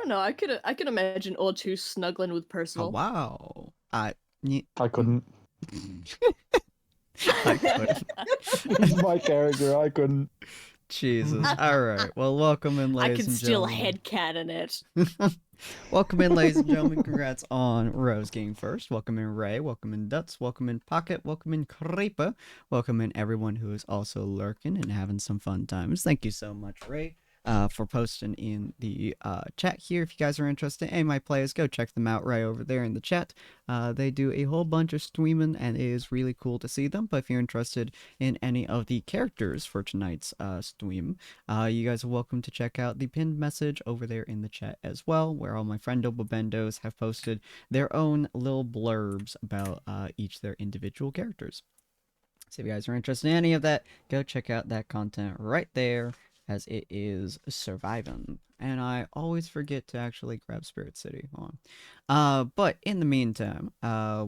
don't know. I could imagine or two snuggling with Oh, Percival. wow. I couldn't. I couldn't. He's my character. I couldn't. Jesus. All right. Well, welcome in, I ladies can and still gentlemen. headcanon it. Welcome in, ladies and gentlemen. Congrats on Rose getting first. Welcome in, Ray. Welcome in, Duts. Welcome in, Pocket. Welcome in, Creeper. Welcome in, everyone who is also lurking and having some fun times. Thank you so much, Ray, for posting in the chat here. If you guys are interested in any of my plays, go check them out right over there in the chat. They do a whole bunch of streaming, and it is really cool to see them. But if you're interested in any of the characters for tonight's stream, you guys are welcome to check out the pinned message over there in the chat as well, where all my friendo Bendos have posted their own little blurbs about each of their individual characters. So if you guys are interested in any of that, go check out that content right there, as it is surviving. And I always forget to actually grab Spirit City. Hold on. But in the meantime,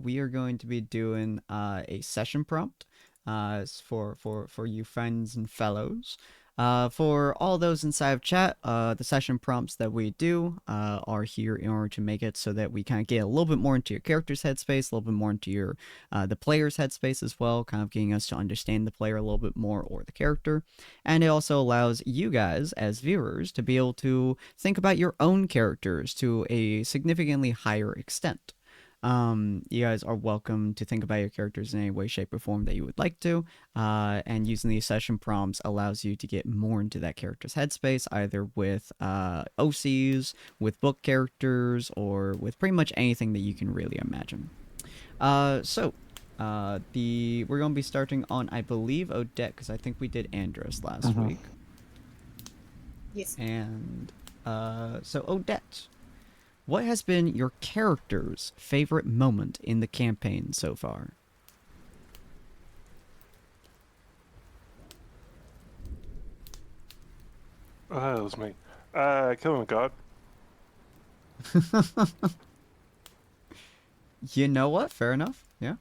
we are going to be doing a session prompt for you friends and fellows. For all those inside of chat, the session prompts that we do are here in order to make it so that we kind of get a little bit more into your character's headspace, a little bit more into your the player's headspace as well, kind of getting us to understand the player a little bit more or the character. And it also allows you guys as viewers to be able to think about your own characters to a significantly higher extent. You guys are welcome to think about your characters in any way, shape, or form that you would like to, and using these session prompts allows you to get more into that character's headspace, either with OCs, with book characters, or with pretty much anything that you can really imagine. We're going to be starting on, I believe, Odette, because I think we did Andros last week. Yes. And, so Odette, what has been your character's favorite moment in the campaign so far? Oh, that was me. Killing a god. You know what? Fair enough. Yeah.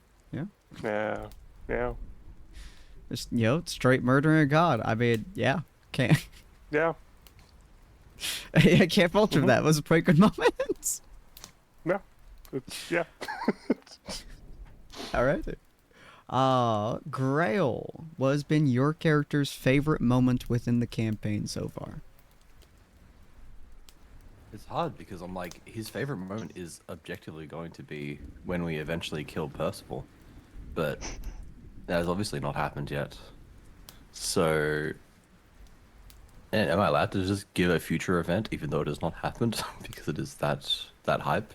Yeah. Just, straight murdering a god. I mean, yeah. Can't. Yeah. I can't fault you for that. It was a pretty good moment. No. Yeah. Alright. Grail, what has been your character's favorite moment within the campaign so far? It's hard because I'm like, his favorite moment is objectively going to be when we eventually kill Percival. But that has obviously not happened yet. So, am I allowed to just give a future event even though it has not happened? Because it is that hype?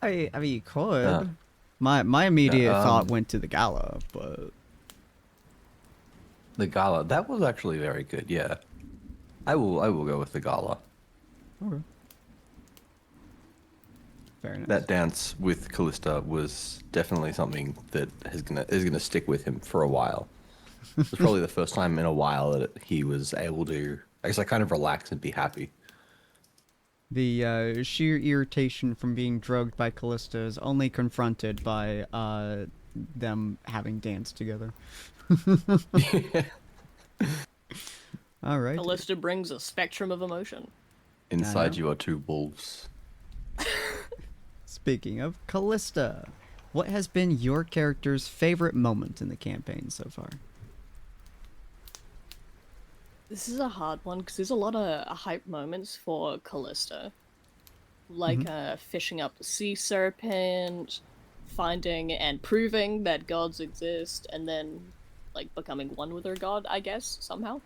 I mean, you could. My immediate thought went to the gala, but... The gala, that was actually very good, yeah. I will go with the gala. Okay. Very nice. That dance with Callista was definitely something that is gonna stick with him for a while. It was probably the first time in a while that he was able to, I guess, kind of relax and be happy. The sheer irritation from being drugged by Callista is only confronted by them having danced together. Alright. Callista brings a spectrum of emotion. Inside you are two wolves. Speaking of Callista, what has been your character's favorite moment in the campaign so far? This is a hard one because there's a lot of hype moments for Callista. Like fishing up the sea serpent, finding and proving that gods exist, and then like becoming one with her god, I guess, somehow.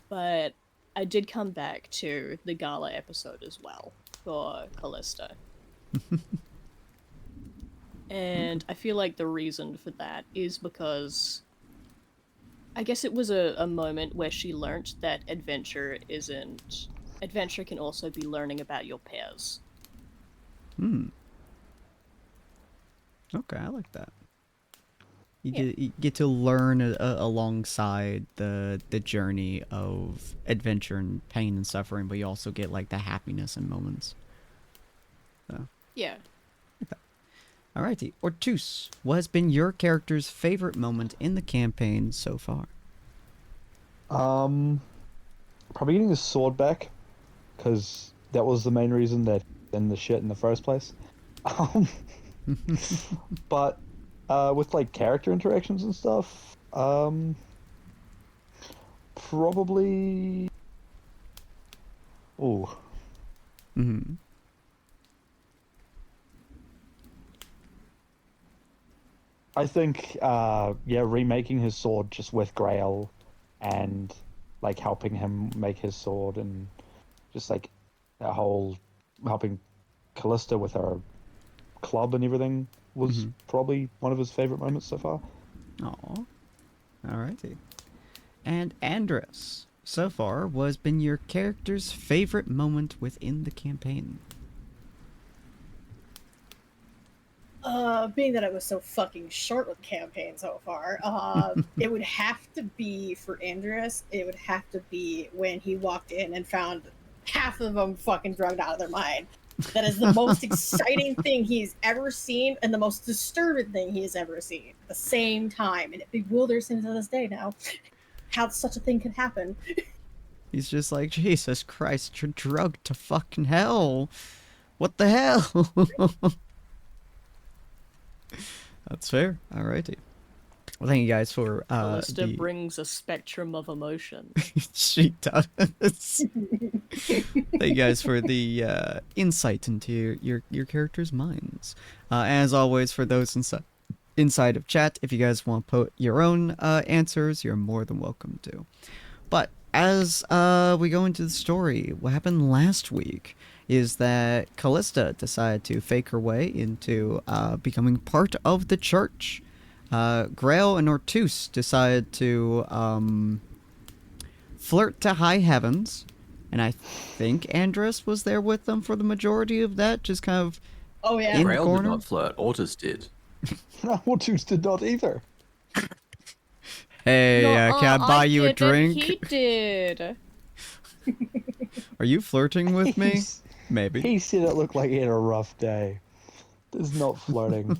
But I did come back to the gala episode as well for Callista. And I feel like the reason for that is because I guess it was a moment where she learnt that adventure can also be learning about your peers. Okay, I like that. You get to learn alongside the journey of adventure and pain and suffering, but you also get like the happiness and moments. So. Yeah. Alrighty, Ortus, what has been your character's favorite moment in the campaign so far? Probably getting the sword back, because that was the main reason that in the shit in the first place. Um, but with like character interactions and stuff, probably. Oh, Mhm. I think remaking his sword just with Grail, and like helping him make his sword, and just like that whole helping Callista with her club and everything was Mhm. probably one of his favorite moments so far. Aw. Alrighty. And Andres, so far, what's been your character's favorite moment within the campaign? Being that it was so fucking short with the campaign so far, it would have to be for Andreas. It would have to be when he walked in and found half of them fucking drugged out of their mind. That is the most exciting thing he's ever seen, and the most disturbing thing he has ever seen at the same time. And it bewilders him to this day now how such a thing could happen. He's just like, Jesus Christ, you're drugged to fucking hell. What the hell? That's fair. Alrighty. Well, thank you guys for Callista brings a spectrum of emotion. she does. Thank you guys for the insight into your characters' minds. As always, for those inside of chat, if you guys want to put your own answers, you're more than welcome to. But as we go into the story, what happened last week is that Callista decided to fake her way into becoming part of the church. Grail and Ortus decided to flirt to high heavens, and I think Andres was there with them for the majority of that, just kind of Oh yeah. in the Grail did corner. not flirt. Ortus did. Ortus did not either. Hey, can I buy you a did, but drink? he did. Are you flirting with me? He's- Maybe. He said it looked like he had a rough day. There's not flirting.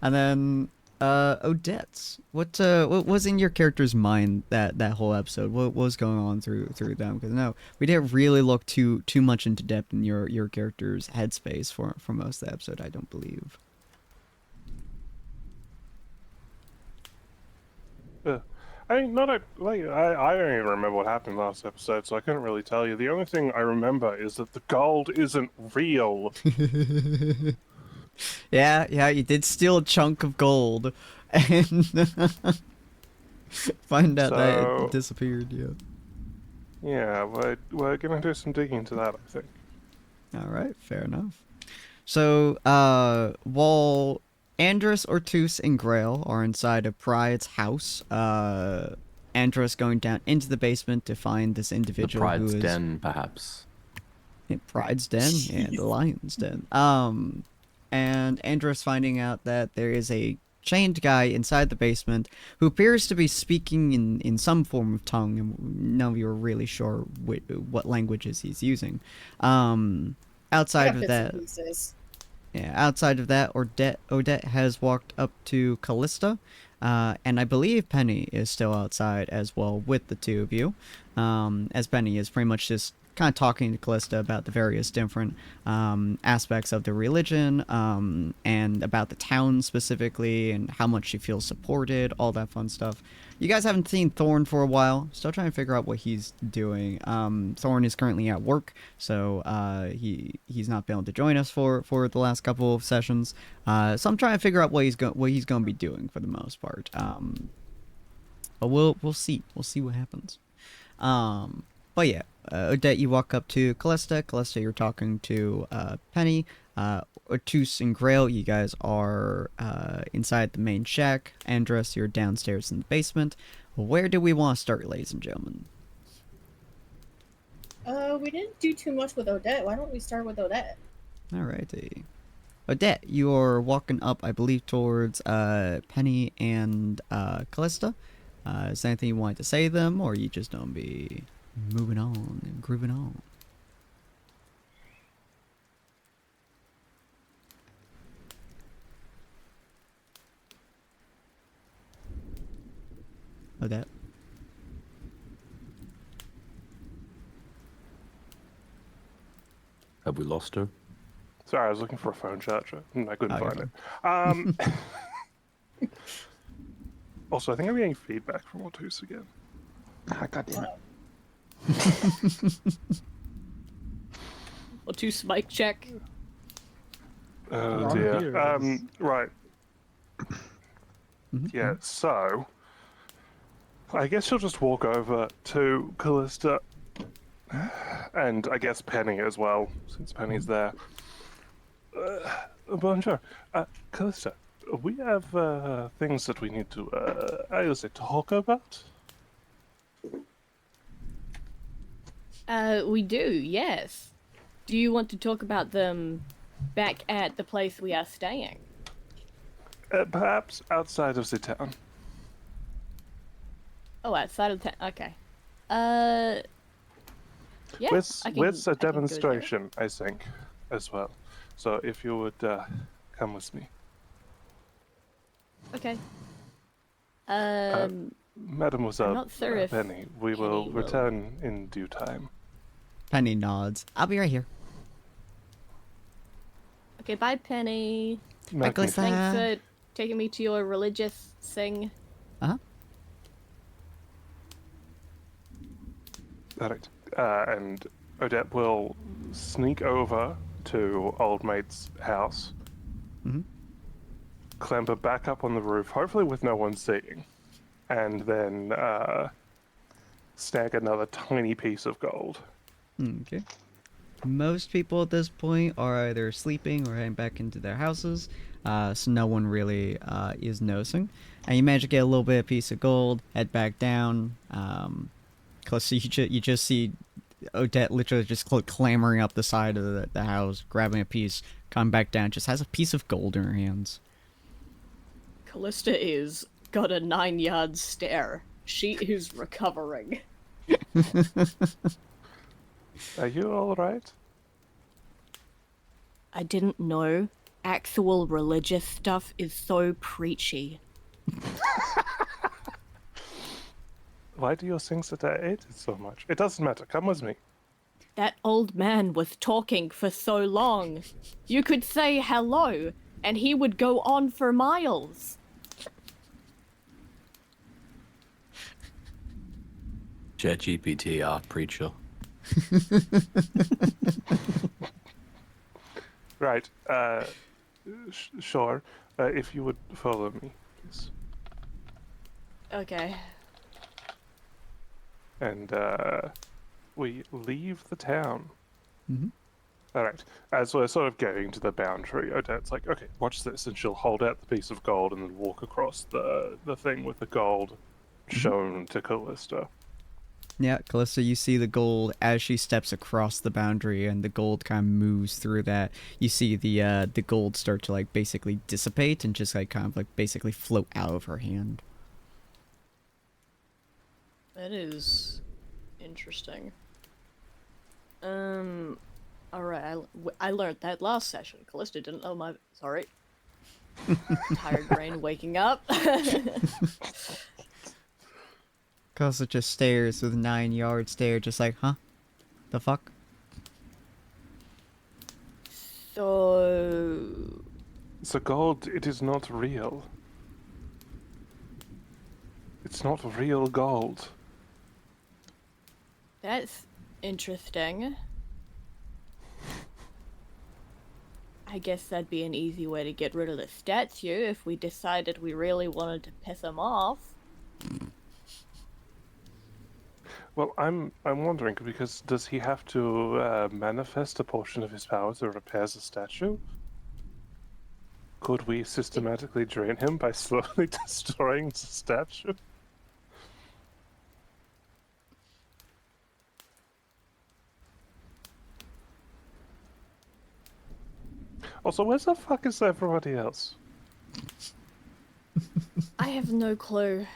And then Odette's. What was in your character's mind that whole episode? What was going on through them? Because no, we didn't really look too much into depth in your character's headspace for most of the episode, I don't believe. I mean, not a, like I don't even remember what happened last episode, so I couldn't really tell you. The only thing I remember is that the gold isn't real. Yeah, you did steal a chunk of gold, and find out that So- it disappeared. Yeah. Yeah, we're gonna do some digging to that, I think. All right, fair enough. So, while Andres, Ortus, and Grail are inside of Pride's house, Andres going down into the basement to find this The individual Pride's who is Den, perhaps. in Pride's Den, yeah, the Lion's Den. And Andres finding out that there is a chained guy inside the basement who appears to be speaking in some form of tongue, and none of you are really sure what languages he's using. Outside of Bits that, and pieces. yeah, outside of that, Odette has walked up to Callista, and I believe Penny is still outside as well with the two of you, as Penny is pretty much just kind of talking to Callista about the various different aspects of the religion, and about the town specifically, and how much she feels supported, all that fun stuff. You guys haven't seen Thorn for a while. Still trying to figure out what he's doing. Thorn is currently at work, so he's not been able to join us for the last couple of sessions. So I'm trying to figure out what he's going to be doing for the most part. But we'll see. We'll see what happens. But yeah, Odette, you walk up to Callista. Callista, you're talking to Penny. Ortus and Grail, you guys are inside the main shack. Andres, you're downstairs in the basement. Where do we want to start, ladies and gentlemen? We didn't do too much with Odette. Why don't we start with Odette? Alrighty. Odette, you're walking up, I believe, towards Penny and Callista. Is there anything you wanted to say to them, or you just don't be moving on and grooving on? Odette? Have we lost her? Sorry, I was looking for a phone charger and I couldn't Oh, you're find it. Also, I think I'm getting feedback from Ortus again. Ah, God damn it. Or two spike check. Oh On dear. here, I just- Right. Yeah, so I guess you'll just walk over to Callista and I guess Penny as well, since Penny's there. Bonjour. Callista, we have things that we need to, I would say, talk about. We do, yes. Do you want to talk about them back at the place we are staying? Perhaps outside of the town. Oh, outside of town. Okay. Yeah. With I can a go there. demonstration, I think, as well. So if you would come with me. Okay. Mademoiselle not sure if Penny, we Penny will will- return in due time. Penny nods. I'll be right here. Okay, bye, Penny. Bye, Magnificent. Callista. Thanks for taking me to your religious thing. Uh-huh. Correct. And Odette will sneak over to Old Mate's house, Mhm. clamber back up on the roof, hopefully with no one seeing, and then snag another tiny piece of gold. Okay. Most people at this point are either sleeping or heading back into their houses, so no one really is noticing. And you manage to get a little bit of piece of gold, head back down. Close, you just see Odette literally just clambering up the side of the house, grabbing a piece, coming back down, just has a piece of gold in her hands. Callista is got a 9-yard stare. She is recovering. Are you all right? I didn't know actual religious stuff is so preachy. Why do you think that I ate it so much? It doesn't matter. Come with me. That old man was talking for so long. You could say hello, and he would go on for miles. ChatGPT, preacher. Right. Sure. If you would follow me, please. Okay. And we leave the town. Mhm. All right. As we're sort of getting to the boundary, Odette's like, "Okay, watch this," and she'll hold out the piece of gold and then walk across the thing with the gold shown to Callista. Yeah, Callista, you see the gold as she steps across the boundary, and the gold kind of moves through that. You see the gold start to like basically dissipate and just like kind of like basically float out of her hand. That is interesting. Alright, I learned that last session. Callista didn't know my... Sorry. Tired brain waking up. Callista just stares with a 9-yard stare, just like, huh? The fuck? So... The gold, it is not real. It's not real gold. That's interesting. I guess that'd be an easy way to get rid of the statue if we decided we really wanted to piss him off. Well, I'm wondering because does he have to manifest a portion of his power to repair the statue? Could we systematically drain him by slowly destroying the statue? Also, where the fuck is everybody else? I have no clue.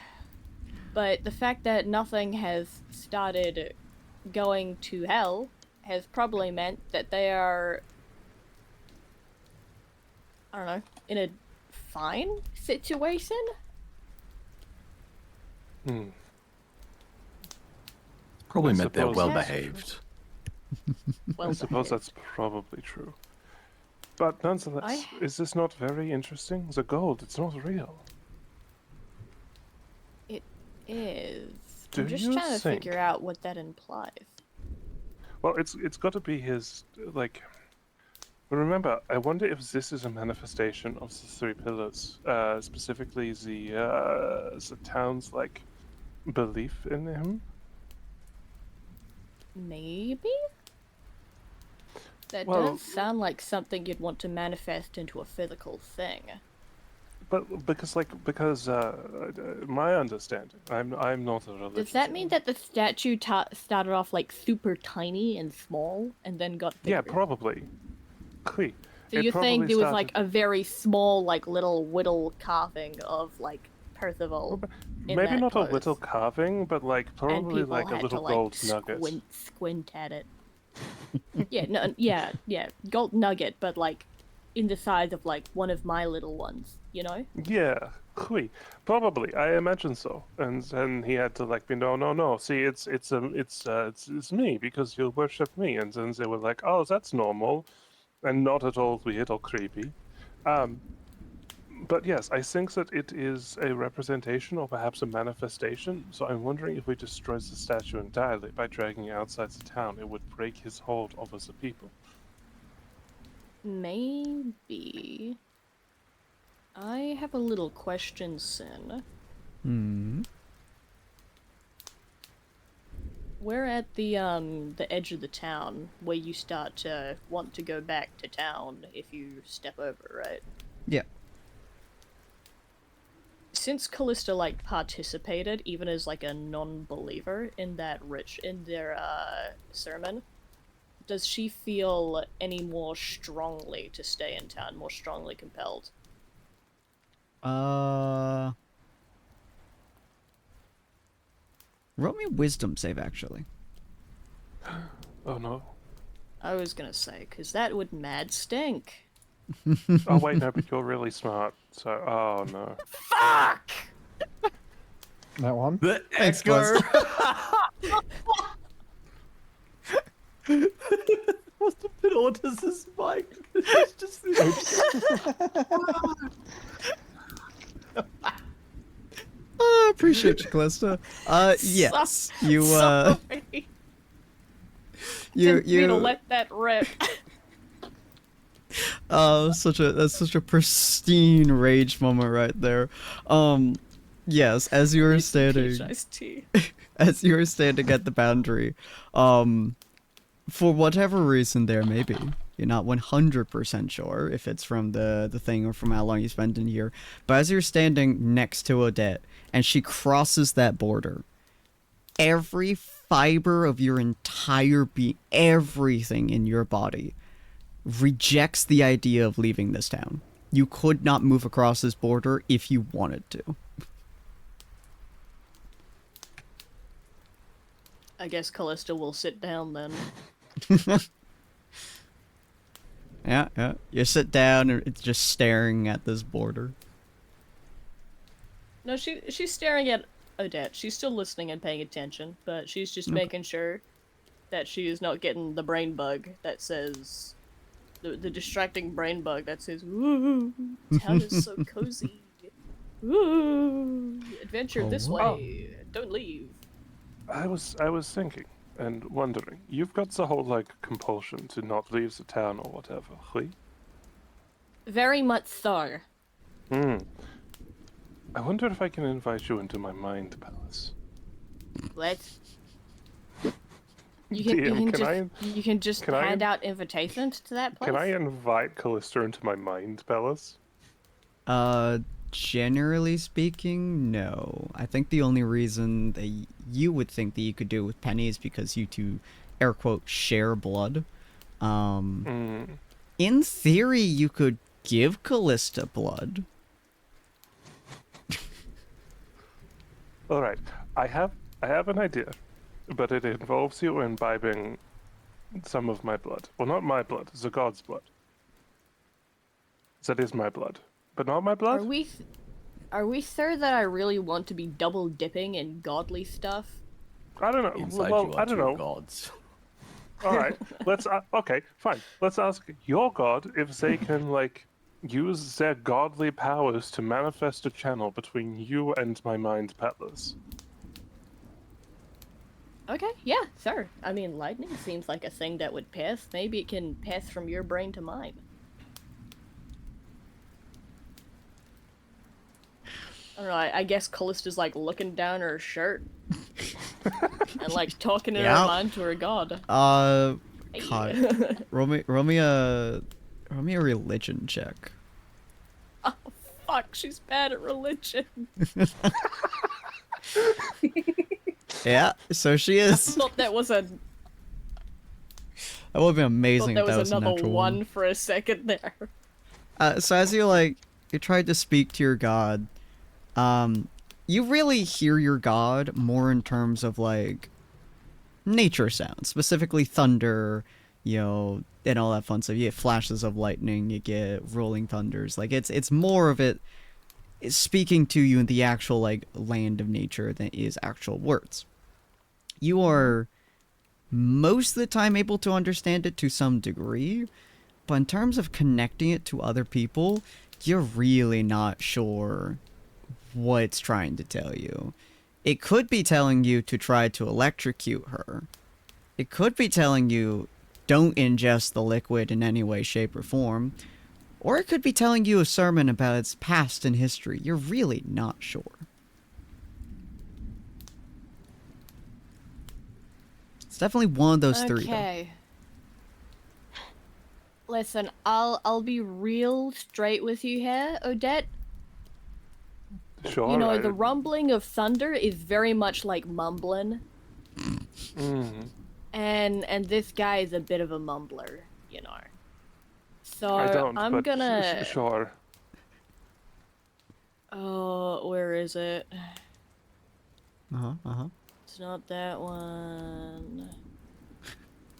But the fact that nothing has started going to hell has probably meant that they are, I don't know, in a fine situation? Hmm. Probably I meant they're suppose well that's behaved. Well I suppose behaved. that's probably true. But nonetheless, is this not very interesting? The gold, it's not real. It is. Do I'm just you trying to think- figure out what that implies. Well, it's got to be his, like... But remember, I wonder if this is a manifestation of the three pillars, specifically the town's, like, belief in him. Maybe? That Well- does sound like something you'd want to manifest into a physical thing. But because my understanding, I'm not a religious. Does that mean that the statue started off like super tiny and small and then got bigger? Yeah, probably. Clee. So you're saying there was like a very small, like little whittle carving of like Percival. in Maybe that not pose. a little carving, but like And probably people like a had little to like gold nugget. squint at it. yeah, gold nugget, but like in the size of like one of my little ones, you know? Yeah, Clee. Probably, I imagine so. And then he had to like be no. See, it's me because you worship me. And then they were like, oh, that's normal, and not at all weird or creepy. But yes, I think that it is a representation or perhaps a manifestation. So I'm wondering if we destroy the statue entirely by dragging it outside the town, it would break his hold over the people. Maybe. I have a little question, Sin. We're at the edge of the town where you start to want to go back to town if you step over, right? Yeah. Since Callista like participated even as like a non-believer in their sermon, does she feel any more strongly to stay in town, more strongly compelled? Roll me wisdom save, actually. Oh no. I was gonna say, because that would mad stink. Oh wait, no, but you're really smart. So, oh no. Fuck! That one? The Thanks, echo. What's the bit orders this mic? It's just I appreciate you, Callista. Yes, you, Sorry. Didn't mean to let that rip. that's such a pristine rage moment right there. Yes, as you were standing, Peach iced tea. as you were standing at the boundary, for whatever reason there may be, you're not 100% sure if it's from the thing or from how long you spent in here, but as you're standing next to Odette and she crosses that border, every fiber of your entire being, everything in your body, rejects the idea of leaving this town. You could not move across this border if you wanted to. I guess Callista will sit down then. Yeah. You sit down and it's just staring at this border. No, she's staring at Odette. She's still listening and paying attention, but she's just making sure that she is not getting the brain bug that says... The distracting brain bug that says, "Ooh, town is so cozy. Ooh, adventure this way. Don't leave." I was thinking and wondering. You've got the whole like compulsion to not leave the town or whatever, Clee? Very much so. I wonder if I can invite you into my mind palace. Let's. You can just can I hand out invitations to that place. Can I invite Callista into my mind palace? Generally speaking, no. I think the only reason that you would think that you could do it with Penny is because you two, air quote, share blood. In theory, you could give Callista blood. All right, I have an idea, but it involves you imbibing some of my blood. Well, not my blood, the god's blood. That is my blood, but not my blood. Are we sure that I really want to be double dipping in godly stuff? I don't know. inside Well, you I are don't two know. gods. All right. Let's. Okay, fine. Let's ask your god if they can like use their godly powers to manifest a channel between you and my mind palace. Okay, yeah, sure. I mean, lightning seems like a thing that would pass. Maybe it can pass from your brain to mine. I don't know, I guess Callista's like looking down her shirt and like talking in her Yeah. mind to her god. God, Hey. roll me a religion check. Oh, fuck, she's bad at religion. Yeah, so she I is. thought that was a That would have been thought amazing that if that was was a another natural one for a second there. So as you tried to speak to your god, you really hear your god more in terms of like nature sounds, specifically thunder, and all that fun stuff. You get flashes of lightning, you get rolling thunders. Like it's more of it is speaking to you in the actual like land of nature than is actual words. You are most of the time able to understand it to some degree, but in terms of connecting it to other people, you're really not sure what it's trying to tell you. It could be telling you to try to electrocute her. It could be telling you don't ingest the liquid in any way, shape, or form. Or it could be telling you a sermon about its past and history. You're really not sure. It's definitely one of those three, though. Okay. Listen, I'll be real straight with you here, Odette. Sure. You know, the rumbling of thunder is very much like mumbling. And this guy is a bit of a mumbler, you know. So I don't, I'm but gonna sure. Oh, where is it? It's It's not that one.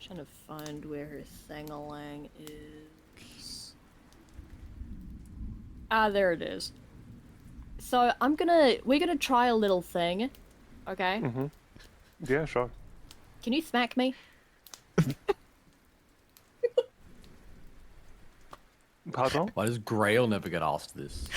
Trying to find where her thangalang is. Ah, there it is. So we're gonna try a little thing, okay? Yeah, sure. Can you smack me? Pardon? Why does Grail never get asked this?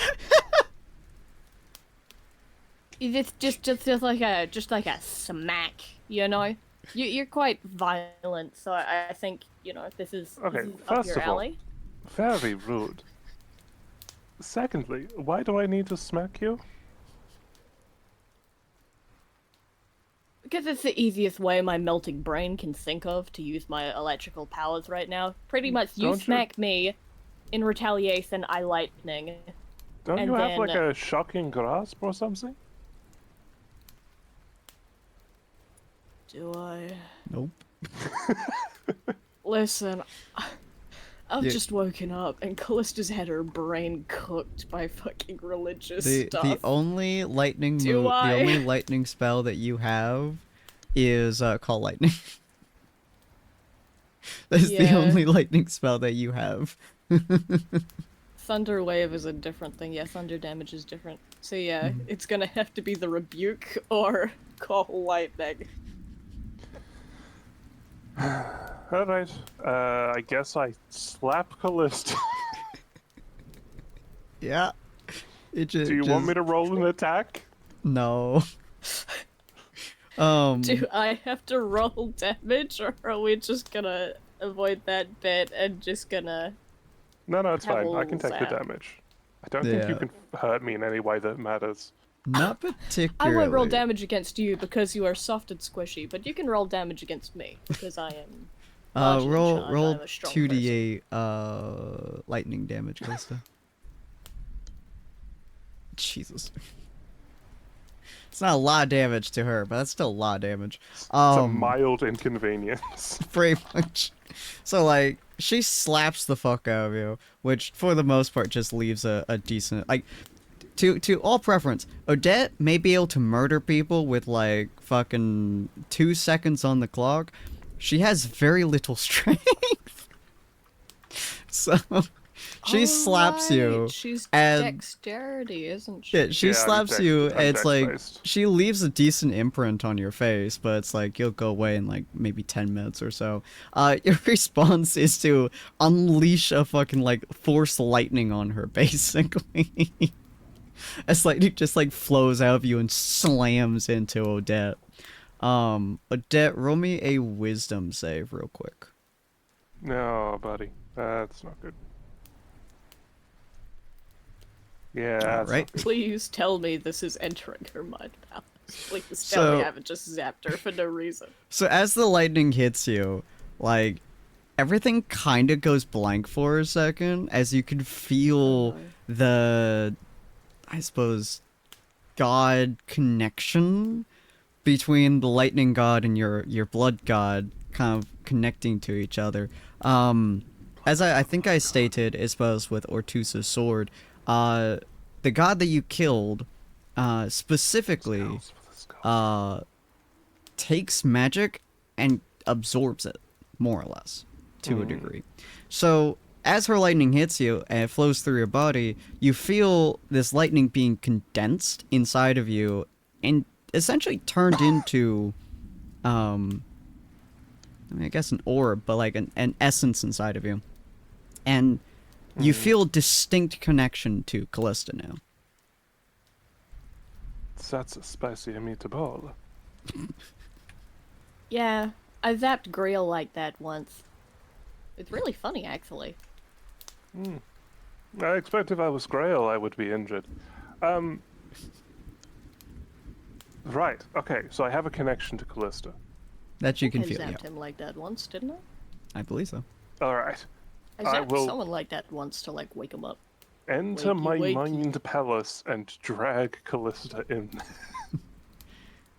It's just like a smack, you know? You're quite violent, so I think, you know, this is Okay, this is up first your of all, alley. very rude. Secondly, why do I need to smack you? Because it's the easiest way my melting brain can think of to use my electrical powers right now. Pretty much, you Don't you- smack me, in retaliation, I lightning. Don't And you have like then- a shocking grasp or something? Do I? Nope. Listen, I've Yeah. just woken up and Callista's had her brain cooked by fucking religious The stuff. only lightning Do move, I? the only lightning spell that you have is call lightning. That's the Yeah. only lightning spell that you have. Thunder Wave is a different thing. Yeah, thunder damage is different. So yeah, it's gonna have to be the rebuke or call lightning. Alright, I guess I slap Callista. Yeah. It just. Do you want me to roll an attack? No. Do I have to roll damage, or are we just gonna avoid that bit and just gonna... No, it's Have a fine. I can little take the zap. damage. I don't think you Yeah. can hurt me in any way that matters. Not I particularly. won't roll damage against you because you are soft and squishy, but you can roll damage against me because I am... large and charged. Roll I'm a strong 2d8 lightning damage, Calista. Jesus. It's not a lot of damage to her, but that's still a lot of damage. It's a mild inconvenience. Pretty much. So, like, she slaps the fuck out of you, which, for the most part, just leaves a decent... Like, to all preference, Odette may be able to murder people with, like, fucking 2 seconds on the clock. She has very little strength. So, She slaps you, She's and dexterity, isn't she? yeah, she Yeah, slaps I'm you, dex- and I'm it's like dex-based. she leaves a decent imprint on your face, but it's like you'll go away in like maybe 10 minutes or so. Your response is to unleash a fucking like force lightning on her, basically. As lightning just like flows out of you and slams into Odette. Odette, roll me a wisdom save real quick. No, buddy, that's not good. Yeah, that's Alright. not good. Please tell me this is entering her mind palace. Please tell So- me I haven't just zapped her for no reason. So as the lightning hits you, like everything kind of goes blank for a second as you can feel the, I suppose, god connection between the lightning god and your blood god kind of connecting to each other. As I think I stated, as well as with Ortusa's sword, the god that you killed, specifically, Let's go. takes magic and absorbs it, more or less, to a degree. So, as her lightning hits you and it flows through your body, you feel this lightning being condensed inside of you and essentially turned into, I mean, I guess an orb, but like an essence inside of you. And you feel distinct connection to Callista now. That's a spicy meatball. Yeah, I zapped Grail like that once. It's really funny, actually. I expect if I was Grail, I would be injured. Right, okay, so I have a connection to Callista. That you can I feel, zapped yeah. him like that once, didn't I? I believe so. Alright, I I zapped will- someone like that once to, like, wake him up. enter Wakey, my wakey. mind palace and drag Callista in.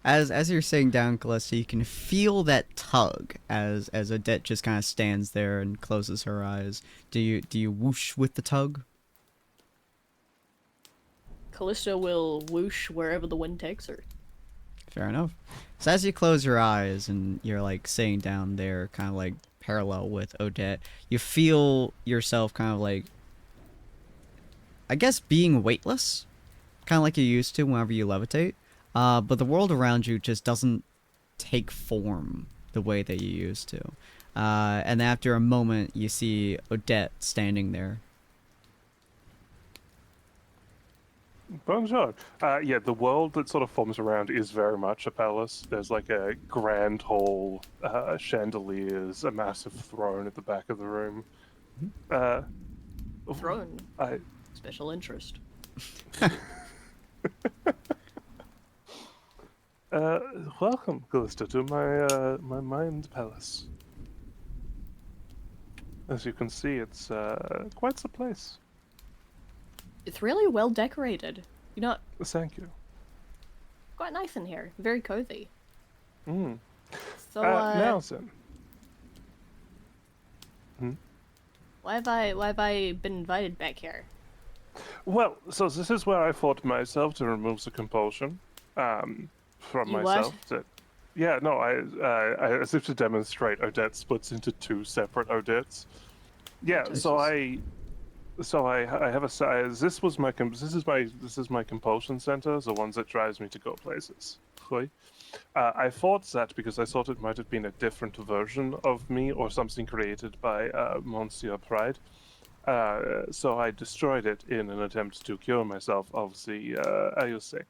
As you're sitting down, Callista, you can feel that tug as Odette just kind of stands there and closes her eyes. Do you whoosh with the tug? Callista will whoosh wherever the wind takes her. Fair enough. So as you close your eyes and you're like sitting down there, kind of like parallel with Odette, you feel yourself kind of like, I guess, being weightless, kind of like you used to whenever you levitate. But the world around you just doesn't take form the way that you used to. And after a moment, you see Odette standing there. Bonjour. Yeah, the world that sort of forms around is very much a palace. There's like a grand hall, chandeliers, a massive throne at the back of the room. Throne. I, Special interest. welcome, Callista, to my mind palace. As you can see, it's quite the place. It's really well decorated. You know, Thank you. quite nice in here. Very cozy. Mm. So, Now then, why have I been invited back here? well, so this is where I fought myself to remove the compulsion from You what? myself. Yeah, no, I as if to demonstrate, Odette splits into two separate Odettes. Yeah, so I have a size. This is my compulsion center, the one that drives me to go places. Right? I thought that because I thought it might have been a different version of me or something created by Monsieur Pride. So I destroyed it in an attempt to cure myself of the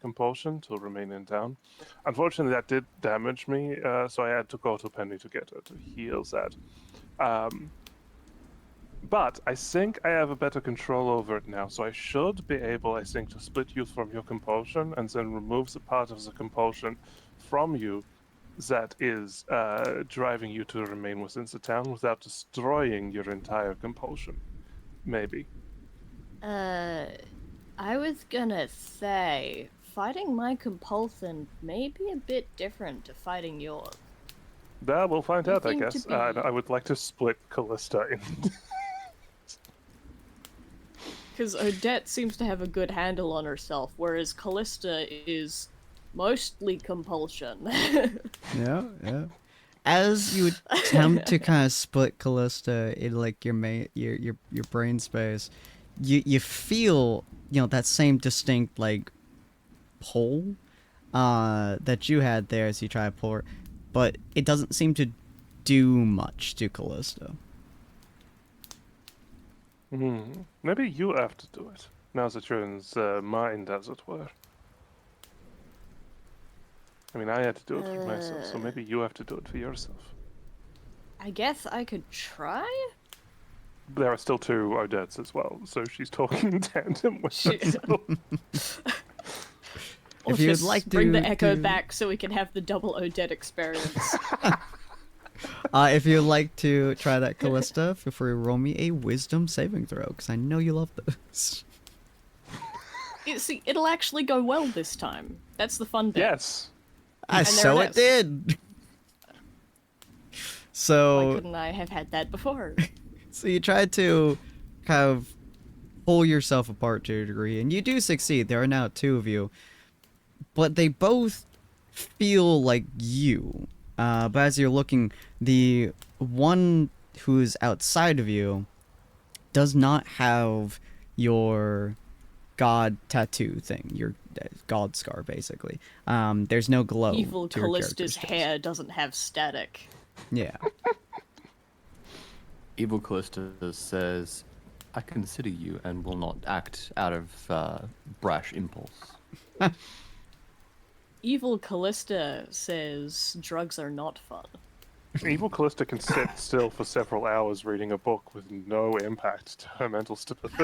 compulsion to remain in town. Unfortunately, that did damage me, so I had to go to Penny to get her to heal that. But I think I have a better control over it now, so I should be able, I think, to split you from your compulsion and then remove the part of the compulsion from you that is driving you to remain within the town without destroying your entire compulsion. Maybe. I was gonna say, fighting my compulsion may be a bit different to fighting yours. We'll find You out, I seem to guess. be- I would like to split Callista in. Because Odette seems to have a good handle on herself, whereas Callista is mostly compulsion. Yeah, yeah. as you attempt to kind of split Callista in like your brain space, you feel that same distinct like pull that you had there as you try to pull her, but it doesn't seem to do much to Callista. Maybe you have to do it now that you're in his mind, as it were. I mean, I had to do it for myself, so maybe you have to do it for yourself. I guess I could try? There are still 2 Odettes as well, so she's talking in tandem with herself. Or If you'd just like bring to the echo do- back so we can have the double Odette experience. If you'd like to try that, Callista, feel free to roll me a wisdom saving throw, because I know you love those. See, it'll actually go well this time. That's the fun bit. Yes. So it it did! Why So, couldn't I have had that before? so you tried to kind of pull yourself apart to a degree, and you do succeed. There are now 2 of you. But they both feel like you. But as you're looking, the one who's outside of you does not have your god tattoo thing, your god scar, basically. There's no glow. Evil to your Callista's character's chest. hair doesn't have static. Yeah. Evil Callista says, I consider you and will not act out of brash impulse. Evil Callista says drugs are not fun. Evil Callista can sit still for several hours reading a book with no impact to her mental stability.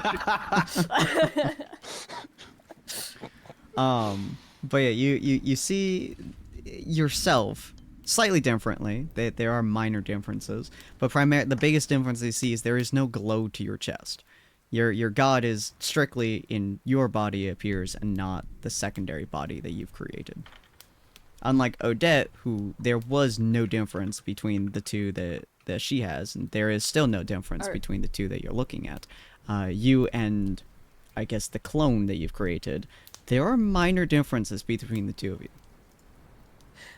But yeah, you see yourself slightly differently. There are minor differences, but the biggest difference you see is there is no glow to your chest. Your god is strictly in your body, it appears, and not the secondary body that you've created. Unlike Odette, who there was no difference between the 2 that she has, and there is still no difference between the 2 that you're looking at. You and, I guess, the clone that you've created, there are minor differences between the 2 of you.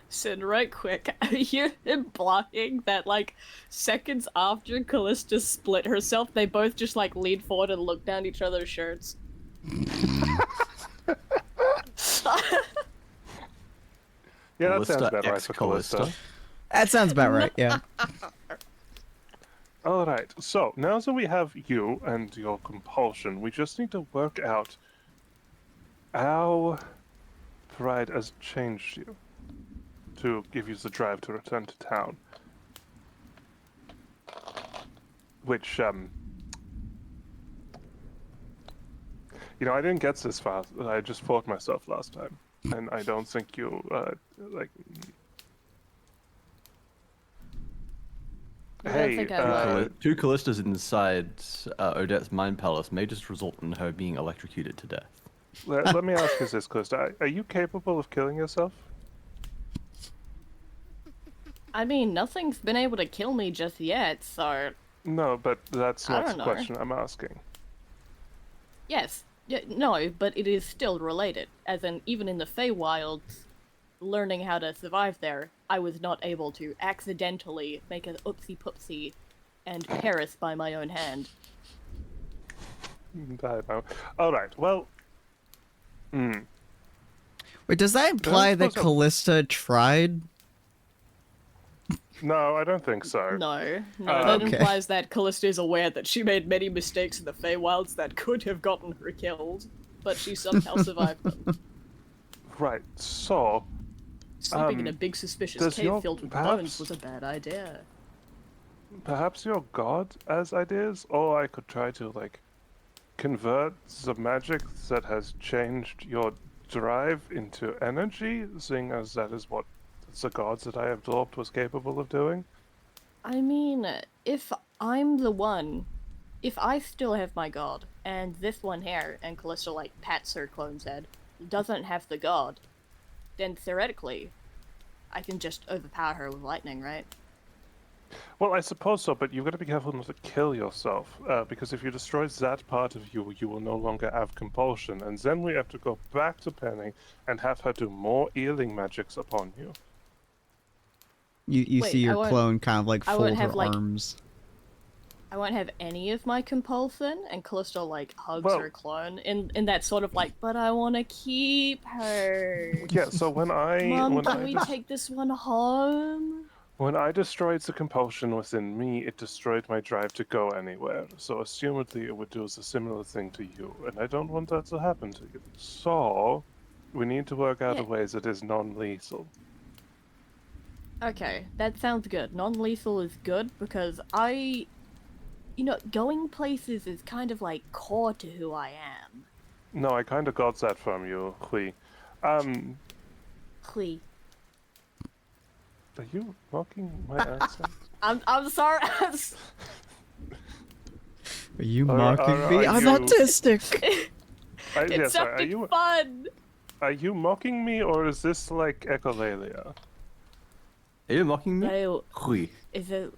Sin, right quick, are you implying that, like, seconds after Callista split herself, they both just, like, leaned forward and looked down each other's shirts? Yeah, that Callista sounds about right X for Callista. That sounds about right, yeah. Alright, so now that we have you and your compulsion, we just need to work out how pride has changed you to give you the drive to return to town. Which, I didn't get this far. I just fought myself last time. And I don't think you, I don't Hey, think I would. 2 Callistas inside Odette's mind palace may just result in her being electrocuted to death. let me ask you this, Callista. Are you capable of killing yourself? I mean, nothing's been able to kill me just yet, so... No, but that's I not the don't know. question I'm asking. Yes. No, but it is still related. As in, even in the Feywilds, learning how to survive there, I was not able to accidentally make an oopsie-poopsie and perish by my own hand. I don't know. Alright, well... Wait, does that imply that suppose Callista tried? No, I don't think so. No, that Okay. implies that Callista is aware that she made many mistakes in the Feywilds that could have gotten her killed, but she somehow survived them. Right, so... Sleeping in a big suspicious does cave your- filled with perhaps- bones was a bad idea. Perhaps your god has ideas? Or I could try to, convert the magic that has changed your drive into energy, seeing as that is what the gods that I absorbed was capable of doing? I mean, if I'm the one, if I still have my god, and this one here, and Callista, pats her clone's head, doesn't have the god, then theoretically, I can just overpower her with lightning, right? Well, I suppose so, but you've got to be careful not to kill yourself, because if you destroy that part of you, you will no longer have compulsion, and then we have to go back to Penny and have her do more healing magics upon you. You Wait, see I your won't- clone kind of like I won't fold her have, like- arms. I won't have any of my compulsion, and Callisto like hugs Well- her clone in that sort of like, but I want to keep her. Yeah, so when Mom, can I we des- take this one home? when I destroyed the compulsion within me, it destroyed my drive to go anywhere. So assumedly it would do a similar thing to you, and I don't want that to happen to you. So we need to work out a Yeah. way that is non-lethal. Okay, that sounds good. Non-lethal is good because going places is kind of like core to who I am. No, I kind of got that from you, Hui. Hui. Are you mocking my accent? I'm sorry. Are you Are- mocking are- me? are I'm you- autistic. It Yeah, sorry, sounded fun. are you mocking me, or is this like echolalia? Are you mocking me? No, Hui. is it?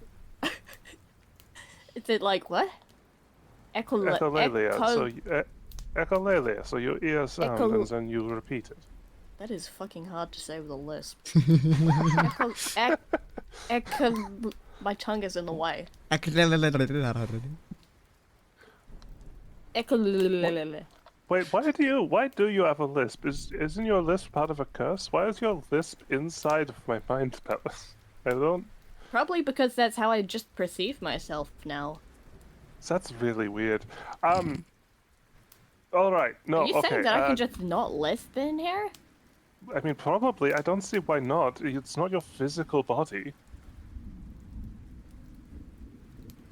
Is it like what? Echolalia. So echolalia. So you hear a sound Echol- and then you repeat it. That is fucking hard to say with a lisp. My tongue is in the way. Wait, why do you have a lisp? Isn't your lisp part of a curse? Why is your lisp inside of my mind palace? I don't. Probably because that's how I just perceive myself now. That's really weird. All right. No. Are you okay. saying that I can just not lisp in here? I mean, probably. I don't see why not. It's not your physical body.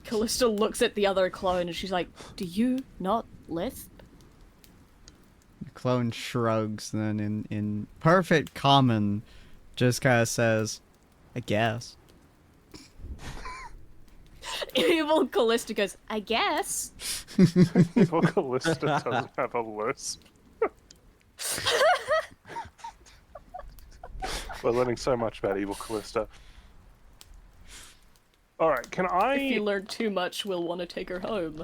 Callisto looks at the other clone and she's like, "Do you not lisp?" The clone shrugs, then in perfect common, just kind of says, "I guess." Evil Callisto goes, "I guess." Evil Callista doesn't have a lisp. We're learning so much about Evil Callista. All right, can If you I? learn too much, we'll want to take her home.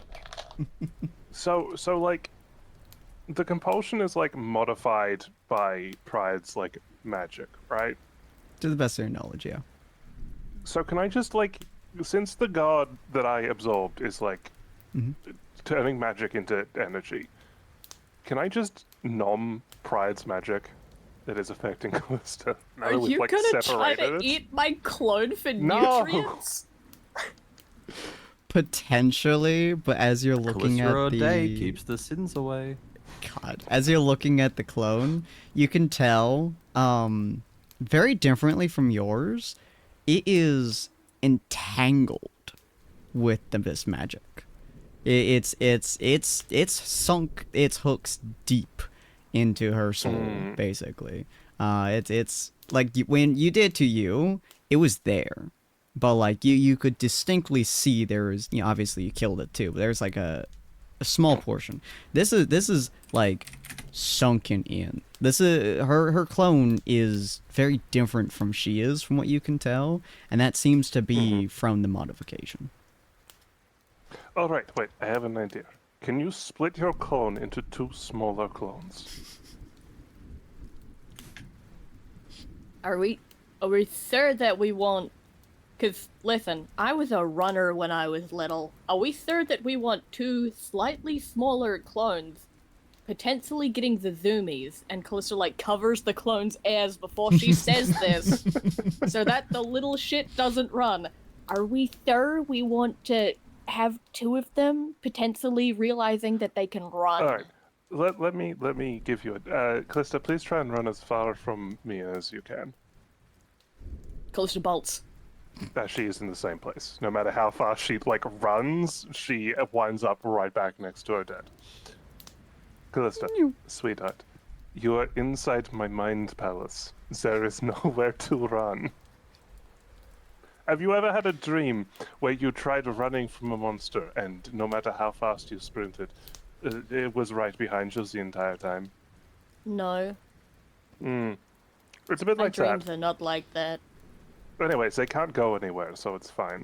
So like, the compulsion is like modified by Pride's like magic, right? To the best of your knowledge, yeah. So can I just like, since the god that I absorbed is like turning magic into energy, can I just nom Pride's magic that is affecting Callista? Now Are that we've, you like, gonna try separated to it? eat my clone for No. nutrients? Potentially, but as you're looking at Cholesterol the day keeps the sins away. God, as you're looking at the clone, you can tell, very differently from yours, it is entangled with this magic. It's sunk its hooks deep into her soul, basically. It's like when you did to you, it was there, but like you could distinctly see there is, obviously you killed it too, but there's like a small portion. This is like sunken in. This is her clone is very different from she is, from what you can tell, and that seems to be from the modification. All right, wait, I have an idea. Can you split your clone into 2 smaller clones? Are we sure that we want? Because listen, I was a runner when I was little. Are we sure that we want 2 slightly smaller clones, potentially getting the zoomies? And Callisto like covers the clone's ears before she says this, so that the little shit doesn't run. Are we sure we want to have 2 of them, potentially realizing that they can run? All right, let me give you a. Callista, please try and run as far from me as you can. Callisto bolts. That she is in the same place. No matter how fast she like runs, she winds up right back next to her dad. Callista, sweetheart, you are inside my mind palace. There is nowhere to run. Have you ever had a dream where you tried running from a monster and no matter how fast you sprinted, it was right behind you the entire time? No, It's a bit my like dreams that. are not like that. Anyways, they can't go anywhere, so it's fine.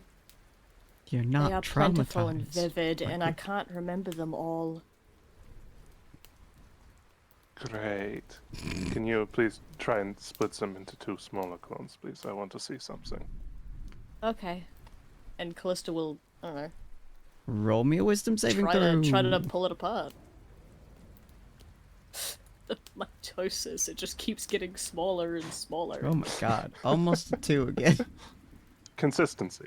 You're They not are plentiful and traumatized. vivid, and I can't remember them all. Great. Can you please try and split them into 2 smaller clones, please? I want to see something. Okay. And Callista will, I don't know, Roll me a wisdom saving throw. try to pull it apart. The mitosis, it just keeps getting smaller and smaller. Oh my god. Almost a 2 again. Consistency.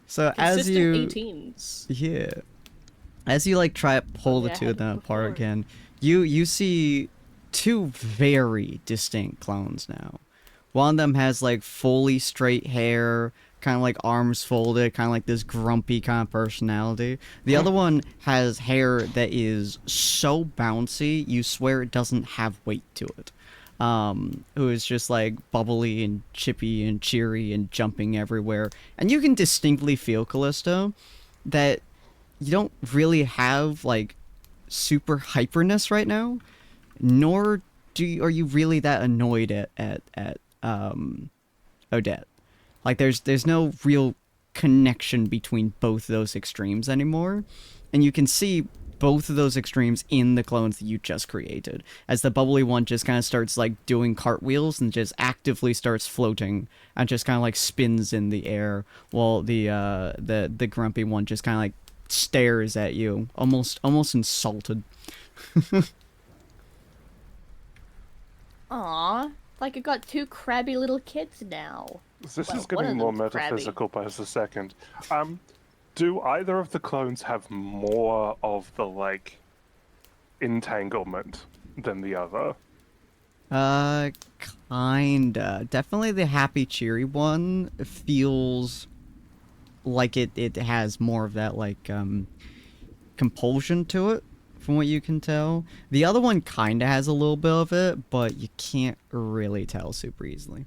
So Consistent as you 18s. Yeah. As you like try to pull the yeah, I two had of them it apart before. again, you see 2 very distinct clones now. One of them has like fully straight hair, kind of like arms folded, kind of like this grumpy kind of personality. The other one has hair that is so bouncy, you swear it doesn't have weight to it. Who is just like bubbly and chippy and cheery and jumping everywhere. And you can distinctly feel, Callisto, that you don't really have like super hyperness right now, nor are you really that annoyed at Odette. Like there's no real connection between both those extremes anymore, and you can see both of those extremes in the clones that you just created, as the bubbly one just kind of starts like doing cartwheels and just actively starts floating and just kind of like spins in the air, while the grumpy one just kind of like stares at you, almost insulted. Aw, like I got 2 crabby little kids now. This Well, is one getting of more them's crabby. metaphysical by the second. Do either of the clones have more of the, like, entanglement than the other? Kinda. Definitely the happy, cheery one feels like it has more of that, like, compulsion to it, from what you can tell. The other one kinda has a little bit of it, but you can't really tell super easily.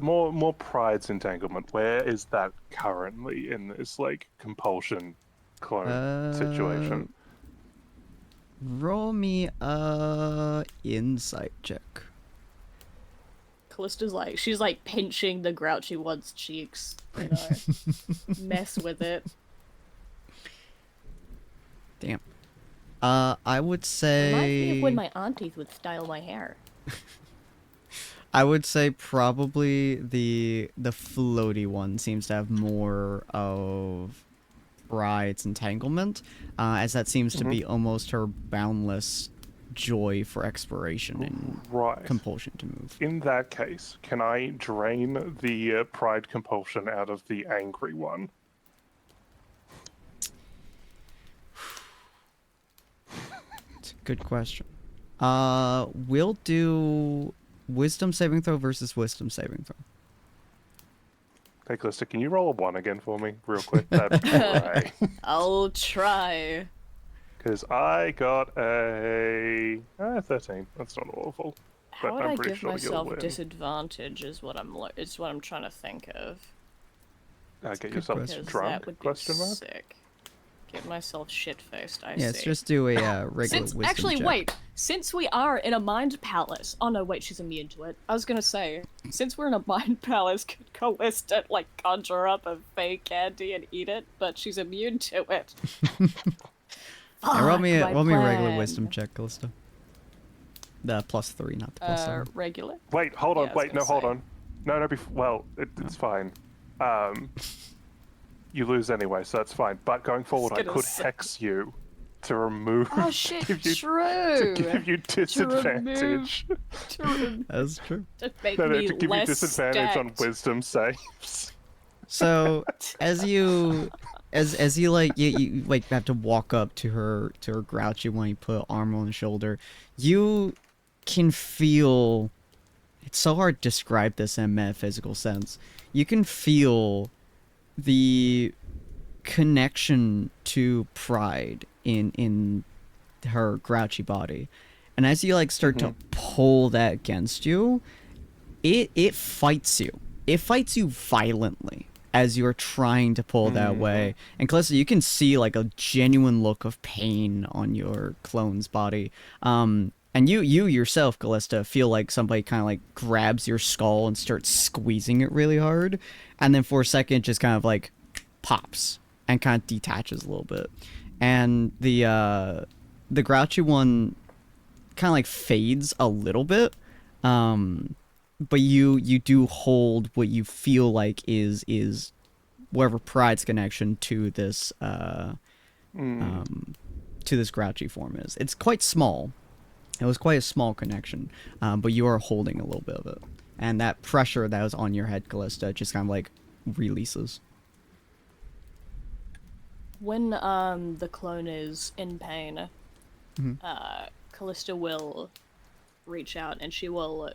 More pride's entanglement. Where is that currently in this, like, compulsion clone situation? Roll me a insight check. Callista's like, she's like pinching the grouchy one's cheeks, you know, mess with it. Damn. I would say... Reminds me of when my aunties would style my hair. I would say probably the floaty one seems to have more of Bride's entanglement, as that seems to be almost her boundless joy for exploration and Right. compulsion to move. In that case, can I drain the pride compulsion out of the angry one? It's a good question. We'll do wisdom saving throw versus wisdom saving throw. Hey, Calista, can you roll a 1 again for me, real quick? That'd be great. I'll try. Because I got a 13. That's not awful. How But would I'm I pretty give sure you'll myself win. disadvantage? Is what I'm trying to think of. Get good yourself question. Because drunk? that would be Question mark. sick. Get myself shit-faced. I Yeah, see. let's just do a regular Since wisdom actually, check. wait. Since we are in a mind palace. Oh no, wait. She's immune to it. I was gonna say, since we're in a mind palace, could Callista like conjure up a fake candy and eat it? But she's immune to it. Yeah, roll me a Fuck, my regular plan. wisdom check, Calista. The +3, not the +7. Regular. Wait, hold Yeah, on. I was Wait, no, gonna hold say. on. No, well, it's fine. You lose anyway, so that's fine. But going forward, I gonna could say. hex you to remove. Oh shit! to True. give you disadvantage. That's true. To make No, me to give you less disadvantage on stacked. wisdom saves. So as you like you like have to walk up to her grouchy when you put arm on the shoulder, you can feel. It's so hard to describe this in a metaphysical sense. You can feel the connection to pride in her grouchy body, and as you like start to pull that against you, it fights you. It fights you violently as you're trying to pull that away. And Calista, you can see like a genuine look of pain on your clone's body. And you yourself, Callista, feel like somebody kind of like grabs your skull and starts squeezing it really hard, and then for a second it just kind of like pops and kind of detaches a little bit. And the grouchy one kind of like fades a little bit. But you do hold what you feel like is whatever Pride's connection to this grouchy form is. It's quite small. It was quite a small connection, but you are holding a little bit of it, and that pressure that was on your head, Callista, just kind of like releases. When the clone is in pain, Mhm. Callista will reach out and she will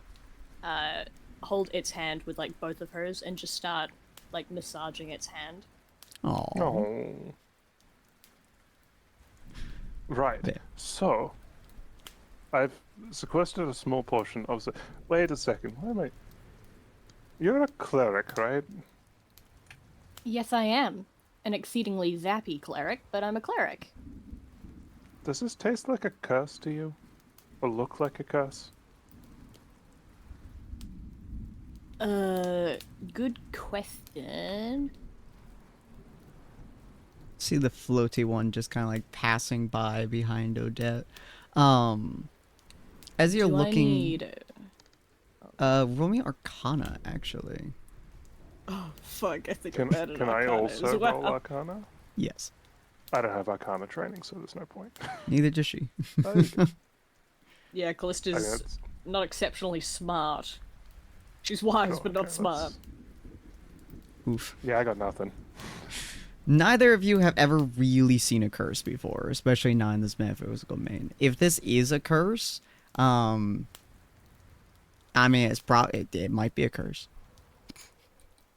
hold its hand with like both of hers and just start like massaging its hand. Oh. Oh. Right. There. So, I've sequestered a small portion of the. Wait a second. Why am I? You're a cleric, right? Yes, I am. An exceedingly zappy cleric, but I'm a cleric. Does this taste like a curse to you? Or look like a curse? Good question. See the floaty one just kind of like passing by behind Odette. As you're Do looking, I need... roll me Arcana actually. Oh, fuck, I think Can, I'm bad at can I Arcana also as well. roll Arcana? Yes. I don't have Arcana training, so there's no point. Neither does she. There you go. Yeah, Okay, Callista's that's- not exceptionally smart. She's wise, oh, but not okay, smart. let's- Oof. Yeah, I got nothing. Neither of you have ever really seen a curse before, especially not in this metaphysical domain. If this is a curse, I mean, it's probably it might be a curse.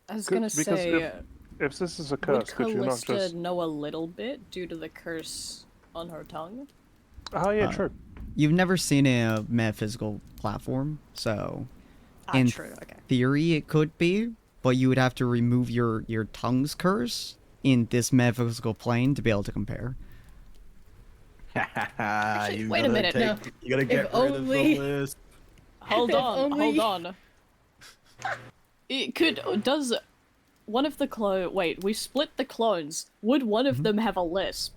I was Could- gonna because say, If this is a would curse, could you not Callista just? know a little bit due to the curse on her tongue? Oh yeah, true. You've never seen a metaphysical platform, so in True, okay. theory it could be, but you would have to remove your tongue's curse in this metaphysical plane to be able to compare. Actually, wait a minute, no. You gotta get If rid only- of the list. Hold If on, only- hold on. It could, does one of the wait, we split the clones. Would one of them have a lisp?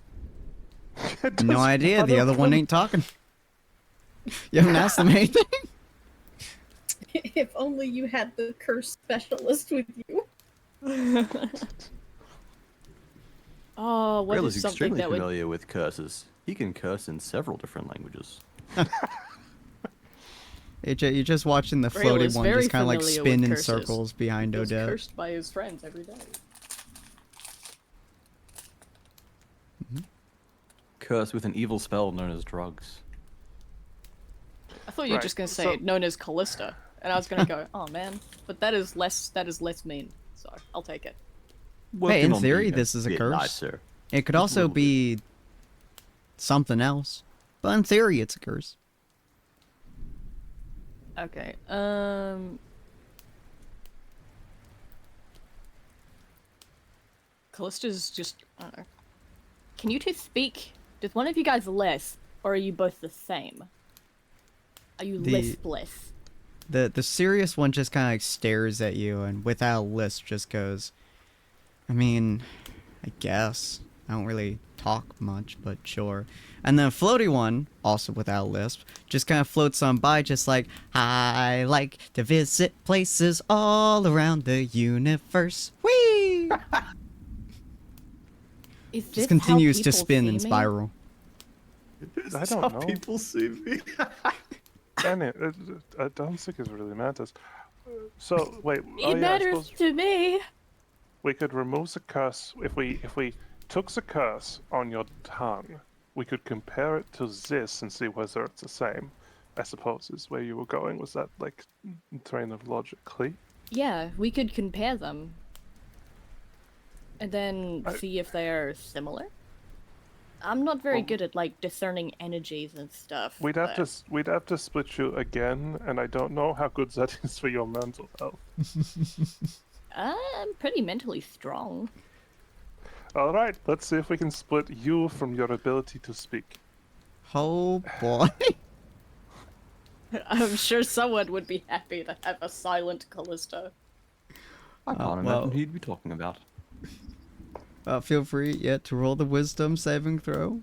No idea. The other one ain't talking. You haven't asked them anything. If only you had the curse specialist with you. Oh, what Grail is is something extremely that would... familiar with curses. He can curse in several different languages. AJ, you're just watching the Grail floaty is one very just kind of like familiar spin with in curses. circles behind He was Odette. cursed by his friends every day. Curse with an evil spell known as drugs. I thought you were Right, just gonna say so- known as Callista, and I was gonna go, oh man, but that is less mean, so I'll take it. Hey, Working in on theory, being this is a bit curse. nicer. It could Just a also little bit. be something else, but in theory, it's a curse. Okay, Callista's just, I don't know. Can you two speak? Does one of you guys lisp, or are you both the same? Are you lispless? The serious one just kind of like stares at you and without a lisp just goes, I mean, I guess. I don't really talk much, but sure. And the floaty one, also without a lisp, just kind of floats on by just like, I like to visit places all around the universe. Whee! Is this Just how continues to people spin see and me? spiral. I don't know. People see me. And I don't think it really matters. So wait, It oh yeah, I matters suppose to me. we could remove the curse if we took the curse on your tongue. We could compare it to this and see whether it's the same. I suppose is where you were going. Was that like train of logically? Yeah, we could compare them. And then I- see if they are similar. I'm not very Well- good at like discerning energies and stuff. We'd have but- to we'd have to split you again, and I don't know how good that is for your mental health. I'm pretty mentally strong. All right, let's see if we can split you from your ability to speak. Oh boy. I'm sure someone would be happy to have a silent Callista. I can't imagine well- who you'd be talking about. Feel free, to roll the wisdom saving throw.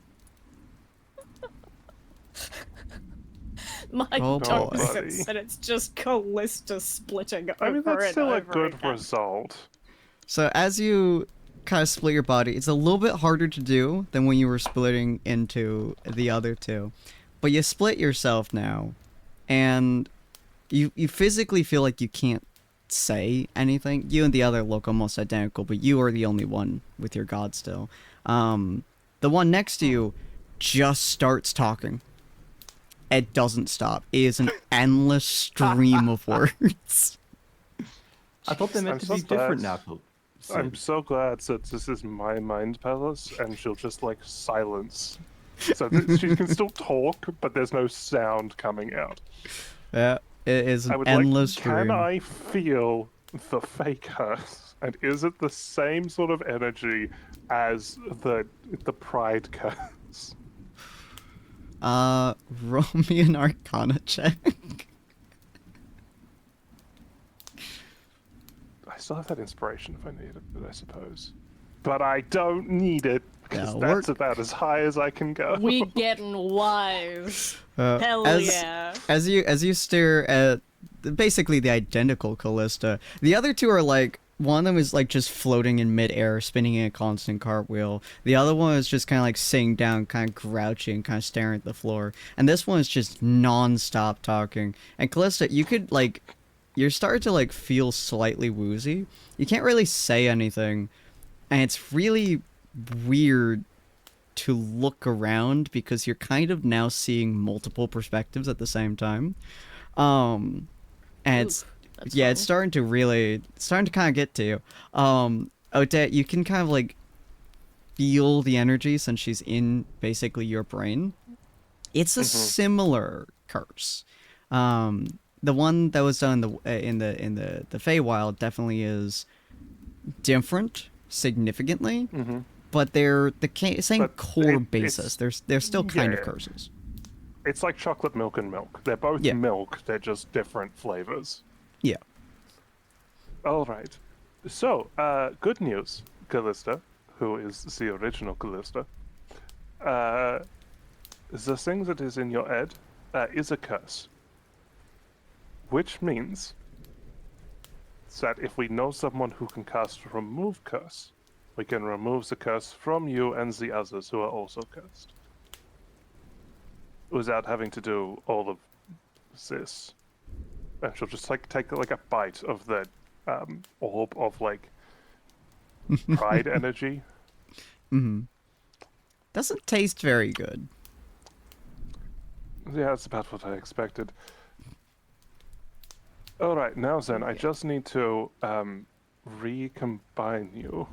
My Oh, dog boy. sits and it's just Callista splitting over I mean, that's and still a over good again. result. So as you kind of split your body, it's a little bit harder to do than when you were splitting into the other two. But you split yourself now, and you physically feel like you can't say anything. You and the other look almost identical, but you are the only one with your god still. The one next to you just starts talking. It doesn't stop. It is an endless stream of words. I thought they're meant I'm to so be different glad- now. I'm so glad that this is my mind palace, and she'll just like silence, so that she can still talk, but there's no sound coming out. Yeah, it is I an would endless like. stream. Can I feel the fake curse? And is it the same sort of energy as the pride curse? Roll me an Arcana check. I still have that inspiration if I need it, but I suppose. But I don't need it because Yeah, that's work- about as high as I can go. We getting wise. Hell as, yeah. As you stare at basically the identical Callista, the other two are like, one of them is like just floating in midair, spinning in a constant cartwheel. The other one is just kind of like sitting down, kind of grouchy and kind of staring at the floor. And this one is just non-stop talking. And Callista, you could like, you're starting to like feel slightly woozy. You can't really say anything, and it's really weird to look around because you're kind of now seeing multiple perspectives at the same time. And it's Oof, that's yeah, fun. it's starting to kind of get to you. Odette, you can kind of like feel the energy since she's in basically your brain. It's a similar curse. The one that was done in the Feywild definitely is different significantly, but they're the same But core basis. They're still kind of yeah. curses. It's like chocolate milk and milk. They're both Yeah. milk, they're just different flavors. Yeah. All right. So, good news, Callista, who is the original Callista. The thing that is in your head is a curse. Which means that if we know someone who can cast Remove Curse, we can remove the curse from you and the others who are also cursed. Without having to do all of this. And she'll just like take like a bite of the orb of like pride energy. Doesn't taste very good. Yeah, that's about what I expected. Alright, now then, I just need to recombine you.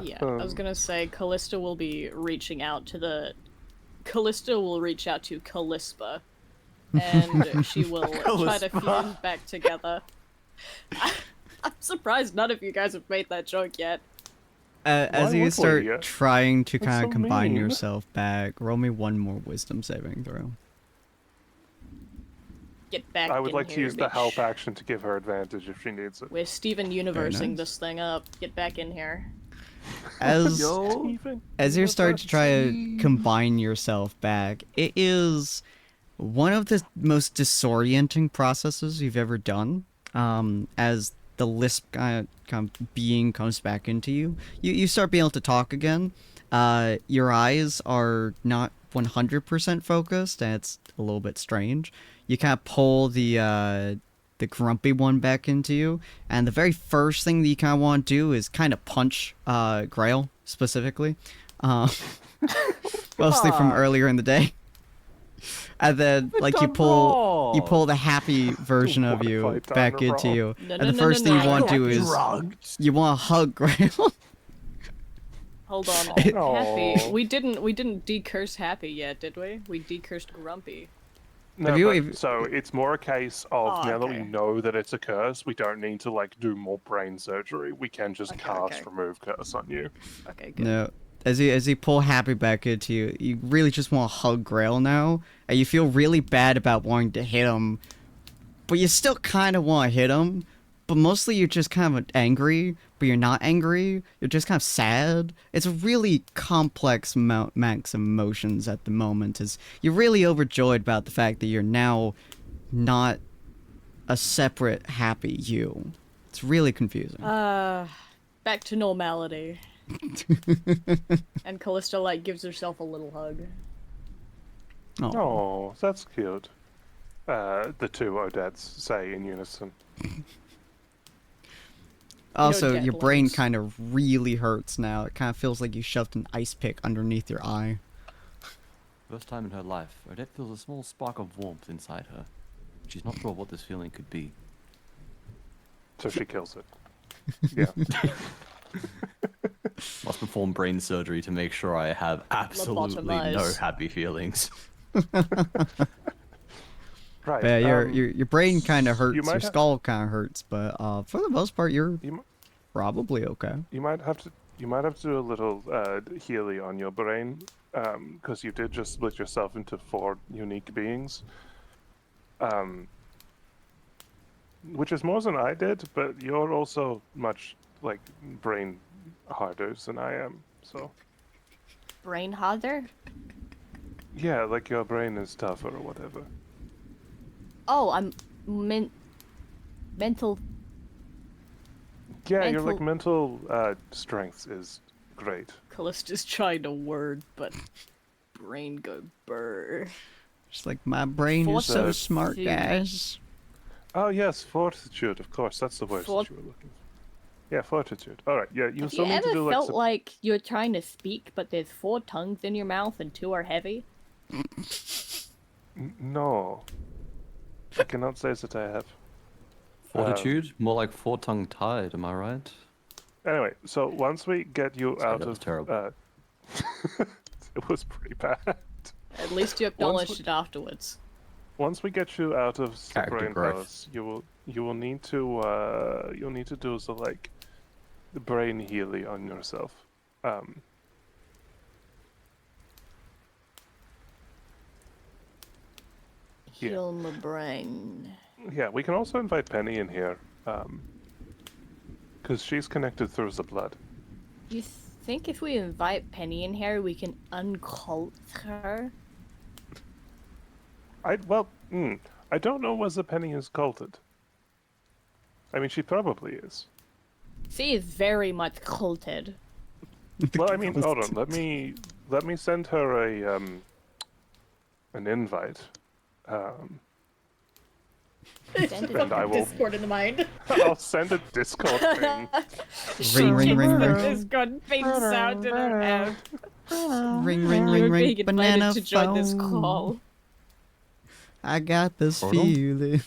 Yeah, I was gonna say Callista will be reaching out to the. Callista will reach out to Callispa, and she will try to fuse back together. I'm surprised none of you guys have made that joke yet. As Why you would start we? trying to That's kind of so combine mean. yourself back, roll me one more wisdom saving throw. Get back I would in like to here, use the bitch. help action to give her advantage if she needs it. We're Steven Universing nice. this thing up. Get back in here. As Steven, as you're starting to try to combine yourself back, it is one of the most disorienting processes you've ever done. As the lisp kind of being comes back into you, you start being able to talk again. Your eyes are not 100% focused, and it's a little bit strange. You kind of pull the grumpy one back into you, and the very first thing that you kind of want to do is kind of punch Grail specifically, mostly from earlier in the day. And then, like, you pull the happy version of What have I you done back into wrong? you, No, and no, the no, first no, thing you no. want to do is you want to hug Grail. Hold on, Aw. Happy. We didn't decurse Happy yet, did we? We decursed Grumpy. No, Have you but- even- so it's more a case of Oh, now that we okay. know that it's a curse, we don't need to like do more brain surgery. We can just Okay, cast okay. Remove Curse on you. Okay, good. No. As you pull Happy back into you, you really just want to hug Grail now, and you feel really bad about wanting to hit him, but you still kind of want to hit him, but mostly you're just kind of angry, but but you're not angry. You're just kind of sad. It's a really complex max emotions at the moment. Is you're really overjoyed about the fact that you're now not a separate happy you. It's really confusing. Back to normality. And Callista like gives herself a little hug. Oh, that's cute. The two Odettes say in unison. Also, your brain deadlines. kind of really hurts now. It kind of feels like you shoved an ice pick underneath your eye. First time in her life, Odette feels a small spark of warmth inside her. She's not sure what this feeling could be. So she kills it. Yeah. Must perform brain surgery to make sure I have absolutely no Lobotomize. happy feelings. Right. But yeah, your brain kind of hurts, might your have- skull kind of hurts, but for the most part, you're You, probably okay. you might have to do a little Healy on your brain, because you did just split yourself into 4 unique beings. Which is more than I did, but you're also much like brain harder than I am. So Brain harder? yeah, like your brain is tougher or whatever. Oh, I'm mental. Yeah, your like mental strength is great. Callista's trying to word, but brain go burr. Just like my brain is so Fortitude. smart, guys. Oh yes, fortitude. Of course, that's the word that you were looking for. Yeah, fortitude. All right. Yeah, you Have still you need to ever do felt some... like you're trying to speak, but there's 4 tongues in your mouth and 2 are heavy? No, I cannot say that I have. Fortitude? More like four-tongue tied, am I right? Anyway, so once we get you Sorry, out that of was terrible. it was pretty bad. At least you acknowledged it afterwards. Once we get you out of the Character brain growth. palace, you will need to do the like the brain healy on yourself. Yeah. Heal my brain. Yeah, we can also invite Penny in here, because she's connected through the blood. You think if we invite Penny in here, we can uncult her? I don't know whether Penny is culted. I mean, she probably is. She is very much culted. Well, I mean, hold on. Let me send her a an invite. Send it And I will. Discord in the mind. I'll send a Discord thing. Ring, ring, ring, ring. This gun thing sound in her head. Ring, ring, You're ring, ring. being invited Banana to join this phone. call. I got this Photo? feeling.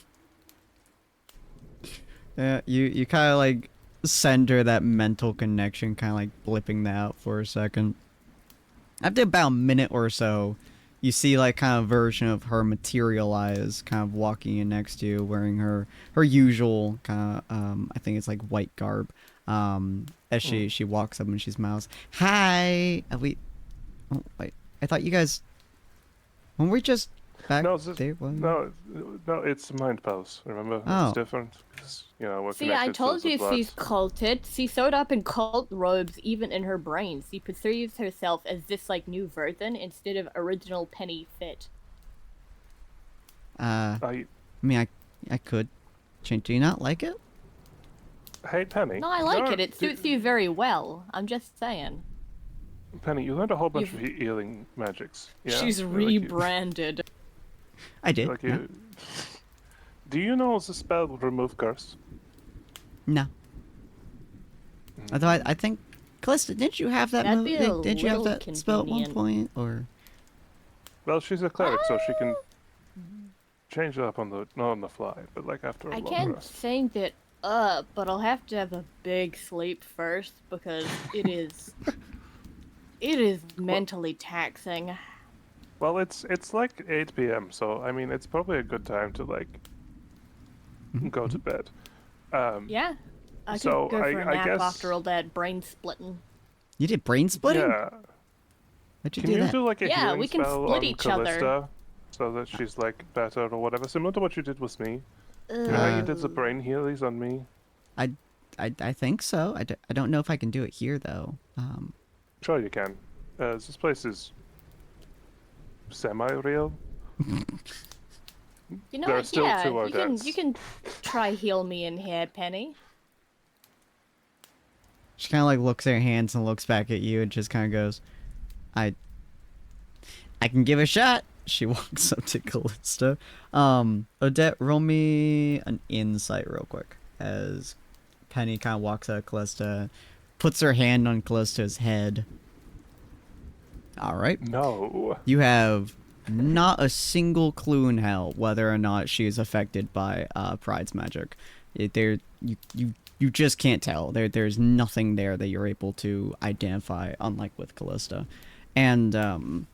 Yeah, you kind of like send her that mental connection, kind of like blipping that out for a second. After about a minute or so, you see like kind of version of her materialize, kind of walking in next to you, wearing her usual kind of I think it's like white garb. As she walks up and she smiles. Hi. Oh wait, I thought you guys. When we just back No, there. What? no, it's Mind Palace. Remember, Oh. it's different. 'Cause, we're See, I connected told through you the blood. she's culted. She showed up in cult robes even in her brain. She perceives herself as this like new version instead of original Penny fit. I mean, I could change. Do you not like it? Hey, Penny. No, I like you're- it. It suits you very well. I'm just saying. Penny, you learned a whole bunch of healing magics. Yeah? She's Like rebranded. I did. Like yeah. you... Do you know the spell Remove Curse? No. Although I think, Callista, didn't you have that That'd move? be a Didn't you have little that spell at one convenient. point? Or Well, she's a cleric, so she can change it up on the not on the fly, but like after a I long can rest. change it up, but I'll have to have a big sleep first because it is mentally taxing. Well, it's like 8 p.m., so I mean, it's probably a good time to like go to bed. Yeah. I could So, go for a I nap guess- after all that brain splitting. you did brain splitting? Yeah. How'd you Can do you that? do like a Yeah, healing we can spell split on each other. Callista so that she's like better or whatever, similar to what you did with me? You know how you did the brain healies on me? I think so. I don't know if I can do it here though. Sure, you can. This place is semi-real. You know There are what? still Yeah, two you can Odettes. try heal me in here, Penny. She kind of like looks at her hands and looks back at you and just kind of goes, I can give it a shot. She walks up to Callista. Odette, roll me an insight real quick as Penny kind of walks at Callista, puts her hand on Callista's head. All right. No. You have not a single clue in hell whether or not she is affected by Pride's magic. You just can't tell. There's nothing there that you're able to identify, unlike with Callista. And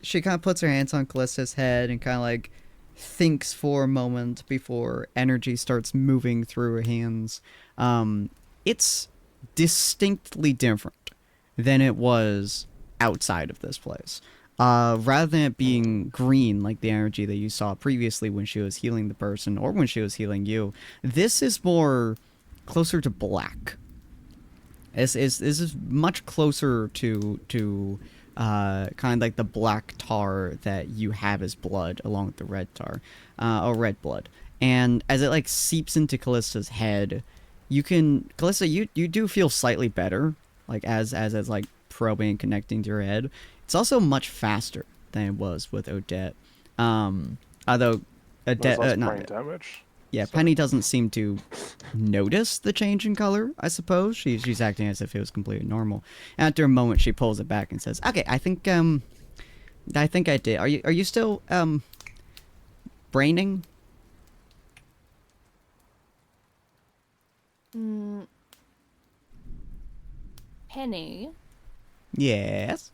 she kind of puts her hands on Callista's head and kind of like thinks for a moment before energy starts moving through her hands. It's distinctly different than it was outside of this place. Rather than it being green like the energy that you saw previously when she was healing the person or when she was healing you, this is more closer to black. This is much closer to kind of like the black tar that you have as blood along with the red tar, or red blood. And as it like seeps into Callista's head, Callista, you do feel slightly better, like as it's like probing and connecting to your head. It's also much faster than it was with Odette. Although There's Odette, less not brain damage. yeah, So- Penny doesn't seem to notice the change in color, I suppose. She's acting as if it was completely normal. After a moment, she pulls it back and says, "Okay, I think I did. Are you still braining?" Penny, Yes.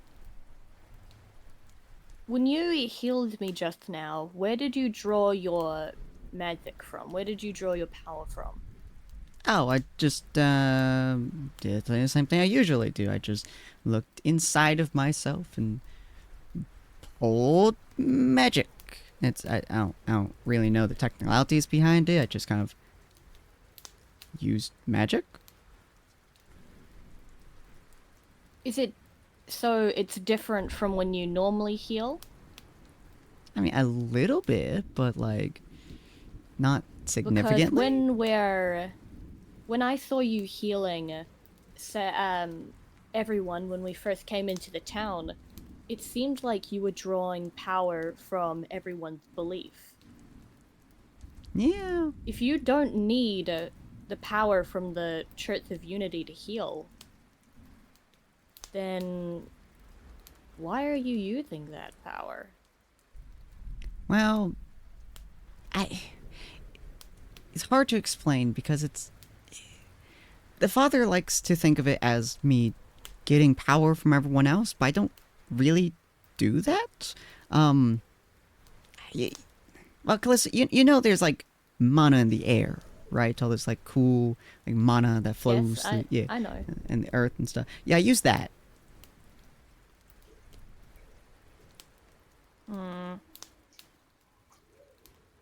when you healed me just now, where did you draw your magic from? Where did you draw your power from? Oh, I just did the same thing I usually do. I just looked inside of myself and pulled magic. I don't really know the technicalities behind it. I just kind of used magic. Is it so it's different from when you normally heal? I mean, a little bit, but like not significantly. Because when I saw you healing everyone when we first came into the town, it seemed like you were drawing power from everyone's belief. Yeah. If you don't need the power from the Church of Unity to heal, then why are you using that power? Well, it's hard to explain because the father likes to think of it as me getting power from everyone else, but I don't really do that. Well, Calista, you know there's like mana in the air, right? All this like cool like mana that flows Yes, through, I know. and the earth and stuff. Yeah, I use that.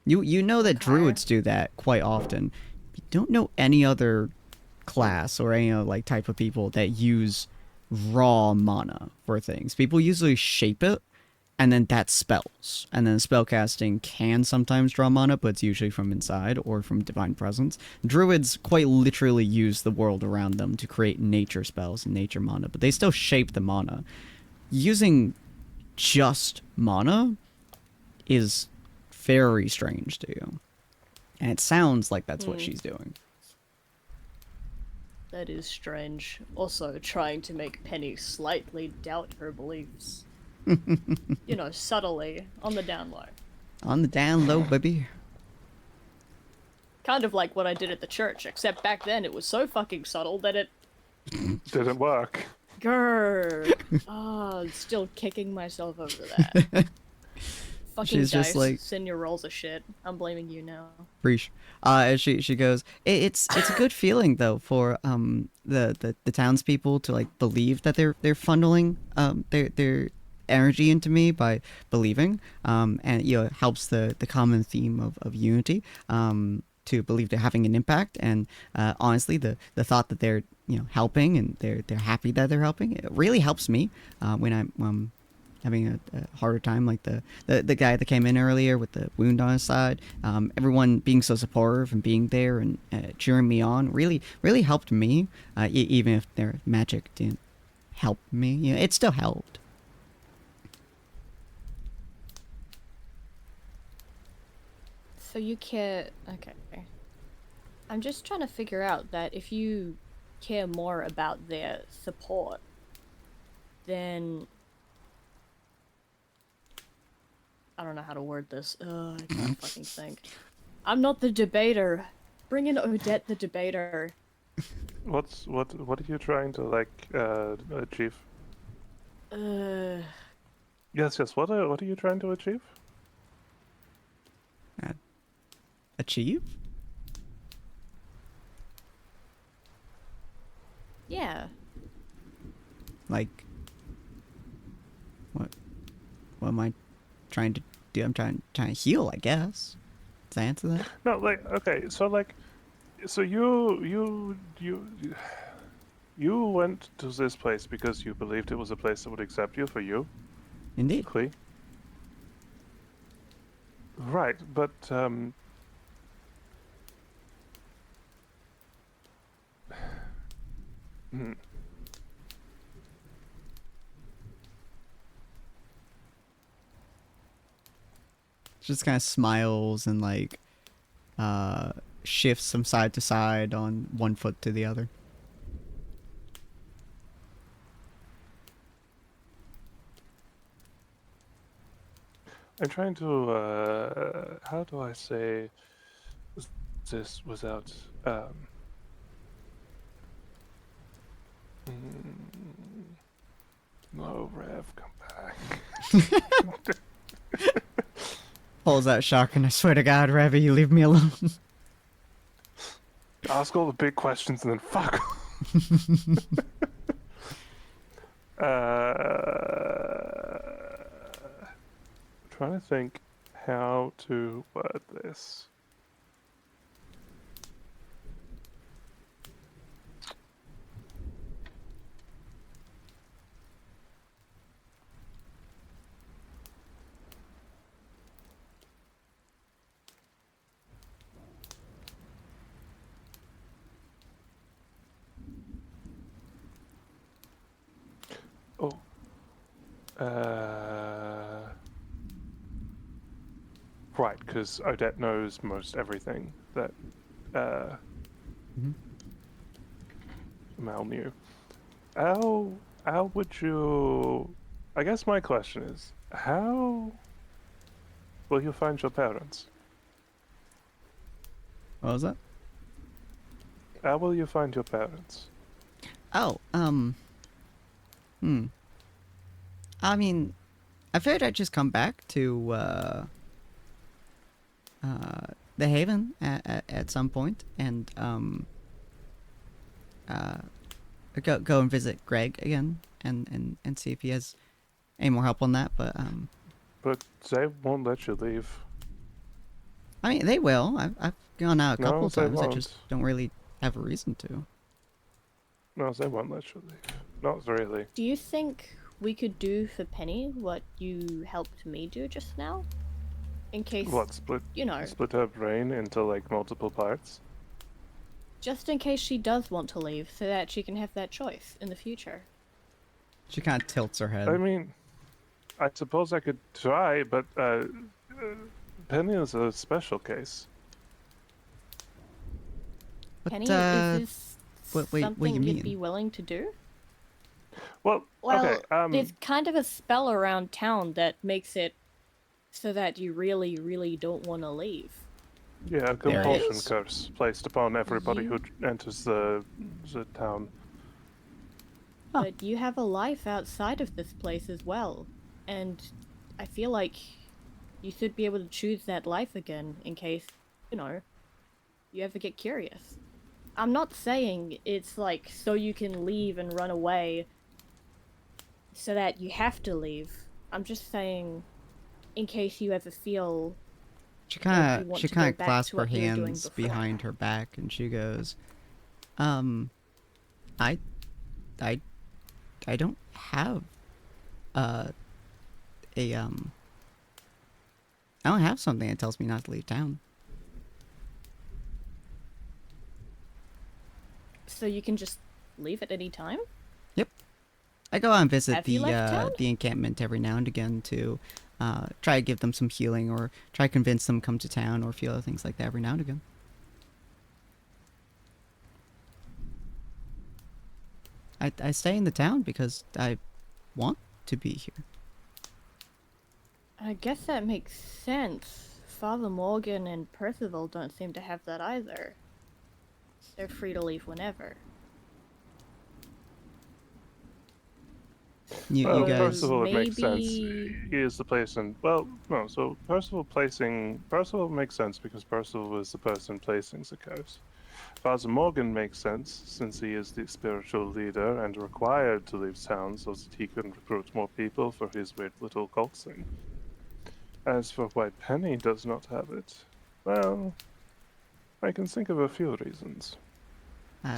You know that Okay. druids do that quite often. You don't know any other class or any other like type of people that use raw mana for things. People usually shape it, and then that's spells. And then spellcasting can sometimes draw mana, but it's usually from inside or from divine presence. Druids quite literally use the world around them to create nature spells and nature mana, but they still shape the mana. Using just mana is very strange to you. And it sounds like that's what she's doing. That is strange. Also, trying to make Penny slightly doubt her beliefs. You know, subtly, on the down low. On the down low, baby. Kind of like what I did at the church, except back then it was so fucking subtle that it... Didn't work. Grrr. Still kicking myself over that. Fucking She's dice, just like- send your rolls of shit. I'm blaming you now. Preach. And she goes, it's a good feeling though for the townspeople to like believe that they're funneling their energy into me by believing, and you know it helps the common theme of unity. to believe they're having an impact. And honestly, the thought that they're helping and they're happy that they're helping, it really helps me when I'm having a harder time, like the guy that came in earlier with the wound on his side. Everyone being so supportive and being there and cheering me on really helped me, even if their magic didn't help me. It still helped. So you care. Okay. I'm just trying to figure out that if you care more about their support, then I don't know how to word this. I can't fucking think. I'm not the debater. Bring in Odette the debater. What are you trying to achieve? Yes. What are you trying to achieve? Achieve? Yeah. Like, what am I trying to do? I'm trying to heal, I guess. Does that answer that? No, okay, so you went to this place because you believed it was a place that would accept you for you. Indeed. Clee. Right, but Just kind of smiles and like shifts from side to side on one foot to the other. I'm trying to how do I say this without no, Rev, come back. Pulls out shotgun. I swear to God, Ravi, you leave me alone. Ask all the big questions and then fuck. Trying to think how to word this. Oh. Right, because Odette knows most everything that Mal knew. How would you... I guess my question is, how will you find your parents? What was that? How will you find your parents? Oh, I mean, I figured I'd just come back to the Haven at some point and go and visit Greg again and see if he has any more help on that. But But they won't let you leave. I mean, they will. I've gone out a No, couple they times. I won't. just don't really have a reason to. No, they won't let you leave. Not really. Do you think we could do for Penny what you helped me do just now? In case, What, split split her brain into like multiple parts? just in case she does want to leave, so that she can have that choice in the future. She kind of tilts her head. I mean, I suppose I could try, but Penny is a special case. What, Penny, is this what you something mean? you'd be willing to do? Well, Well, okay. there's kind of a spell around town that makes it so that you really, really don't want to leave. Yeah, a There it compulsion is. curse placed upon everybody who enters the town. Huh. But you have a life outside of this place as well. And I feel like you should be able to choose that life again in case, you ever get curious. I'm not saying it's like so you can leave and run away so that you have to leave. I'm just saying in case you ever feel She Or if you kind of want she to go kind of back to clasps her what you were doing hands before. behind her back and she goes, I I I don't have uh a I don't have something that tells me not to leave town. So you can just leave at any time? Yep. I go out and visit Have you left town? the encampment every now and again to try to give them some healing or try to convince them to come to town or a few other things like that every now and again. I stay in the town because I want to be here. I guess that makes sense. Father Morgan and Percival don't seem to have that either. They're free to leave whenever. You Well, guys. Percival, it makes sense. maybe- He is the person. Well, no. So Percival makes sense because Percival was the person placing the curse. Father Morgan makes sense since he is the spiritual leader and required to leave town so that he can recruit more people for his weird little cult thing. As for why Penny does not have it, well, I can think of a few reasons.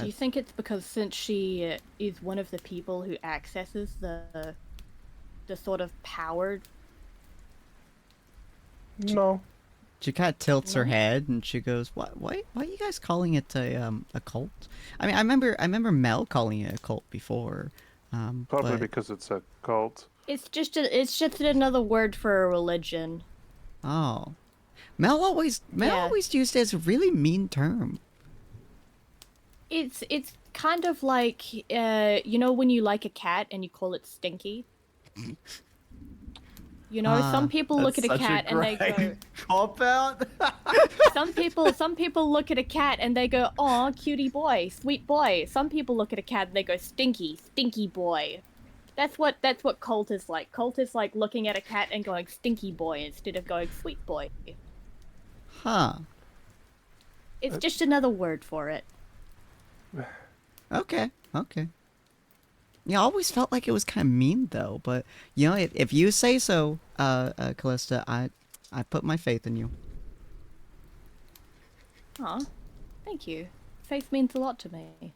Do you think it's because since she is one of the people who accesses the sort of power? No. She kind of tilts her No? head and she goes, Why are you guys calling it a cult? I mean, I remember Mel calling it a cult before. Probably but, because it's a cult. It's just another word for a religion. oh, Mel always Yeah. used it as a really mean term. It's kind of like you know when you like a cat and you call it Stinky. You know, some people look at a cat and they go. Cop out. Some people look at a cat and they go, "Aw, cutie boy, sweet boy." Some people look at a cat and they go, "Stinky, stinky boy." That's what cult is like. Cult is like looking at a cat and going, "Stinky boy," instead of going, "Sweet boy." Huh. It's just another word for it. Okay. Yeah, I always felt like it was kind of mean though, but you know, if you say so, Callista, I put my faith in you. Aw, thank you. Faith means a lot to me.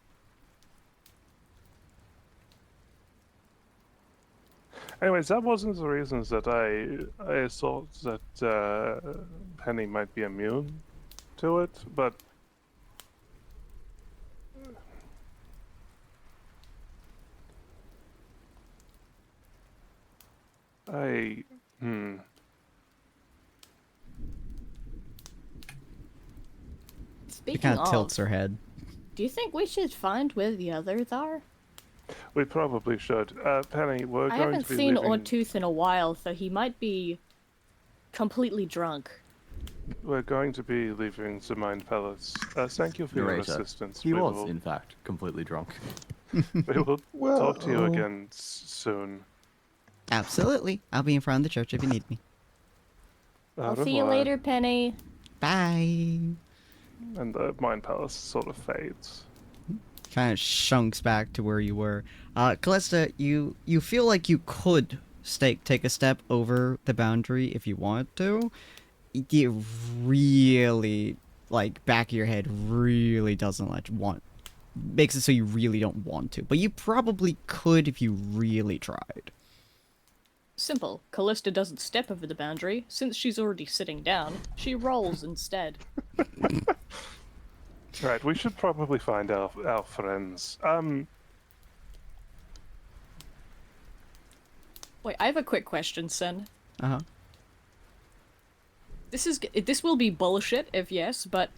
Anyways, that wasn't the reasons that I thought that Penny might be immune to it, but She Speaking kind of of, tilts her head. do you think we should find where the others are? we probably should. Penny, we're I going haven't to be seen leaving. Ortooth in a while, so he might be completely drunk. We're going to be leaving the Mind Palace. Thank you for your Narrator. assistance. He we was, will, in fact, completely drunk. we will talk to you Well- again soon. Absolutely. I'll be in front of the church if you need me. Au I'll see you revoir. later, Penny. Bye. And the Mind Palace sort of fades. Kind of shunks back to where you were. Callista, you feel like you could take a step over the boundary if you want to. It really, like, back of your head really doesn't makes it so you really don't want to. But you probably could if you really tried. Simple. Callista doesn't step over the boundary. Since she's already sitting down, she rolls instead. Right, we should probably find our friends. Wait, I have a quick question, Sen. Uh-huh. This will be bullshit if yes, but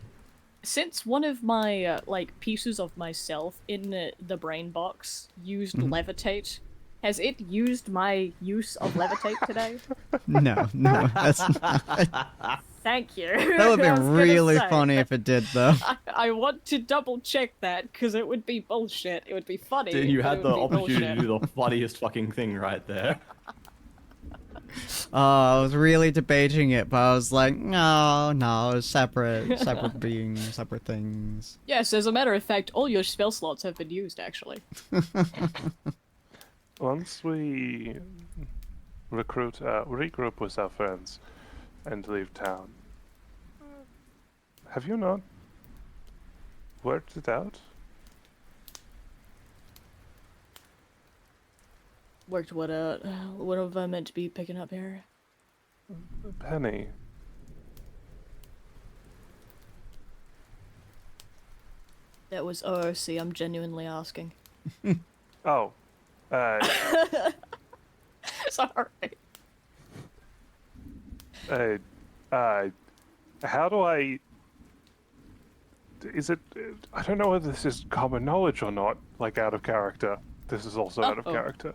since one of my like pieces of myself in the brain box used levitate, has it used my use of levitate today? No, that's not. Thank you. That would I have was been gonna really say, funny if it did, though. I want to double check that because it would be bullshit. It would be funny. Dude, you but had it the would be opportunity bullshit. to do the funniest fucking thing right there. I was really debating it, but I was like, no, separate beings, separate things. Yes, as a matter of fact, all your spell slots have been used, actually. Once we regroup with our friends and leave town, Have you not worked it out? Worked what out? What have I meant to be picking up here? Penny. That was OOC, I'm genuinely asking. Oh. Sorry. How do I... Is it... I don't know whether this is common knowledge or not, like out of character. This is also out of Uh-oh. character.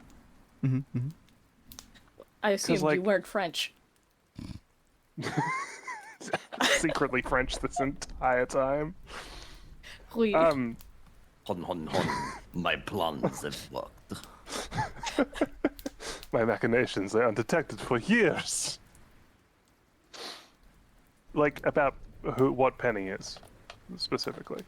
I assumed like- you weren't French. Secretly French this entire time. Oui. Hon. My plans have worked. My machinations are undetected for years. Like, about what Penny is, specifically.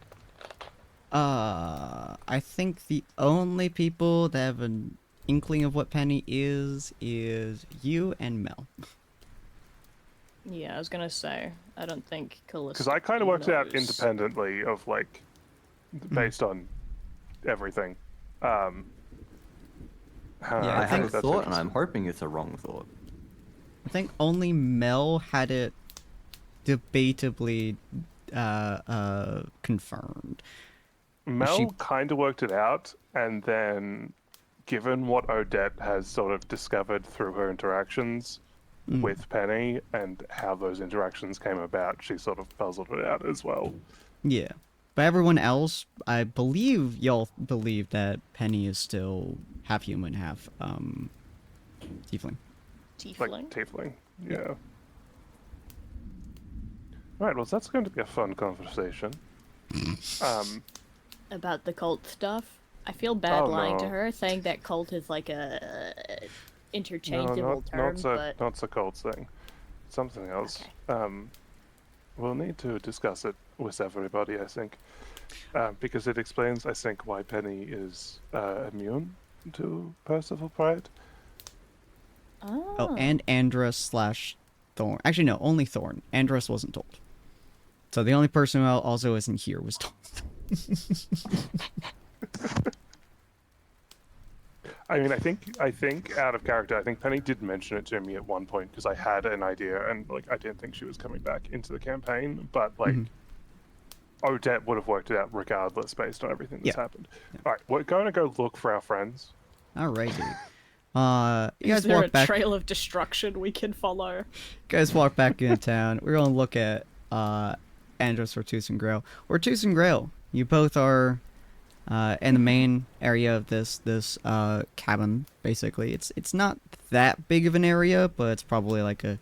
I think the only people that have an inkling of what Penny is you and Mel. Yeah, I was gonna say, I don't think Callista Because I kind of worked it out knows. independently of, like, based on everything. Yeah, I I have think a that's thought, and I'm interesting. hoping it's a wrong thought. I think only Mel had it debatably confirmed. Mel she- kind of worked it out, and then, given what Odette has sort of discovered through her interactions with Penny and how those interactions came about, she sort of puzzled it out as well. Yeah. But everyone else, I believe y'all believe that Penny is still half human, half tiefling. Tiefling? Like tiefling, yeah. Right, well, that's going to be a fun conversation. About the cult stuff? I feel bad Oh, lying to no. her, saying that cult is like a No, interchangeable term, but not the cults thing. Something else. Okay. We'll need to discuss it with everybody, I think. Because it explains, I think, why Penny is immune to Percival Pride. Oh, and Andrus / Thorn. Actually, no, only Thorn. Andrus wasn't told. So the only person who also isn't here was told. I mean, I think out of character, I think Penny did mention it to me at one point because I had an idea and like I didn't think she was coming back into the campaign, but like Odette would have worked it out regardless based on everything that's happened. All right, we're going to go look for our friends. Alrighty. You is guys there a walk back. trail of destruction we can follow? You guys walk back into town. We're gonna look at Andros, Ortus, and Grail. Ortus and Grail, you both are in the main area of this cabin. Basically, it's not that big of an area, but it's probably like a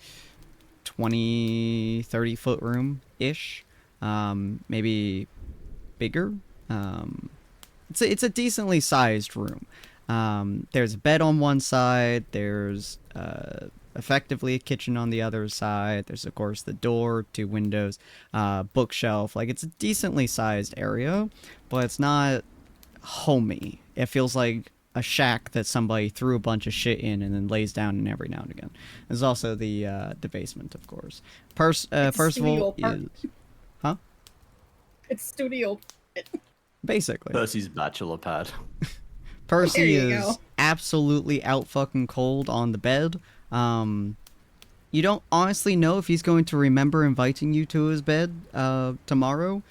20-30 foot room ish, maybe bigger. It's a decently sized room. There's a bed on one side. There's effectively a kitchen on the other side. There's of course the door, 2 windows, bookshelf. Like it's a decently sized area, but it's not homey. It feels like a shack that somebody threw a bunch of shit in and then lays down in every now and again. There's also the basement, of course. First of all, studio apartment. huh? It's studio. Basically. Percy's bachelor pad. Percy There you is go. absolutely out fucking cold on the bed. You don't honestly know if he's going to remember inviting you to his bed tomorrow.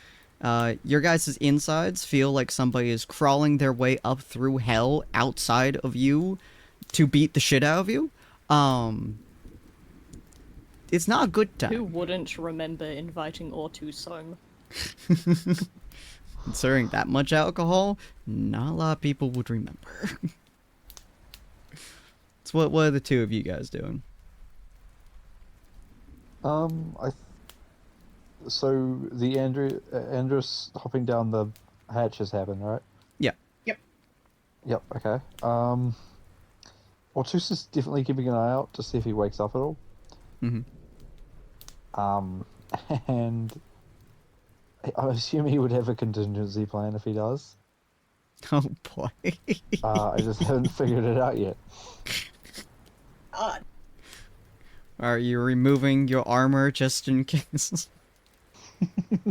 Your guys' insides feel like somebody is crawling their way up through hell outside of you to beat the shit out of you. It's not a good time. Who wouldn't remember inviting Ortus home? Considering that much alcohol, not a lot of people would remember. So what are the two of you guys doing? So the Andrus hopping down the hatch has happened, right? Yeah. Yep. Okay. Ortus is definitely keeping an eye out to see if he wakes up at all. Mm-hmm. And I assume he would have a contingency plan if he does. Oh boy. I just haven't figured it out yet. God. Are you removing your armor just in case?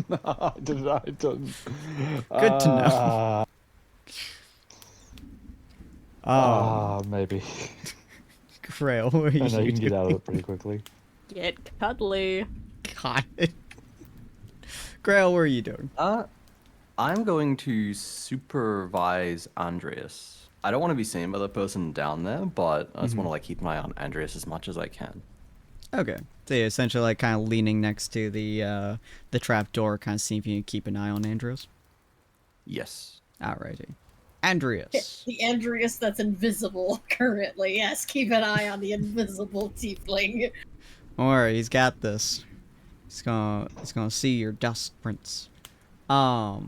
No, I didn't. I didn't. Good to know. Maybe. Grail, what are I know you you can get out of doing? it pretty quickly. Get cuddly. God. Grail, what are you doing? I'm going to supervise Andreas. I don't want to be seen by the person down there, but I just want to like keep an eye on Andreas as much as I can. Okay. So you're essentially like kind of leaning next to the trap door, kind of seeing if you can keep an eye on Andreas. Yes. Alrighty. Andreas. The Andreas that's invisible currently. Yes, keep an eye on the invisible tiefling. Don't worry, he's got this. He's gonna see your dust prints. But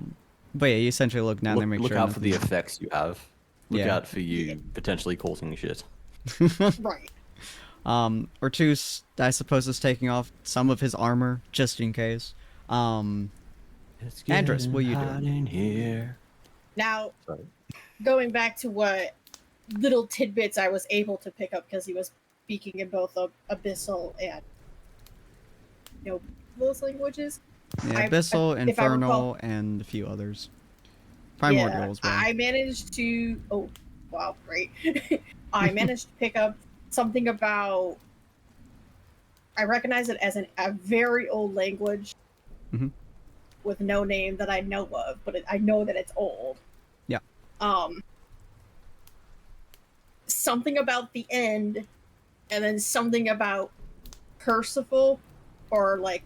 yeah, you essentially look down there, make Look sure out for the nothing. effects you have. Look Yeah. out for you potentially causing shit. Right. Ortus, I suppose, is taking off some of his armor just in case. It's Andres, what are you hot doing? in here. Now, Sorry. going back to what little tidbits I was able to pick up because he was speaking in both Abyssal and those languages. Yeah, Abyssal, if I recall- Infernal, and a few others. Primordial as well. I managed to. Oh, wow, great! I managed to pick up something about. I recognize it as a very old language Mhm. with no name that I know of, but I know that it's old. Yeah. Something about the end, and then something about Percival, or like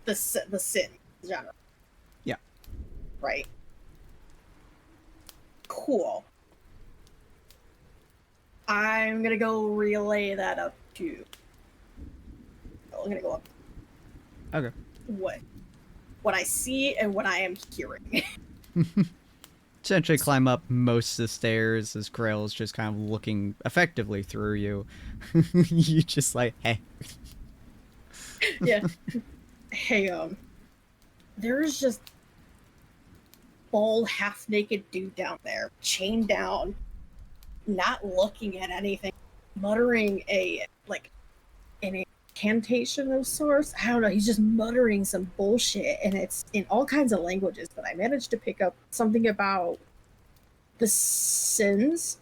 the sin genre. Yeah. Right. Cool. I'm gonna go relay that up to. I'm gonna go up. Okay. What I see and what I am hearing. Essentially climb up most of the stairs as Grail is just kind of looking effectively through you. You just like, hey. Yeah. Hey, there's just bald, half-naked dude down there, chained down, not looking at anything, muttering an incantation of sorts. I don't know. He's just muttering some bullshit, and it's in all kinds of languages. But I managed to pick up something about the sins,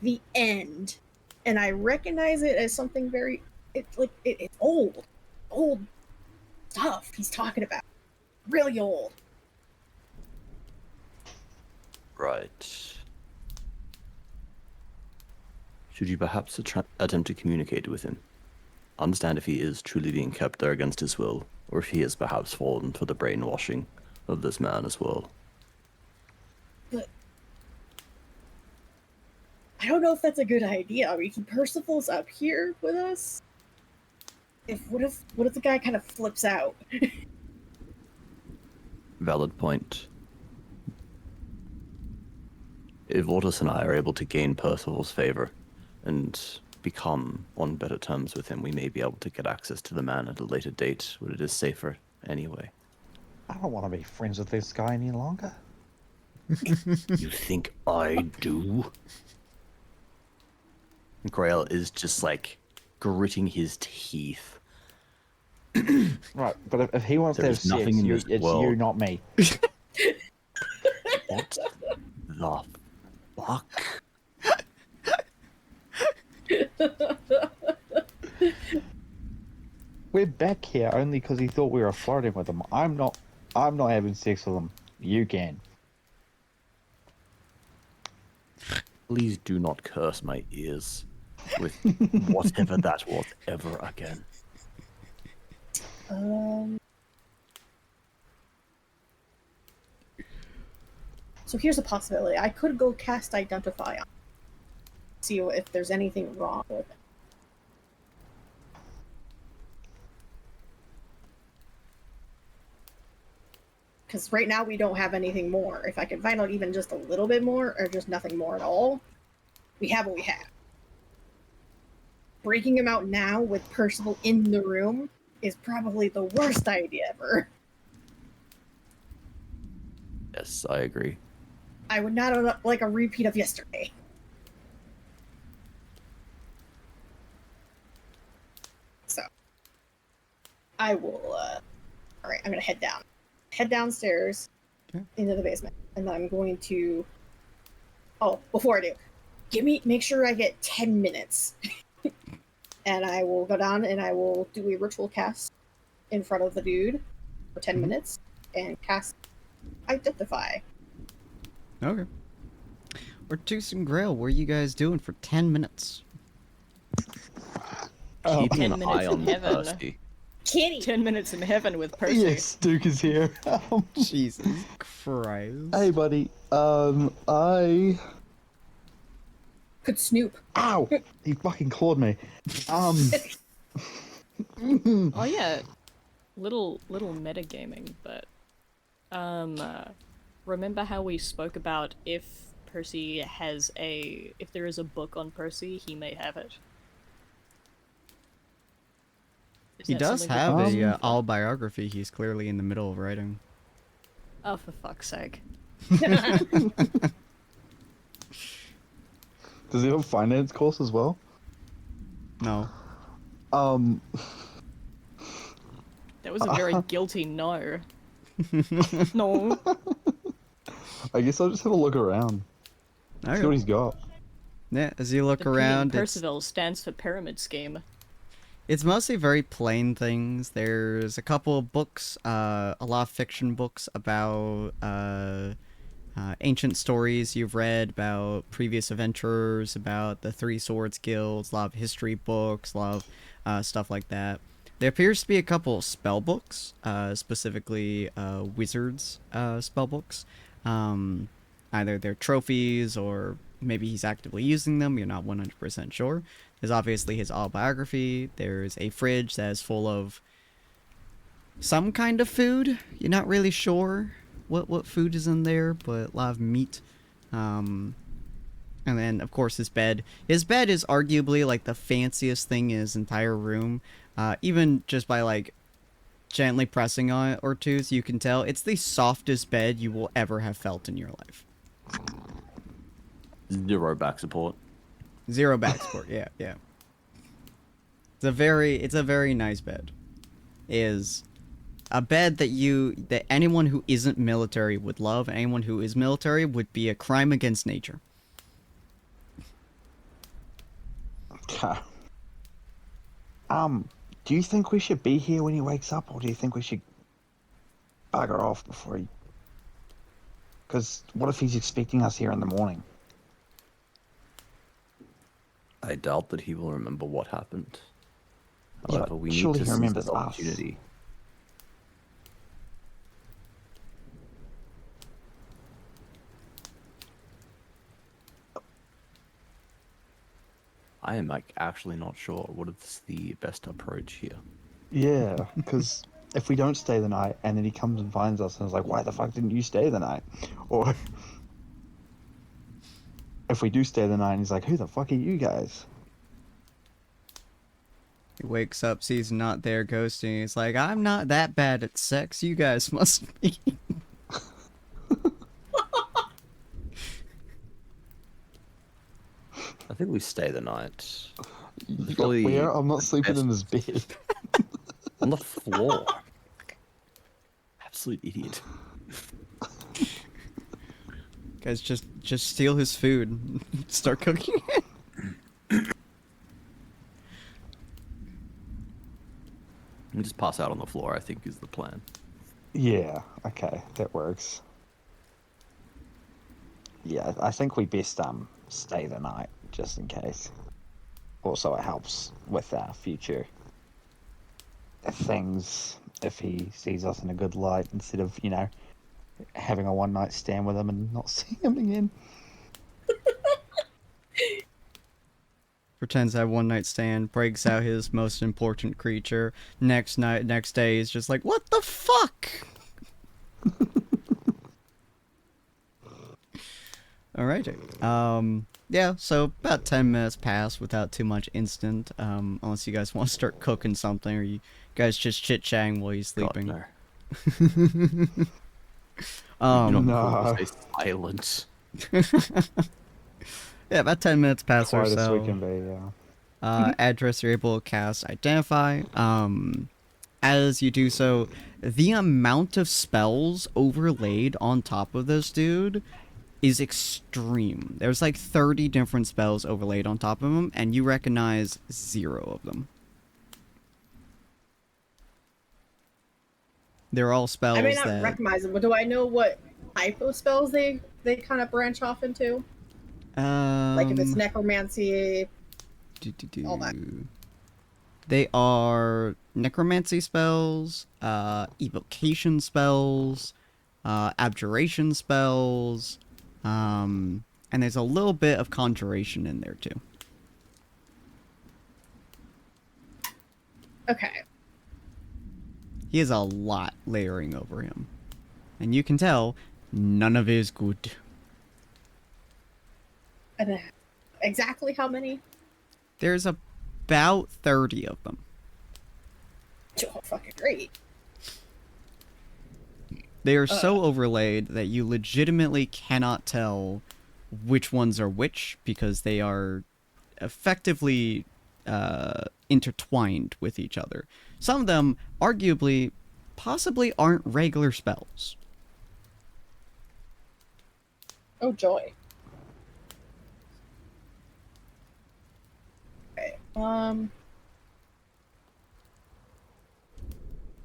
the end, and I recognize it as something very. It's old stuff he's talking about. Really old. Right. Should you perhaps attempt to communicate with him? Understand if he is truly being kept there against his will, or if he has perhaps fallen for the brainwashing of this man as well. But I don't know if that's a good idea. I mean, Percival's up here with us. What if the guy kind of flips out? Valid point. If Vortis and I are able to gain Percival's favor and become on better terms with him, we may be able to get access to the man at a later date when it is safer anyway. I don't want to be friends with this guy any longer. You think I do? Grail is just like gritting his teeth. Right, but if he wants There's to have nothing sex, in you, this it's world. you, not me. What the fuck? We're back here only because he thought we were flirting with him. I'm not having sex with him. You can. Please do not curse my ears with whatever that was ever again. So here's a possibility. I could go cast Identify on, see if there's anything wrong with it. Because right now we don't have anything more. If I can find out even just a little bit more, or just nothing more at all, we have what we have. Breaking him out now with Percival in the room is probably the worst idea ever. Yes, I agree. I would not like a repeat of yesterday. So, I will All right, I'm gonna head downstairs Okay. into the basement, and then I'm going to. Oh, before I do, make sure I get 10 minutes, and I will go down and I will do a ritual cast in front of the dude for 10 minutes and cast Identify. Okay. Ortuz and Grail, what are you guys doing for 10 minutes? Keeping 10 an minutes eye in on heaven. Percy. Kitty! 10 minutes in heaven with Percy. Yes, Duke is here. Jesus Christ. Hey, buddy. I. Could Snoop. Ow! He fucking clawed me. Oh yeah, little metagaming, but remember how we spoke about if Percy has if there is a book on Percy, he may have it. Is He that does something have that a Percy- all biography he's clearly in the middle of writing. Oh, for fuck's sake! Does he have a finance course as well? No. That was a very guilty no. No. I guess I'll just have a look around. See what he's got. Yeah, as you look The P in around, Percival stands for pyramid scheme. it's mostly very plain things. There's a couple of books, a lot of fiction books about ancient stories you've read about previous adventurers, about the Three Swords Guilds, a lot of history books, a lot of stuff like that. There appears to be a couple of spell books, specifically wizards spell books. Either they're trophies or maybe he's actively using them, you're not 100% sure. There's obviously his autobiography. There's a fridge that is full of some kind of food. You're not really sure what food is in there, but a lot of meat. And then, of course, his bed. His bed is arguably, like, the fanciest thing in his entire room. Even just by, like, gently pressing on it or two, so you can tell it's the softest bed you will ever have felt in your life. 0 back support. 0 back support, yeah. It's a very nice bed. Is a bed that anyone who isn't military would love. Anyone who is military would be a crime against nature. Okay. Do you think we should be here when he wakes up, or do you think we should bugger off before he... Because what if he's expecting us here in the morning? I doubt that he will remember what happened. Yeah, However, we need surely to he seize remembers this us. opportunity. I am actually not sure what is the best approach here. Yeah, because if we don't stay the night, and then he comes and finds us and is like, why the fuck didn't you stay the night? Or if we do stay the night and he's like, who the fuck are you guys? He wakes up, sees not there, ghosting. He's like, I'm not that bad at sex. You guys must be. I think we stay the night. Probably... Where? I'm not sleeping in his bed. On the floor. Absolute idiot. Guys, just steal his food. Start cooking it. And just pass out on the floor, I think, is the plan. Yeah, okay, that works. Yeah, I think we best stay the night, just in case. Also, it helps with our future things if he sees us in a good light instead of, you know, having a one-night stand with him and not seeing him again. Pretends to have one night stand, breaks out his most important creature. Next day, he's just like, what the fuck? Alrighty. Yeah, so about 10 minutes pass without too much instant, unless you guys want to start cooking something, or you guys just chit-chatting while he's sleeping. God, no. You're not No. stay silent. Yeah, about 10 minutes pass or Quiet as we so. can be, yeah. Address you're able to cast Identify. as you do so, the amount of spells overlaid on top of this dude is extreme. There's like 30 different spells overlaid on top of him, and you recognize 0 of them. They're all spells I may not that... recognize them, but do I know what type of spells they kind of branch off into? Like if it's necromancy, all that. They are necromancy spells, evocation spells, abjuration spells, and there's a little bit of conjuration in there too. Okay. He has a lot layering over him. And you can tell, none of it is good. And exactly how many? There's about 30 of them. Oh, fucking great. They are so overlaid that you legitimately cannot tell which ones are which, because they are effectively intertwined with each other. Some of them, arguably, possibly aren't regular spells. Oh, joy. Okay.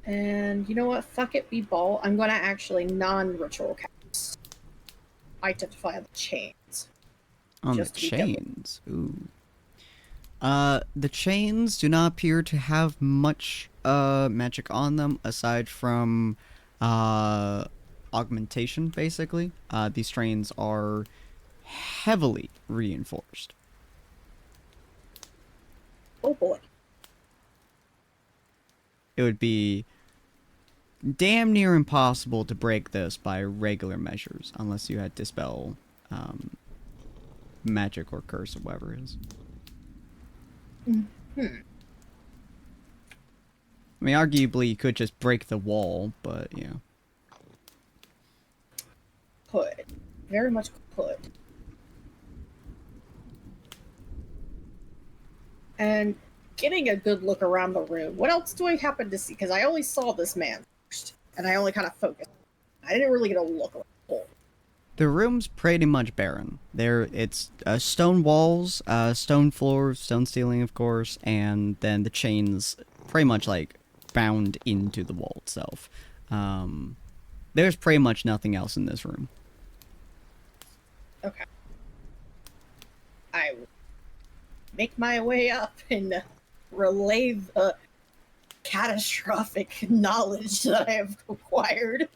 And you know what? Fuck it, be ball. I'm gonna actually non-ritual cast Identify the Chains. On the Just to be double. chains. Ooh. The chains do not appear to have much magic on them aside from augmentation, basically. These chains are heavily reinforced. Oh boy. It would be damn near impossible to break this by regular measures unless you had dispel magic or curse or whatever it is. I mean, arguably, you could just break the wall, but, yeah. Could. Very much could. And getting a good look around the room, what else do I happen to see? Because I only saw this man first, and I only kind of focused. I didn't really get a look around the whole. The room's pretty much barren. It's stone walls, stone floors, stone ceiling, of course, and then the chains pretty much, like, bound into the wall itself. There's pretty much nothing else in this room. Okay. I will make my way up and relay the catastrophic knowledge that I have acquired.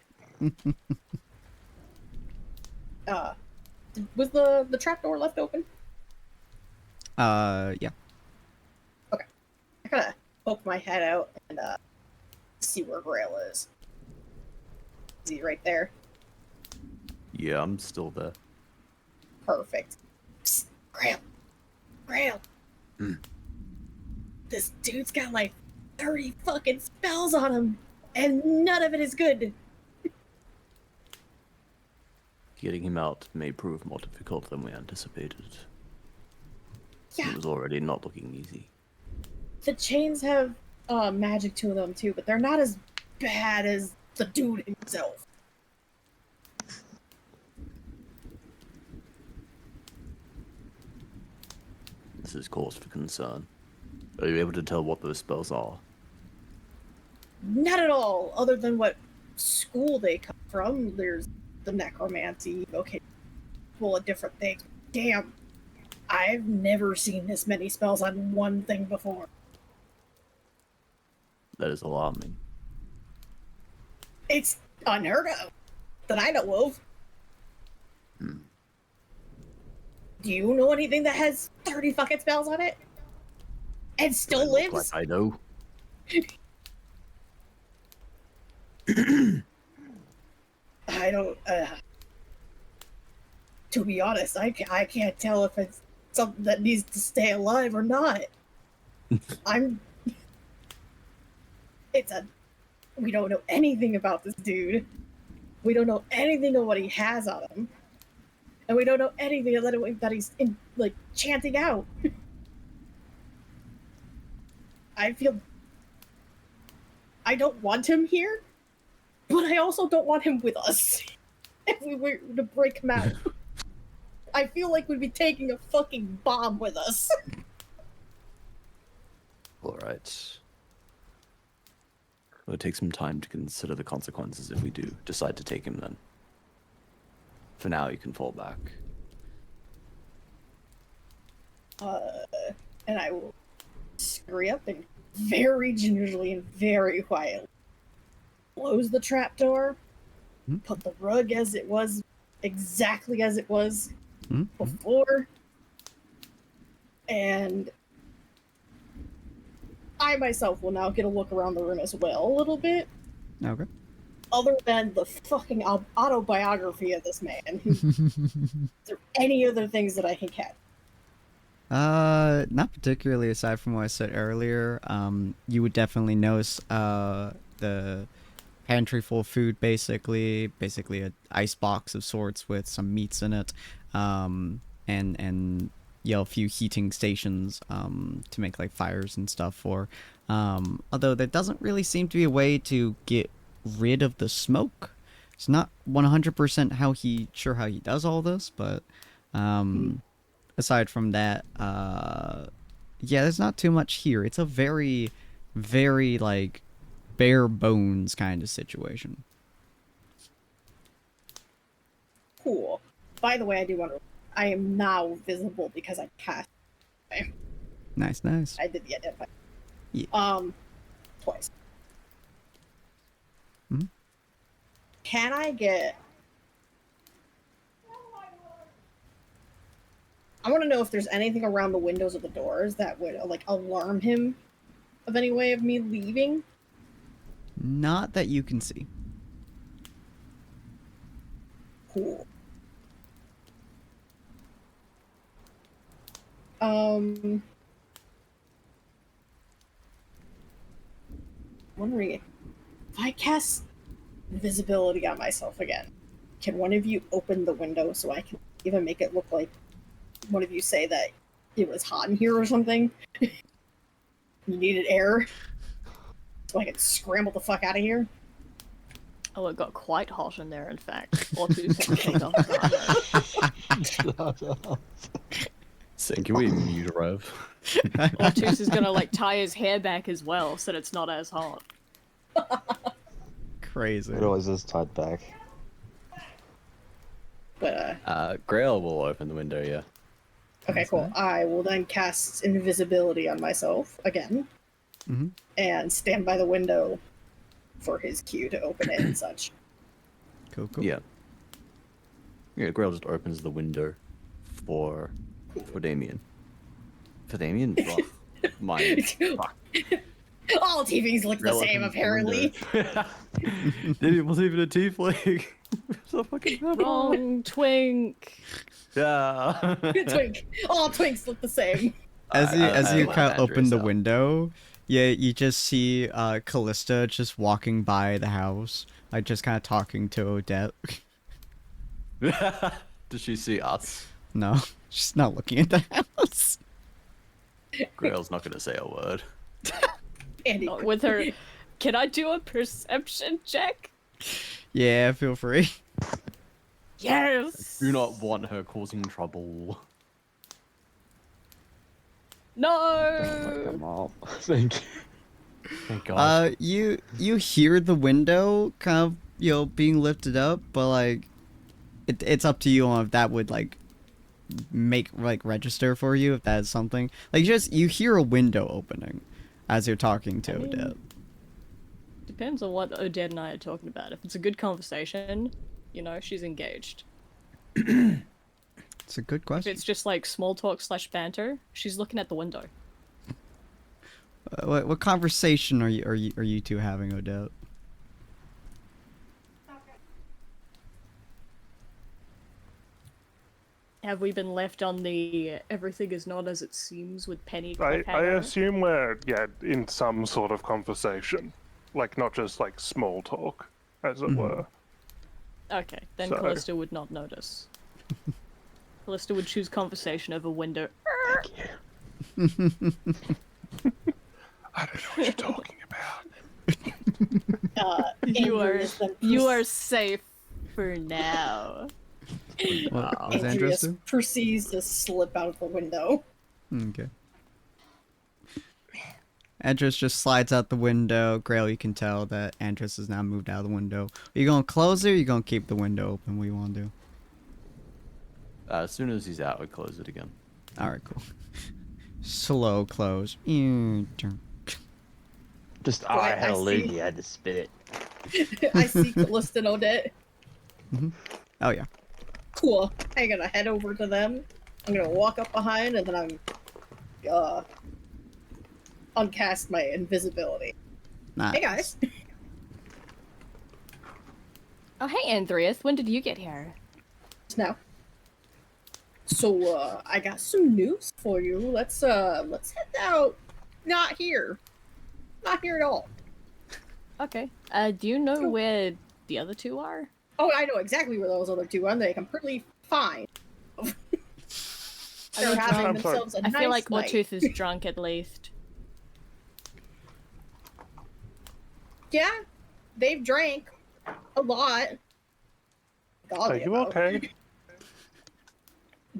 Was the trapdoor left open? Yeah. Okay. I kind of poke my head out and see where Grail is. Is he right there? Yeah, I'm still there. Perfect. Psst, Grail. Grail. This dude's got like 30 fucking spells on him, and none of it is good. Getting him out may prove more difficult than we anticipated. Yeah. It was already not looking easy. The chains have magic to them too, but they're not as bad as the dude himself. This is cause for concern. Are you able to tell what those spells are? Not at all, other than what school they come from. There's the necromancy, okay, full of different things. Damn, I've never seen this many spells on one thing before. That is alarming. It's unheard of, that I know of. Do you know anything that has 30 fucking spells on it? And still Look lives? like I know. I don't, to be honest, I can't tell if it's something that needs to stay alive or not. We don't know anything about this dude. We don't know anything of what he has on him. And we don't know anything that he's chanting out. I don't want him here, but I also don't want him with us. If we were to break him out, I feel like we'd be taking a fucking bomb with us. All right. It'll take some time to consider the consequences if we do decide to take him then. For now, you can fall back. And I will scurry up and very gingerly and very quietly close the trapdoor, put the rug as it was, exactly as it was before, and I myself will now get a look around the room as well a little bit. Okay. Other than the fucking autobiography of this man, is there any other things that I can catch? Not particularly aside from what I said earlier. You would definitely notice, the pantry full of food, basically a ice box of sorts with some meats in it, and a few heating stations, to make like fires and stuff for, although there doesn't really seem to be a way to get rid of the smoke. It's not 100% how he does all this, but, aside from that, yeah, there's not too much here. It's a very, very, like, bare bones kind of situation. Cool. By the way, I do want to. I am now visible because I cast. Nice. I did the identify. Yeah. Twice. Mm-hmm. Can I get? I want to know if there's anything around the windows of the doors that would like alarm him of any way of me leaving. Not that you can see. Cool. Wondering if I cast invisibility on myself again, can one of you open the window so I can even make it look like one of you say that it was hot in here or something? You needed air so I could scramble the fuck out of here? Oh, it got quite hot in there, in fact. Or two seconds take off the armor. So can we mute Rev? Ortus is gonna like tie his hair back as well, so that it's not as hot. Crazy. It always is tied back. But Grail will open the window, yeah. okay, cool. I will then cast invisibility on myself again, and stand by the window for his cue to open it and such. Cool. Yeah. Yeah, Grail just opens the window for Damien. For Damien? Ugh, mine. Fuck. All TVs look the Grail same, opens the apparently. window. Damien wasn't even a tiefling. So fucking Wrong twink. Yeah. Twink. All twinks look the same. As you I kind love of open the Andrew, so. window, yeah, you just see Callista just walking by the house, like just kind of talking to Odette. Does she see us? No, she's not looking at the house. Grail's not gonna say a word. Andy, Not with her. Can I do a perception check? Yeah, feel free. Yes! Do not want her causing trouble. No! Come on. Thank you. Thank God. You hear the window kind of being lifted up, but like it's up to you on if that would like make like register for you, if that is something. Like you hear a window opening as you're talking to Odette. Depends on what Odette and I are talking about. If it's a good conversation, you know, she's engaged. It's a good If question. it's just like small talk / banter, she's looking at the window. What conversation are you two having, Odette? Have we been left on the everything is not as it seems with Penny I cliffhanger? assume we're, in some sort of conversation. Like, not just, like, small talk, as it were. Okay, then So- Callista would not notice. Callista would choose conversation over window. I don't know what you're talking about. You are Andreas then you are safe for now. What was Andros Andreas do? proceeds to slip out of the window. Okay. Andros just slides out the window. Grail, you can tell that Andros has now moved out of the window. Are you gonna close it or are you gonna keep the window open? What do you wanna do? As soon as he's out, we close it again. Alright, cool. Slow close. Just, I see- hallelujah, I had to spit it. I see Callista and Odette. Oh yeah. Cool. I'm gonna head over to them. I'm gonna walk up behind and then I'm uncast my invisibility. Nice. Hey guys. Oh, hey, Andreas. When did you get here? Now. So I got some news for you. Let's head out. Not here. Not here at all. Okay. Do you know where the other two are? Oh, I know exactly where those other two are. They're completely fine. They're having I'm sorry. themselves a I nice feel like night. Ortooth is drunk at least. Yeah, they've drank a lot. Are you okay?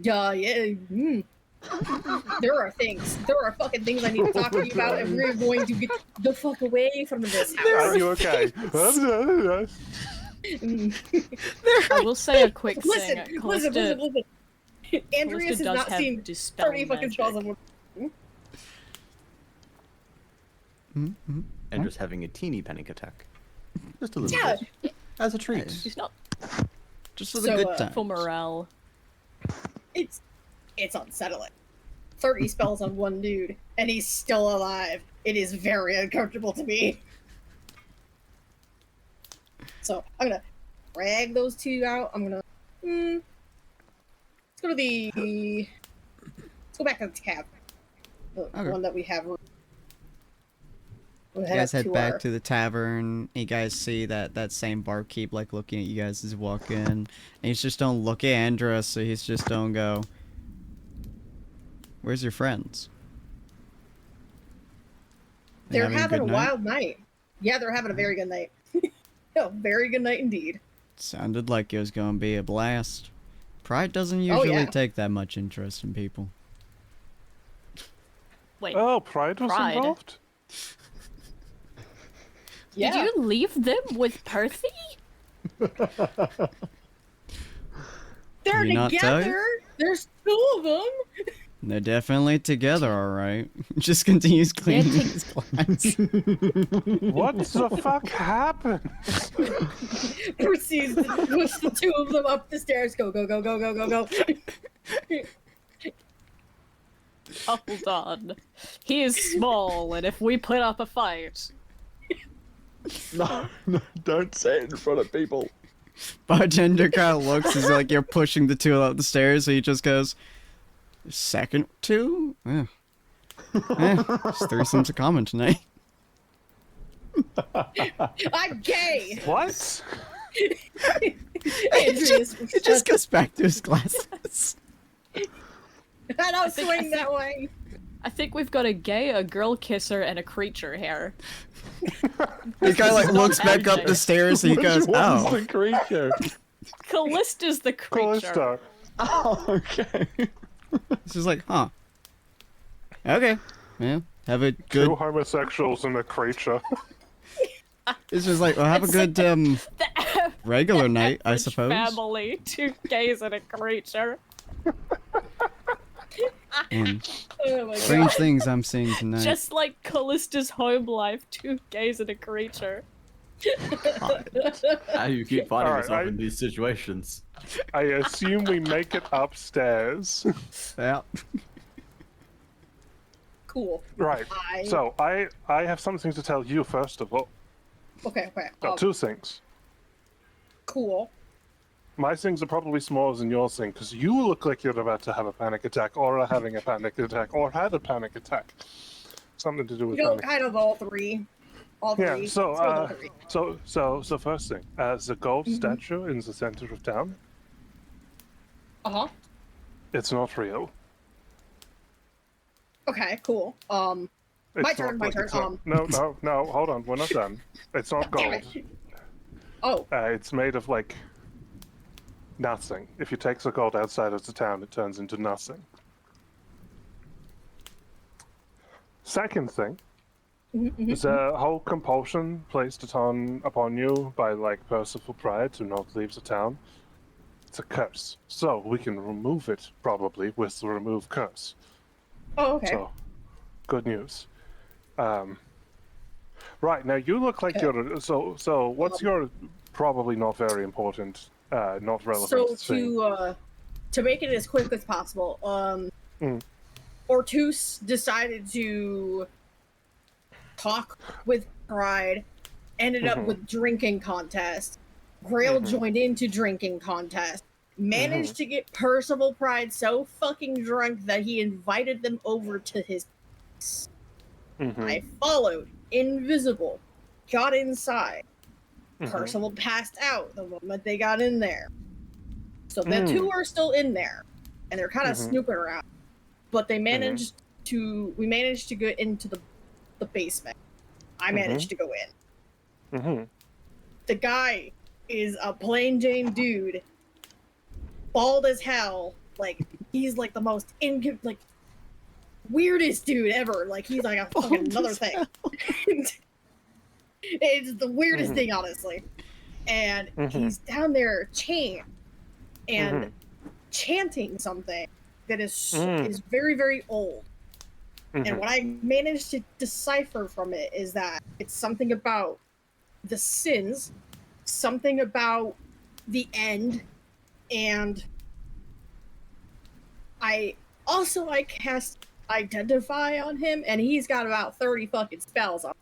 Yeah. There are fucking things I need to talk to you about, and we're going to get the fuck away from this house. Are you okay? I will say a quick Listen, thing. listen. Andreas has does not have seen dispel 30 fucking magic. spells of And just having a teeny panic attack. Just a little Yeah. bit. As a treat. She's not Just for the So, good time. for morale. It's unsettling. 30 spells on one dude, and he's still alive. It is very uncomfortable to me. So I'm gonna drag those two out. I'm gonna let's go to the let's go back to the cab. The Okay. one that we have. We'll You guys up head back our- to the tavern. You guys see that same barkeep like looking at you guys as you walk in. And he's just don't look at Andros, so he's just don't go. Where's your friends? They They're having having a good night? wild night. Yeah, they're having a very good night. A very good night indeed. Sounded like it was gonna be a blast. Pride doesn't usually yeah. take that much interest in people. Wait, Oh, Pride was Pride. involved? Yeah. did you leave them with Percy? They're Did he not tell you? together. There's two of them. They're definitely together, alright. Just continues cleaning to- his glass. What the fuck happened? Proceeds to push the two of them up the stairs. Go, go, go, go, go, go, go. Hold on. He is small, and if we put up a fight, No, don't say it in front of people. Bartender kind of looks as like you're pushing the two up the stairs, so he just goes, second two? Yeah. Just threesomes are common tonight. I'm gay. What? Andreas, It just goes back to his glasses. I don't think- swing that way. I think we've got a gay, a girl kisser, and a creature here. He kind of like not looks back up magic. the stairs and he goes, Which one's oh. the creature? Callista's the creature. Callista. Oh, okay. It's just like, huh. Okay. Yeah. Have a Two good. homosexuals and a creature. It's just like, well, have a good The regular night, I average suppose. Family, two gays and a creature. And Oh my strange god. things I'm seeing tonight. Just like Callista's home life, two gays and a creature. How you keep finding Alright, yourself I- in these situations. I assume we make it upstairs. Yeah. Cool. Right. I So I have something to tell you first of all. okay. No, two things. Cool. My things are probably smaller than your thing because you look like you're about to have a panic attack, or are having a panic attack, or had a panic attack. Something to do with You know, panic. kind of all three. All three. Yeah. So all three. so first thing, the gold statue in the center of town. Uh-huh. It's not real. Okay, cool. My It's turn, not my like- turn. it's not- No, hold on, we're not done. It's not Damn gold. it. Oh, It's made of, like, nothing. If you take the gold outside of the town, it turns into nothing. Second thing, is a whole compulsion placed upon you by, like, Percival Pride to not leave the town. It's a curse. So, we can remove it, probably, with the remove curse. oh, okay. So, good news. Right, now you look like Okay. you're... So, what's your probably not very important, not relevant So thing? to make it as quick as possible, Ortus decided to talk with Pride, ended up with drinking contest. Grail joined into drinking contest, managed to get Percival Pride so fucking drunk that he invited them over to his place. I followed, invisible, got inside. Percival passed out the moment they got in there. So the two are still in there, and they're kind of snooping around. But they managed to. We managed to get into the basement. I managed to go in. The guy is a plain Jane dude, bald as hell. Like he's like the most weirdest dude ever. Like he's like a fucking another thing. It's the weirdest thing, honestly. And he's down there chained and chanting something that is very, very old. And what I managed to decipher from it is that it's something about the sins, something about the end, and I cast Identify on him, and he's got about 30 fucking spells on him.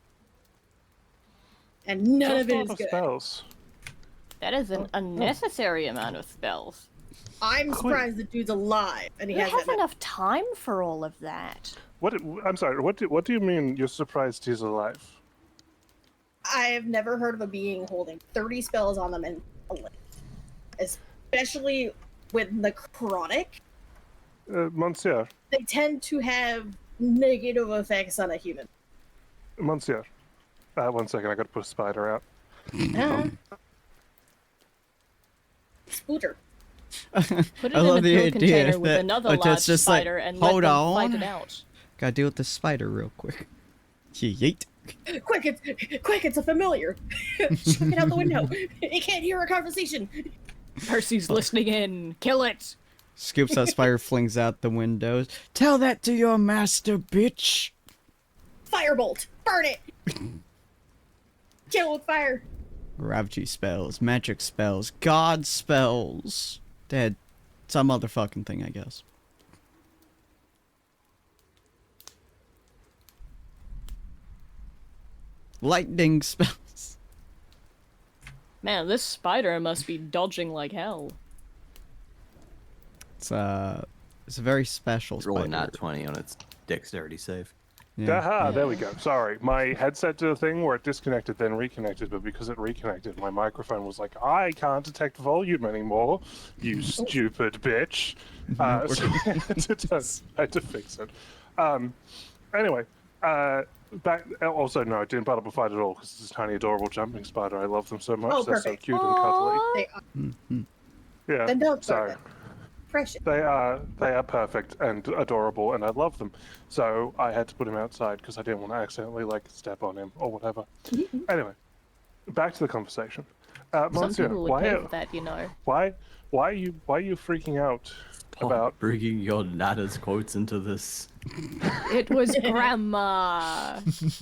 And none of it is good. Spells. That is an unnecessary amount of spells. I'm surprised the dude's alive, and he Who has has enough time for all of that? I'm sorry. What do you mean? You're surprised he's alive? I have never heard of a being holding 30 spells on them and alive. Especially with necrotic. Monsieur. They tend to have negative effects on a human. Monsieur. 1 second. I got to put a spider out. Spooter. Put it I in love a the pill idea container with that another it's large just like, spider and hold let them on. fight it out. Gotta deal with the spider real quick. Yeet. Quick, it's a familiar. Chuck it out the window. It can't hear our conversation. Percy's listening in. Kill it. Scoops that spider, flings out the windows. Tell that to your master, bitch. Firebolt. Burn it. Kill with fire. Ravagy spells, magic spells, god spells. Dead. Some other fucking thing, I guess. Lightning spells. Man, this spider must be dodging like hell. It's a very special Roll a spider. nat 20 on its dexterity save. Yeah. Aha, there we go. Sorry. My headset did a thing where it disconnected, then reconnected, but because it reconnected, my microphone was like, I can't detect volume anymore, you stupid bitch. So I had to fix it. Anyway, back. Also, no, I didn't put up a fight at all, because it's this tiny, adorable jumping spider. I love them so much. Oh, They're so perfect. cute and cuddly. They are. Yeah, Then don't so... burn them. Precious. They are perfect and adorable, and I love them. So I had to put him outside because I didn't want to accidentally like step on him or whatever. Anyway, back to the conversation. Some Monsieur, people would pay for that, you know. why are you freaking out about? Bringing your Natta's quotes into this. It was Grandma.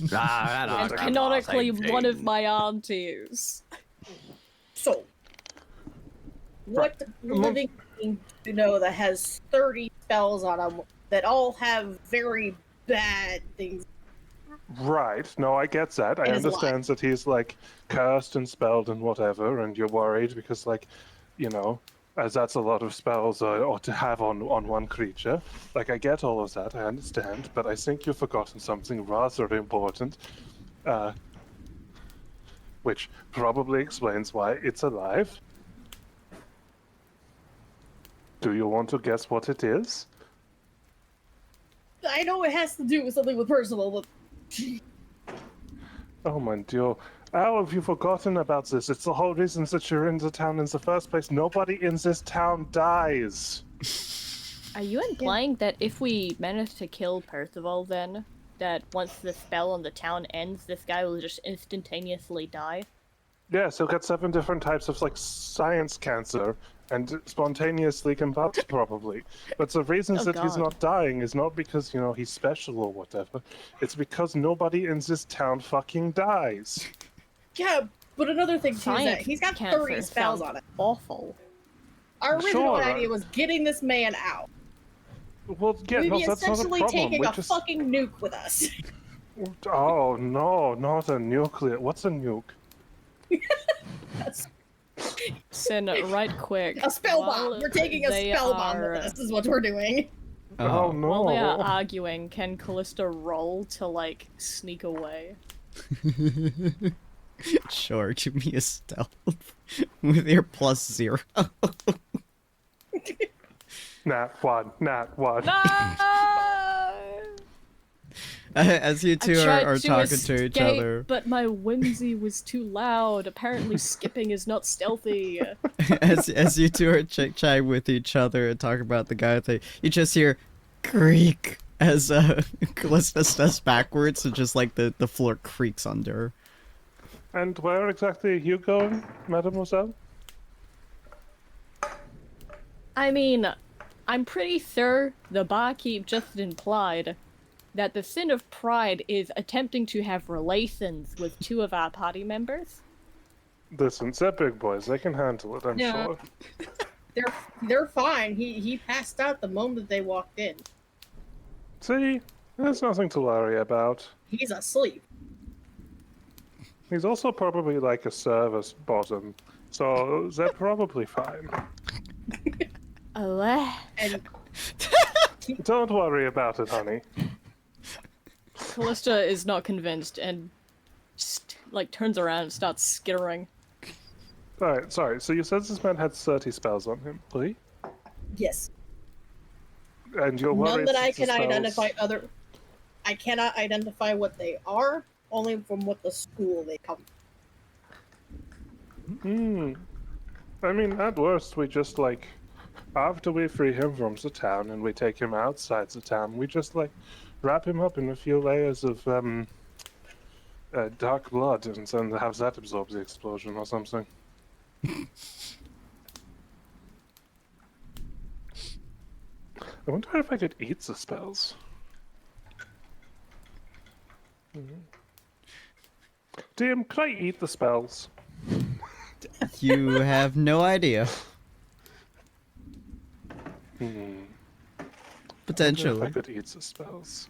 And canonically one of my aunties. So, what living being do you know that has 30 spells on them that all have very bad things? Right. No, I get that. I It is understand that he's like cursed and spelled and whatever, and you're worried because, like, you know, as that's a lot of spells or to have on one creature. Like, I get all of that. I understand, but I think you've forgotten something rather important, which probably explains why it's alive. Do you want to guess what it is? I know it has to do with something with Percival, but Oh my dear. How have you forgotten about this? It's the whole reason that you're in the town in the first place. Nobody in this town dies. Are you implying that if we manage to kill Percival, then that once the spell on the town ends, this guy will just instantaneously die? Yes, he'll get 7 different types of like science cancer and spontaneously combust probably. But the reasons Oh, that he's God. not dying is not because, he's special or whatever. It's because nobody in this town fucking dies. Yeah, but another thing too is that Science he's got cancer 30 spells sounds on it. awful. Our original Sure. idea was getting this man out. Well, yeah, We'd no, be that's not a essentially problem. taking We a just... fucking nuke with us. Oh, no, not a nuclear. What's a nuke? Sin, right quick. A spell while bomb. We're taking a they spell bomb are- with us, is what we're doing. Oh, no. While they are arguing, can Callista roll to, like, sneak away? Sure, give me a stealth with your +0. Nat 1, Nat 1. No! As you two are talking to each escape, other, but my whimsy was too loud. Apparently, skipping is not stealthy. as you two are chatting with each other and talking about the guy thing, you just hear creak as Callista steps backwards and just like the floor creaks under her. And where exactly are you going, mademoiselle? I mean, I'm pretty sure the barkeep just implied that the sin of pride is attempting to have relations with 2 of our party members. Listen, they're big boys. They can handle it, I'm Yeah. sure. They're fine. He passed out the moment they walked in. See? There's nothing to worry about. He's asleep. He's also probably like a service bottom, so they're probably fine. Oh, And Don't worry about it, honey. Callista is not convinced and just, like, turns around and starts skittering. Alright, sorry, so you said this man had 30 spells on him, please? yes, And you're worried none that I the can spells... identify other. I cannot identify what they are, only from what the school they come. I mean, at worst, we just, like... After we free him from the town and we take him outside the town, we just, like, wrap him up in a few layers of, dark blood and then have that absorb the explosion or something. I wonder if I could eat the spells. DM, could I eat the spells? You have no idea. I wonder Potentially. if I could eat the spells.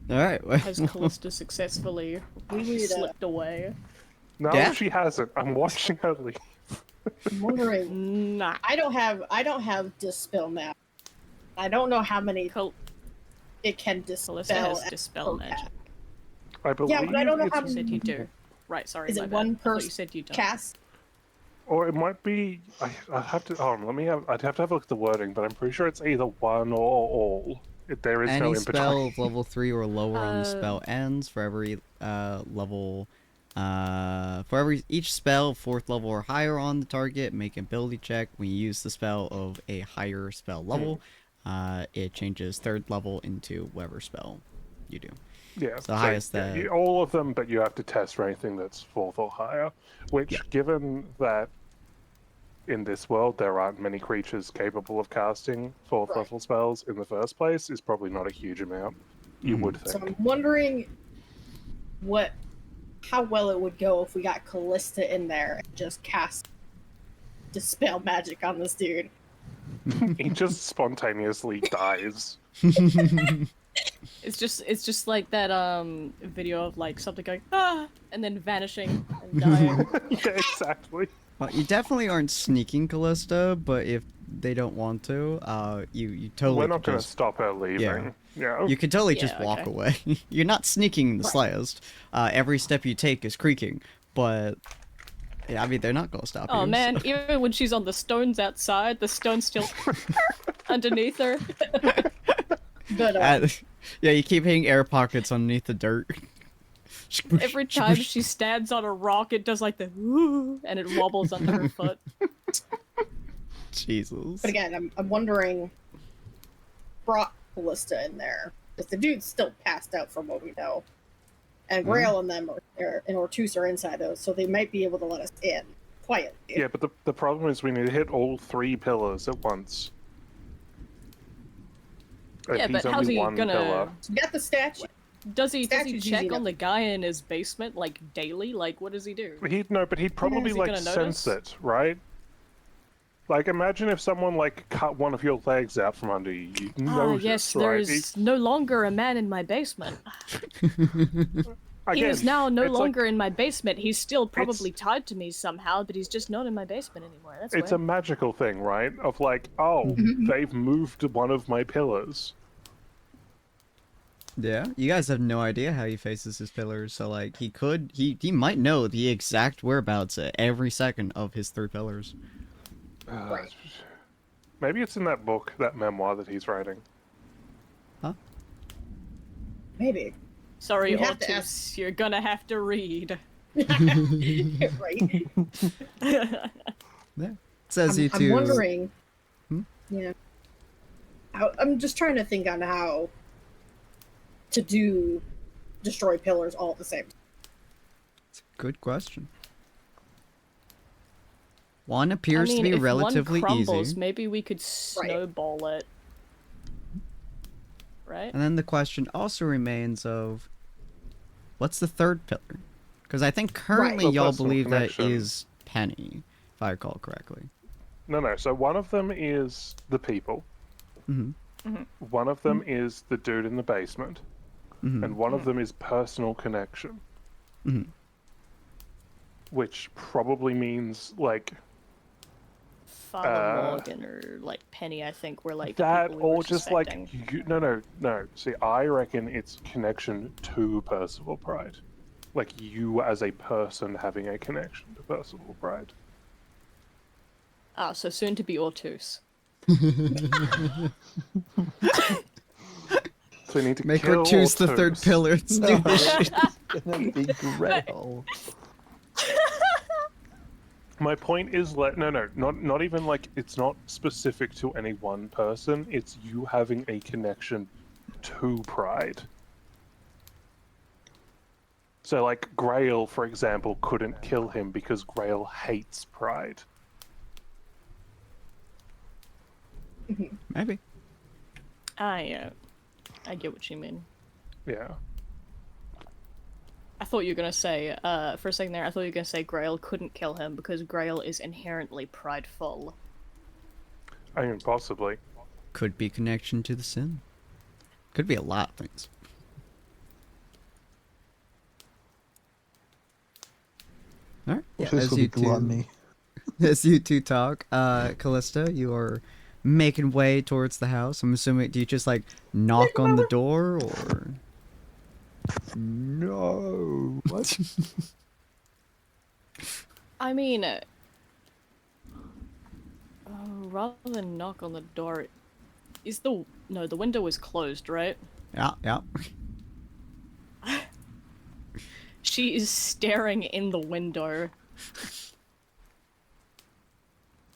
Alright, Has Callista successfully slipped away? No, Yeah? she hasn't. I'm watching her leave. I'm wondering. Nah. I don't have dispel now. I don't know how many it can dispel. Callista has at dispel per magic. I believe Yeah, but I don't know it's- how You said you do. Right, sorry, Is my it bad. one I thought person you said you don't. cast? Or it might be. I have to. Oh, I'd have to have a look at the wording, but I'm pretty sure it's either one or all. There is no any in spell between. of level 3 or lower on the Uh, spell ends for every level. For every each spell 4th level or higher on the target, make an ability check. When you use the spell of a higher spell level, it changes 3rd level into whatever spell you do. Yeah, the highest yeah, that- all of them, but you have to test for anything that's 4th or higher. Which, given that in this world there aren't many creatures capable of casting 4th level spells in the first place, is probably not a huge amount. You would So think. I'm wondering how well it would go if we got Callista in there and just cast dispel magic on this dude. He just spontaneously dies. It's just like that video of like something going and then vanishing and dying. Yeah, exactly. Well, you definitely aren't sneaking Callista, but if they don't want to, you totally We're could not going to just, stop her leaving. Yeah. you could totally Yeah, just walk okay. away. You're not sneaking in the slightest. Every step you take is creaking, but yeah, I mean they're not gonna stop you. Oh man, so- even when she's on the stones outside, the stone's still underneath her. But Yeah, you keep hitting air pockets underneath the dirt. Every time she stands on a rock, it does like the woo, and it wobbles under her foot. Jesus. But again, I'm wondering, brought Callista in there because the dude's still passed out from what we know, and Grail and them and Ortus are inside those, so they might be able to let us in quietly. Yeah, but the problem is we need to hit all 3 pillars at once. And Yeah, he's but how's only he one gonna? pillar. You got the statue. Does he Statue's check easy on enough. the guy in his basement like daily? Like, what does he do? But he'd probably Is he like gonna sense notice? it, right? Like, imagine if someone like cut one of your legs out from under you. You'd notice, Yes, right? there is no longer a man in my basement. He Again, is now no it's longer like, in my basement. He's still probably tied to me somehow, but he's just not in my basement anymore. That's it's a weird. magical thing, right? Of like, oh, they've moved one of my pillars. Yeah, you guys have no idea how he faces his pillars, so like he might know the exact whereabouts at every second of his 3 pillars. Right. Maybe it's in that book, that memoir that he's writing. Maybe. Sorry, You'd have to Ortus, you're gonna have to read. Right. Yeah. Says you I'm to wondering. Yeah. I'm just trying to think on how to destroy pillars all at the same time. Good question. One appears I mean, to be if relatively one crumbles, easy. maybe we could snowball it. Right? And then the question also remains of what's the 3rd pillar? Because I think currently Right. y'all Personal believe connection. that is Penny, if I recall correctly. No. So one of them is the people. One of them is the dude in the basement. And one of them is personal connection. Which probably means, like, Father Morgan or like Penny, I think, were like the that, people we were or just suspecting. like no. See, I reckon it's connection to Percival Pride, like you as a person having a connection to Percival Pride. Ah, so soon to be Ortus. So we need to Make kill Ortus the 3rd Ortus. pillar. Let's do this shit. It's gonna be Grail. My point is, not even like it's not specific to any one person. It's you having a connection to Pride. So, like, Grail, for example, couldn't kill him because Grail hates Pride. Maybe. I get what you mean. Yeah. I thought you were gonna say, for a second there, I thought you were gonna say Grail couldn't kill him because Grail is inherently prideful. I mean, possibly. Could be connection to the sin. Could be a lot of things. Alright. This As will you be gluttony. as you two talk, Callista, you are making way towards the house. I'm assuming, do you just like knock on the door or? No. What? I mean, rather than knock on the door, the window is closed, right? Yeah. She is staring in the window.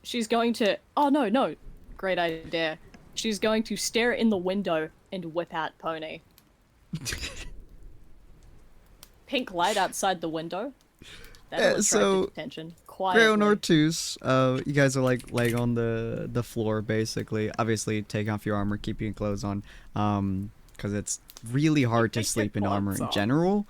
She's going to... Oh, no. Great idea. She's going to stare in the window and whip out Pony. Pink light outside the window. That'll attract so, attention. Grail and Quietly. Ortus, you guys are like laying on the floor basically. Obviously, take off your armor, keep your clothes on, because it's really hard to Take your sleep in armor clothes in off. general.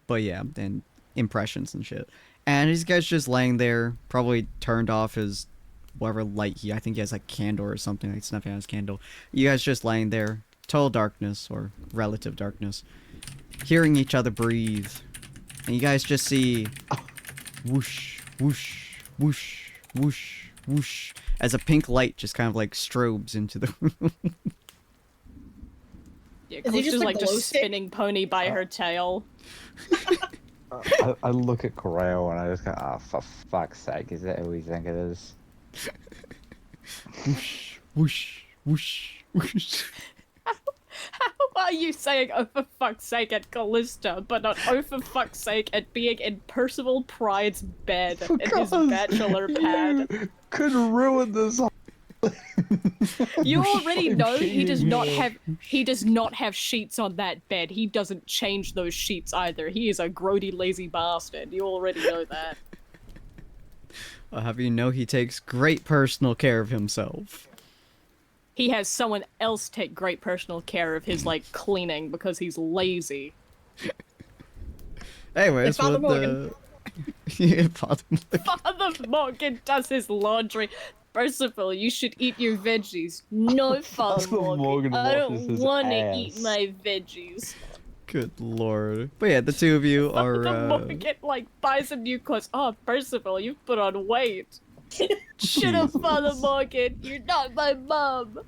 But yeah, and impressions and shit. And these guys just laying there, probably turned off his whatever light I think he has like candle or something, like snuffing out his candle. You guys just laying there, total darkness or relative darkness, hearing each other breathe, and you guys just see whoosh, whoosh, whoosh, whoosh, whoosh, as a pink light just kind of like strobes into the room. Yeah, Is he Callista's just a like glow just stick? spinning Pony by her tail. I look at Grail and I just go, ah, for fuck's sake, is that who we think it is? Whoosh, whoosh, whoosh, whoosh. are you saying oh for fuck's sake at Callista, but not oh for fuck's sake at being in Percival Pride's bed in his bachelor pad? Could ruin this whole You already I'm know he does cheating not here. have sheets on that bed. He doesn't change those sheets either. He is a grody lazy bastard. You already know that. I'll have you know he takes great personal care of himself. He has someone else take great personal care of his like cleaning because he's lazy. Anyways, It's Father what Morgan. yeah, Father Morgan. Father Morgan does his laundry. Percival, you should eat your veggies. No, Father Father Morgan, Morgan I washes don't his want to ass. eat my veggies. Good lord. But yeah, the two of you are Father Morgan like buys some new clothes. Oh, Percival, you've put on weight. Shut up, Father Morgan. You're not my mom.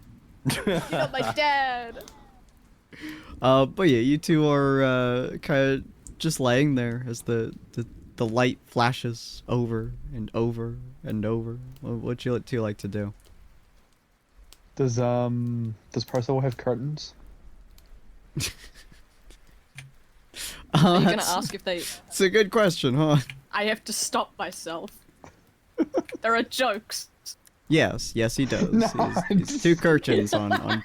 You're not my dad. But yeah, you two are kind of just laying there as the light flashes over and over and over. What you two like to do? Does Percival have curtains? Are you gonna That's- ask if they... It's a good question, huh? I have to stop myself. There are jokes. Yes, he does. No, He's two curtains on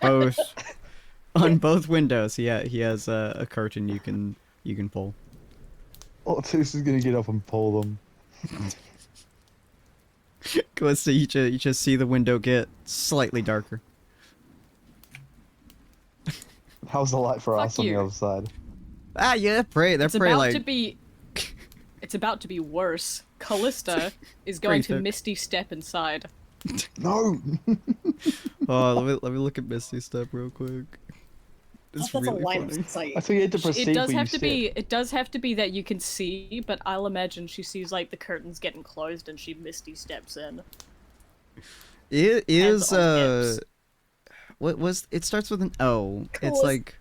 both windows. He has a curtain you can pull. Otis is gonna get up and pull them. Let's see, you just see the window get slightly darker. How's the light for Fuck us on the you. other side? Ah, yeah, they're pretty It's about like to be... It's about to be worse. Callista is going to thick. Misty Step inside. No. Oh, let me look at Misty Step real quick. It's That's really a line funny. of sight. I think you had to proceed. It does where have you to be. said. It does have to be that you can see, but I'll imagine she sees like the curtains getting closed and she Misty steps in. It is on hips. what was it starts with an O. It's Cool. like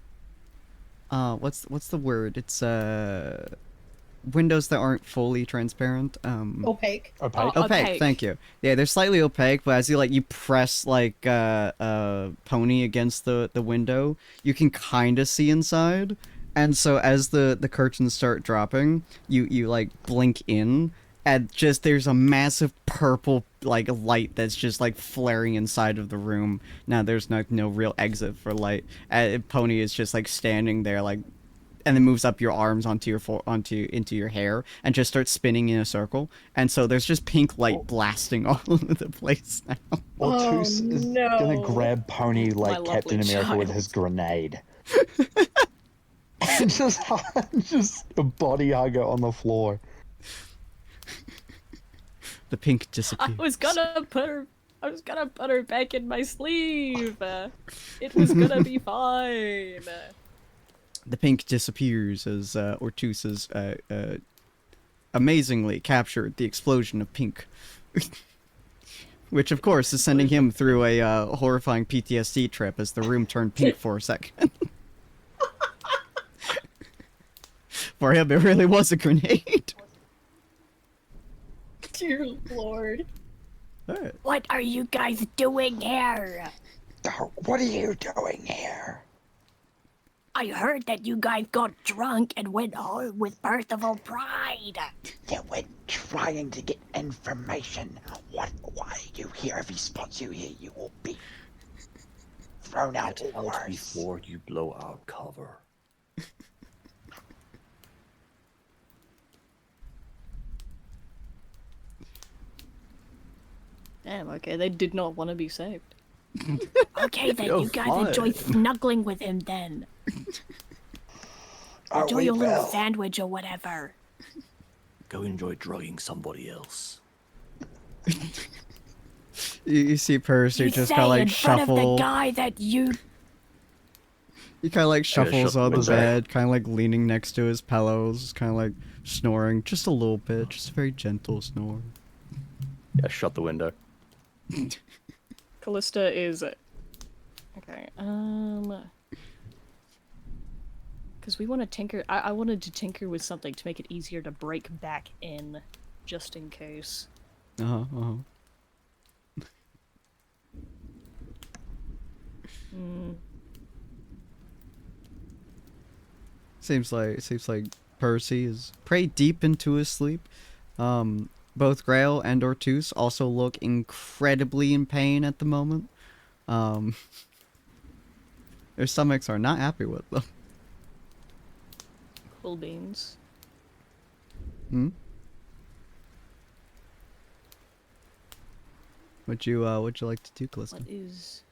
what's the word? It's windows that aren't fully transparent. Opaque. Opaque. Oh, Opaque, opaque. thank you. Yeah, they're slightly opaque, but as you press pony against the window, you can kind of see inside. And so as the curtains start dropping, you like blink in, and just there's a massive purple like light that's just like flaring inside of the room. Now there's no real exit for light. Pony is just like standing there like, and then moves up your arms into your hair and just starts spinning in a circle. And so there's just pink light blasting all over the place now. Otis is gonna no. grab Pony like lovely Captain America with child. his grenade. And just a body hugger on the floor. The pink I disappears. was gonna put her back in my sleeve. It was gonna be fine. The pink disappears as Ortus has amazingly captured the explosion of pink. Which, of course, is sending him through a horrifying PTSD trip as the room turned pink for a second. For him, it really was a grenade. Dear Lord. Alright. What are you guys doing here? What are you doing here? I heard that you guys got drunk and went home with Percival Pride. Yeah, we're trying to get information. Why are you here? If he spots you here, you will be thrown out Get out worse. before you blow our cover. Damn. Okay, they did not want to be saved. Okay, then You're you guys enjoy fine. snuggling with him then. Oh, Enjoy we your little will. sandwich or whatever. Go enjoy drugging somebody else. You see Percy You just say kind of like in front of the shuffle. guy that you... He kind of like shut shuffles the on the window. bed, kind of like leaning next to his pillows, kind of like snoring just a little bit, just a very gentle snore. Yeah, shut the window. Callista is... Okay, because we want to tinker... I wanted to tinker with something to make it easier to break back in, just in case. Uh-huh, uh-huh. Seems like Percy is pretty deep into his sleep. Both Grail and Ortus also look incredibly in pain at the moment. Their stomachs are not happy with them. Cool beans. Hmm? Would you like to do, Callista? What is...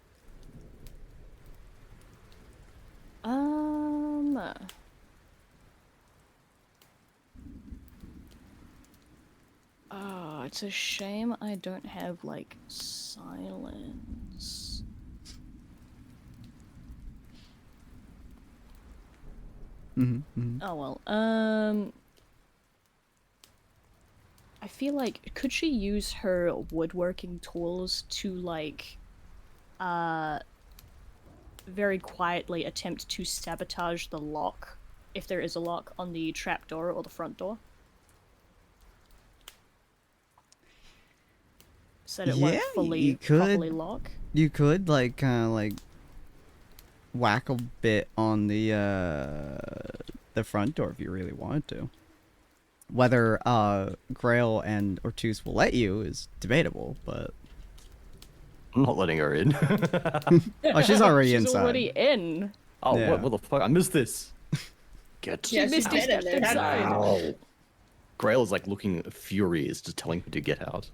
Oh, it's a shame I don't have, like, silence. Oh, well, I feel like, could she use her woodworking tools to, like, very quietly attempt to sabotage the lock, if there is a lock, on the trapdoor or the front door? So that it won't fully properly lock? You could, like, whack a bit on the front door if you really wanted to. Whether Grail and Ortus will let you is debatable, but I'm not letting her in. oh, she's already She's inside. already in. Oh, Yeah. what the fuck? I missed this. Get Yeah, she's missed dead in it. there. Inside. out. Grail is like looking furious, just telling her to get out.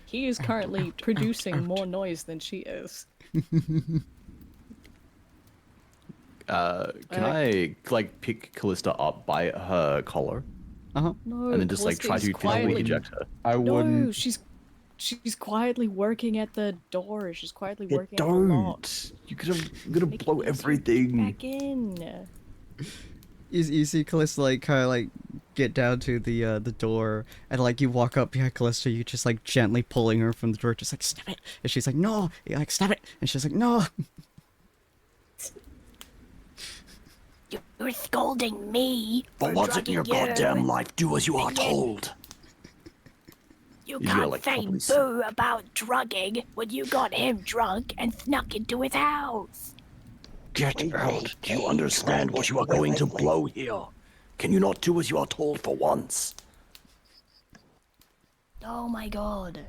He is currently producing more noise than she is. Can I like pick Callista up by her collar Uh-huh. No, and then just like try Callista's to physically quietly... eject her? I No, wouldn't. she's quietly working at the door. She's quietly You working at the lock. don't. You're gonna Make it blow easier. everything. Back in. You see Callista like kind of like get down to the door, and like you walk up behind Callista, you just like gently pulling her from the door, just like stop it, and she's like no, you're like stop it, and she's like no. You're scolding me For once in your drugging you. goddamn life, do as you are Again. told. You He's gonna, can't like, say probably boo about drugging when you got him drunk and snuck into his house. Get out. Do you understand what you are going to blow here? Can you not do as you are told for once? Oh my god.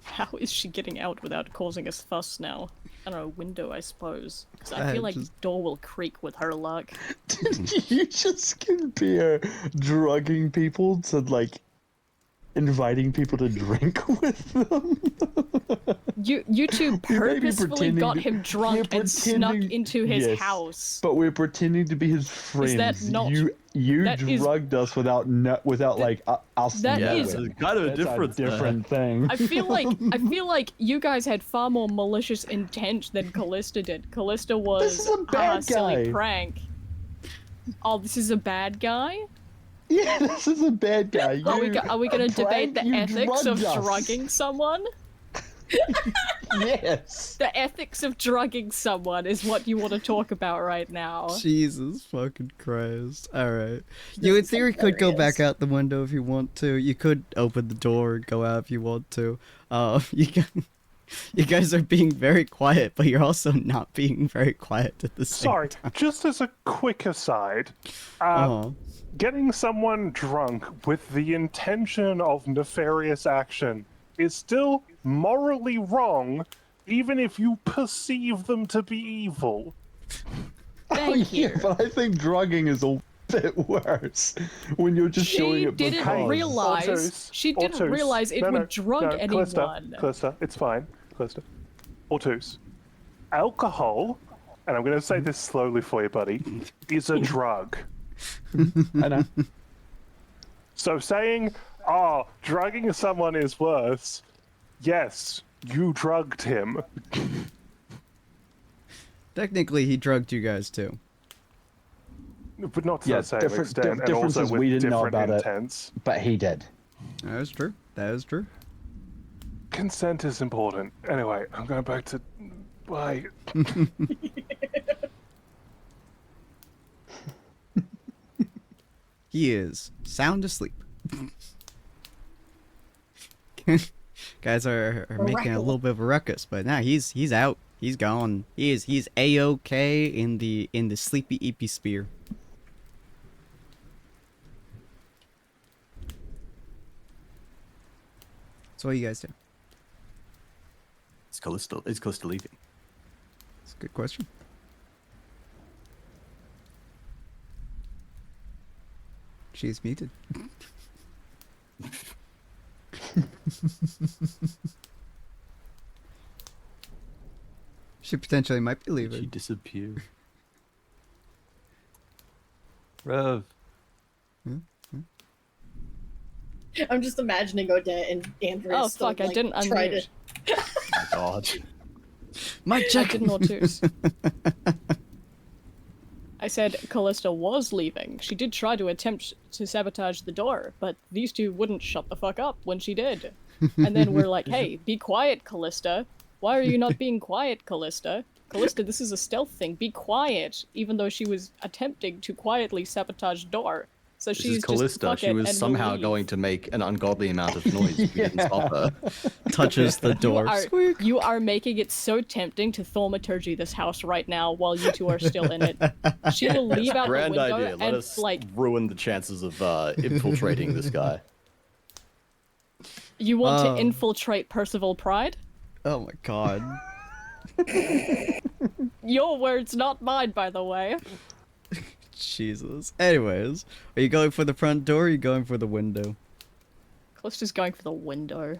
How is she getting out without causing us fuss now? I don't know, window, I suppose. Because I feel like door will creak with her luck. Did you just compare drugging people to like inviting people to drink with them? You two We may be purposefully pretending got to- him drunk we're and snuck pretending- into his yes, house. But we're pretending to be his friends. that not- You that is- drugged us without like us. that knowing. is- There's kind of a That's difference there. different thing. I feel like you guys had far more malicious intent than Callista did. Callista was This is a bad silly guy." prank. Oh, this is a bad guy? Yeah, this is a bad guy. Are we gonna debate the you ethics of drugged us. drugging someone? Yes. The ethics of drugging someone is what you want to talk about right now. Jesus fucking Christ. Alright. You in theory could go back out the window if you want to. You could open the door and go out if you want to. You guys are being very quiet, but you're also not being very quiet at the same Sorry, time. just as a quick aside, getting someone drunk with the intention of nefarious action is still morally wrong, even if you perceive them to be evil. Thank you. Yeah, but I think drugging is a bit worse when you're just showing She it didn't because. realize. Ortus, She didn't Ortus. realize it No, would no, drug no, anyone. Callista, it's fine. Callista. Ortus. Alcohol, and I'm going to say this slowly for you, buddy, is a drug. I know. So saying, drugging someone is worse, yes, you drugged him. Technically, he drugged you guys too. But not to Yeah, the same different- extent, and difference also is with we didn't know different about it. intents. But he did. That is true. That is true. Consent is important. Anyway, I'm going back to... Bye. He is sound asleep. Guys are making a little bit of a ruckus, but now he's out. He's gone. He's A-OK in the sleepy eepy spear. So what do you guys do? Is Callista leaving? It's a good question. She's muted. She potentially might be Did leaving. she disappear? Rev. I'm just imagining Odette and Andrew. Oh still, fuck! I like, didn't try unmute. to. My God. My I check. did not choose. I said Callista was leaving. She did try to attempt to sabotage the door, but these two wouldn't shut the fuck up when she did. And then we're like, hey, be quiet, Callista. Why are you not being quiet, Callista? Callista, this is a stealth thing. Be quiet, even though she was attempting to quietly sabotage the door. So This she's is Callista. just fuck She it was and somehow we'll leave. going to make an ungodly amount of noise if we didn't stop her. Touches the door. You are making it so tempting to thaumaturgy this house right now while you two are still in it. She will leave out the Grand window idea. Let and us like ruin the chances of infiltrating this guy. you want to infiltrate Percival Pride? Oh my god. Your words, not mine, by the way. Jesus. Anyways, are you going for the front door or are you going for the window? Callista's going for the window.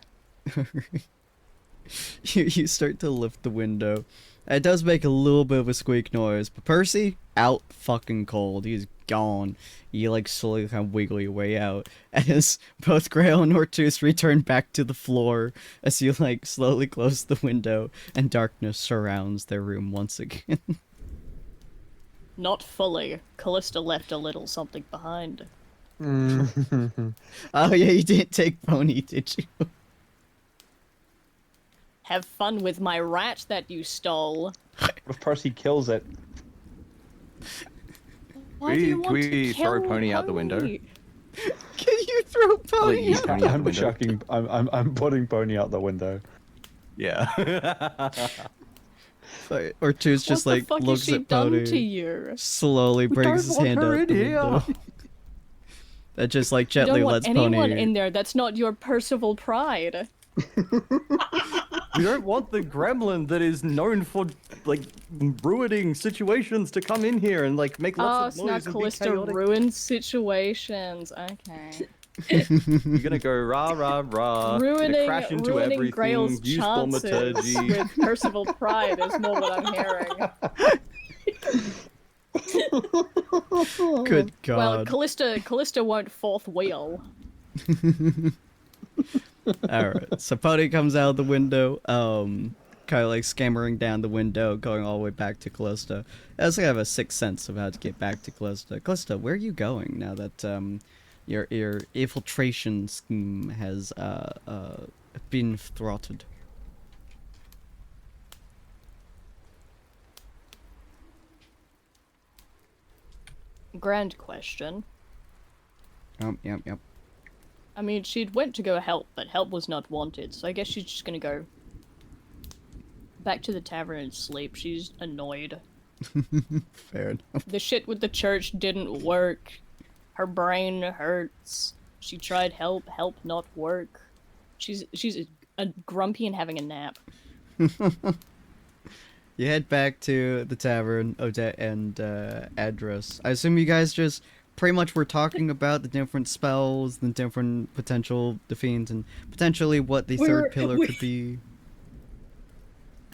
You start to lift the window. It does make a little bit of a squeak noise, but Percy, out fucking cold. He's gone. You like slowly kind of wiggle your way out as both Grail and Ortuz return back to the floor as you like slowly close the window and darkness surrounds their room once again. Not fully. Callista left a little something behind. Oh yeah, you didn't take Pony, did you? Have fun with my rat that you stole. What if Percy kills it? Why do you Can want to we throw kill Pony out the window? Pony? Can you throw Pony you out? Pony out the I'm window. chucking. I'm putting Pony out the window. Yeah. Ortuz just What like the fuck looks has she at done Pony, to you? slowly brings his hand out the window. That just like You gently don't want lets anyone Pony. in there. That's not your Percival Pride. We don't want the gremlin that is known for like ruining situations to come in here and like make Oh, lots so of now noise and be Callista chaotic. ruins situations. Okay. You're gonna go rah rah rah. Gonna Ruining, crash into ruining everything. Grail's Use chances thaumaturgy. with Percival Pride is more what I'm hearing. Good Well, God. Callista won't fourth wheel. Alright, so Pony comes out of the window, kind of like scammering down the window, going all the way back to Callista. I also have a sixth sense of how to get back to Callista. Callista, where are you going now that your infiltration scheme has been thwarted? Grand question. Yep. I mean, she'd went to go help, but help was not wanted, so I guess she's just gonna go back to the tavern and sleep. She's annoyed. Fair enough. The shit with the church didn't work. Her brain hurts. She tried help not work. She's a grumpy and having a nap. You head back to the tavern, Odette and Address. I assume you guys just pretty much were talking about the different spells, the different potential defeats, and potentially what the third pillar could be.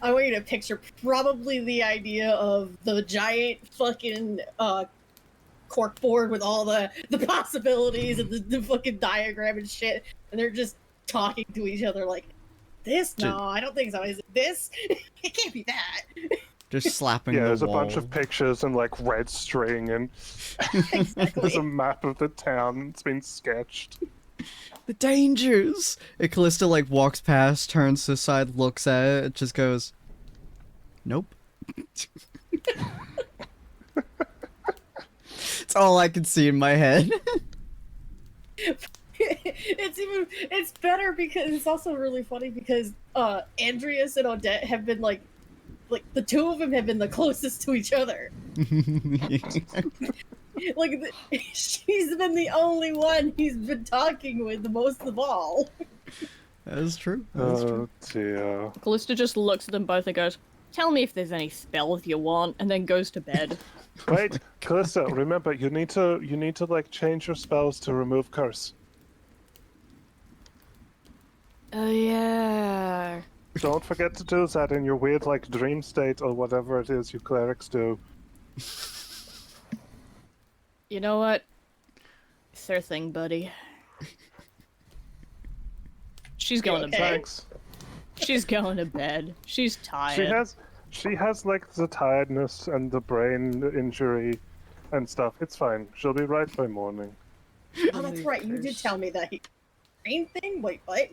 I want you to picture probably the idea of the giant fucking cork board with all the possibilities and the fucking diagram and shit, and they're just talking to each other like, this? No, I don't think so. Is it this? It can't be that. Just slapping Yeah, the there's wall. a bunch of pictures and like red string, and there's Exactly. a map of the town. It's been sketched. The dangers! And Callista like walks past, turns to the side, looks at it, just goes, nope. It's all I can see in my head. It's better because it's also really funny because Andreas and Odette have been like like the two of them have been the closest to each other. Like she's been the only one he's been talking with the most of all. That is true. That is true. Oh dear. Callista just looks at them both and goes, "Tell me if there's any spells you want," and then goes to bed. Wait, Callista, remember you need to like change your spells to remove curse. Oh yeah. Don't forget to do that in your weird like dream state or whatever it is you clerics do. You know what? It's their thing, buddy. She's going to bed. Thanks. She's going to bed. She's tired. She has like the tiredness and the brain injury and stuff. It's fine. She'll be right by morning. Oh, that's right. You did tell me that brain thing. Wait, what?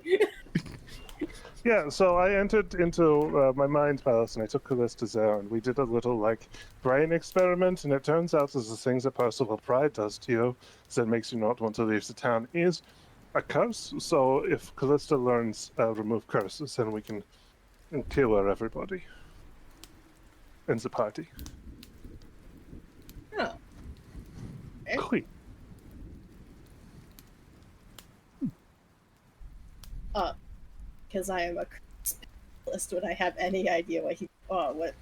Yeah, so I entered into my mind palace and I took Callista there and we did a little like brain experiment, and it turns out that the things that Percival Pride does to you that makes you not want to leave the town is a curse. So if Callista learns remove curses, then we can cure everybody in the party. Oh. Okay. Cool. Because I am a specialist, would I have any idea what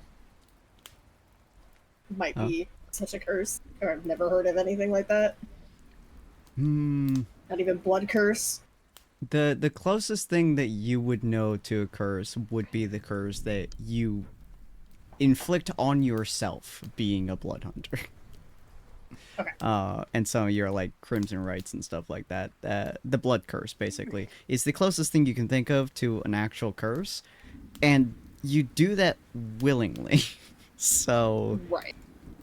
might be such a curse? Or I've never heard of anything like that. Not even blood curse. The closest thing that you would know to a curse would be the curse that you inflict on yourself being a blood hunter. Okay. And some of your like crimson rites and stuff like that. The blood curse basically is the closest thing you can think of to an actual curse, and you do that willingly. So Right.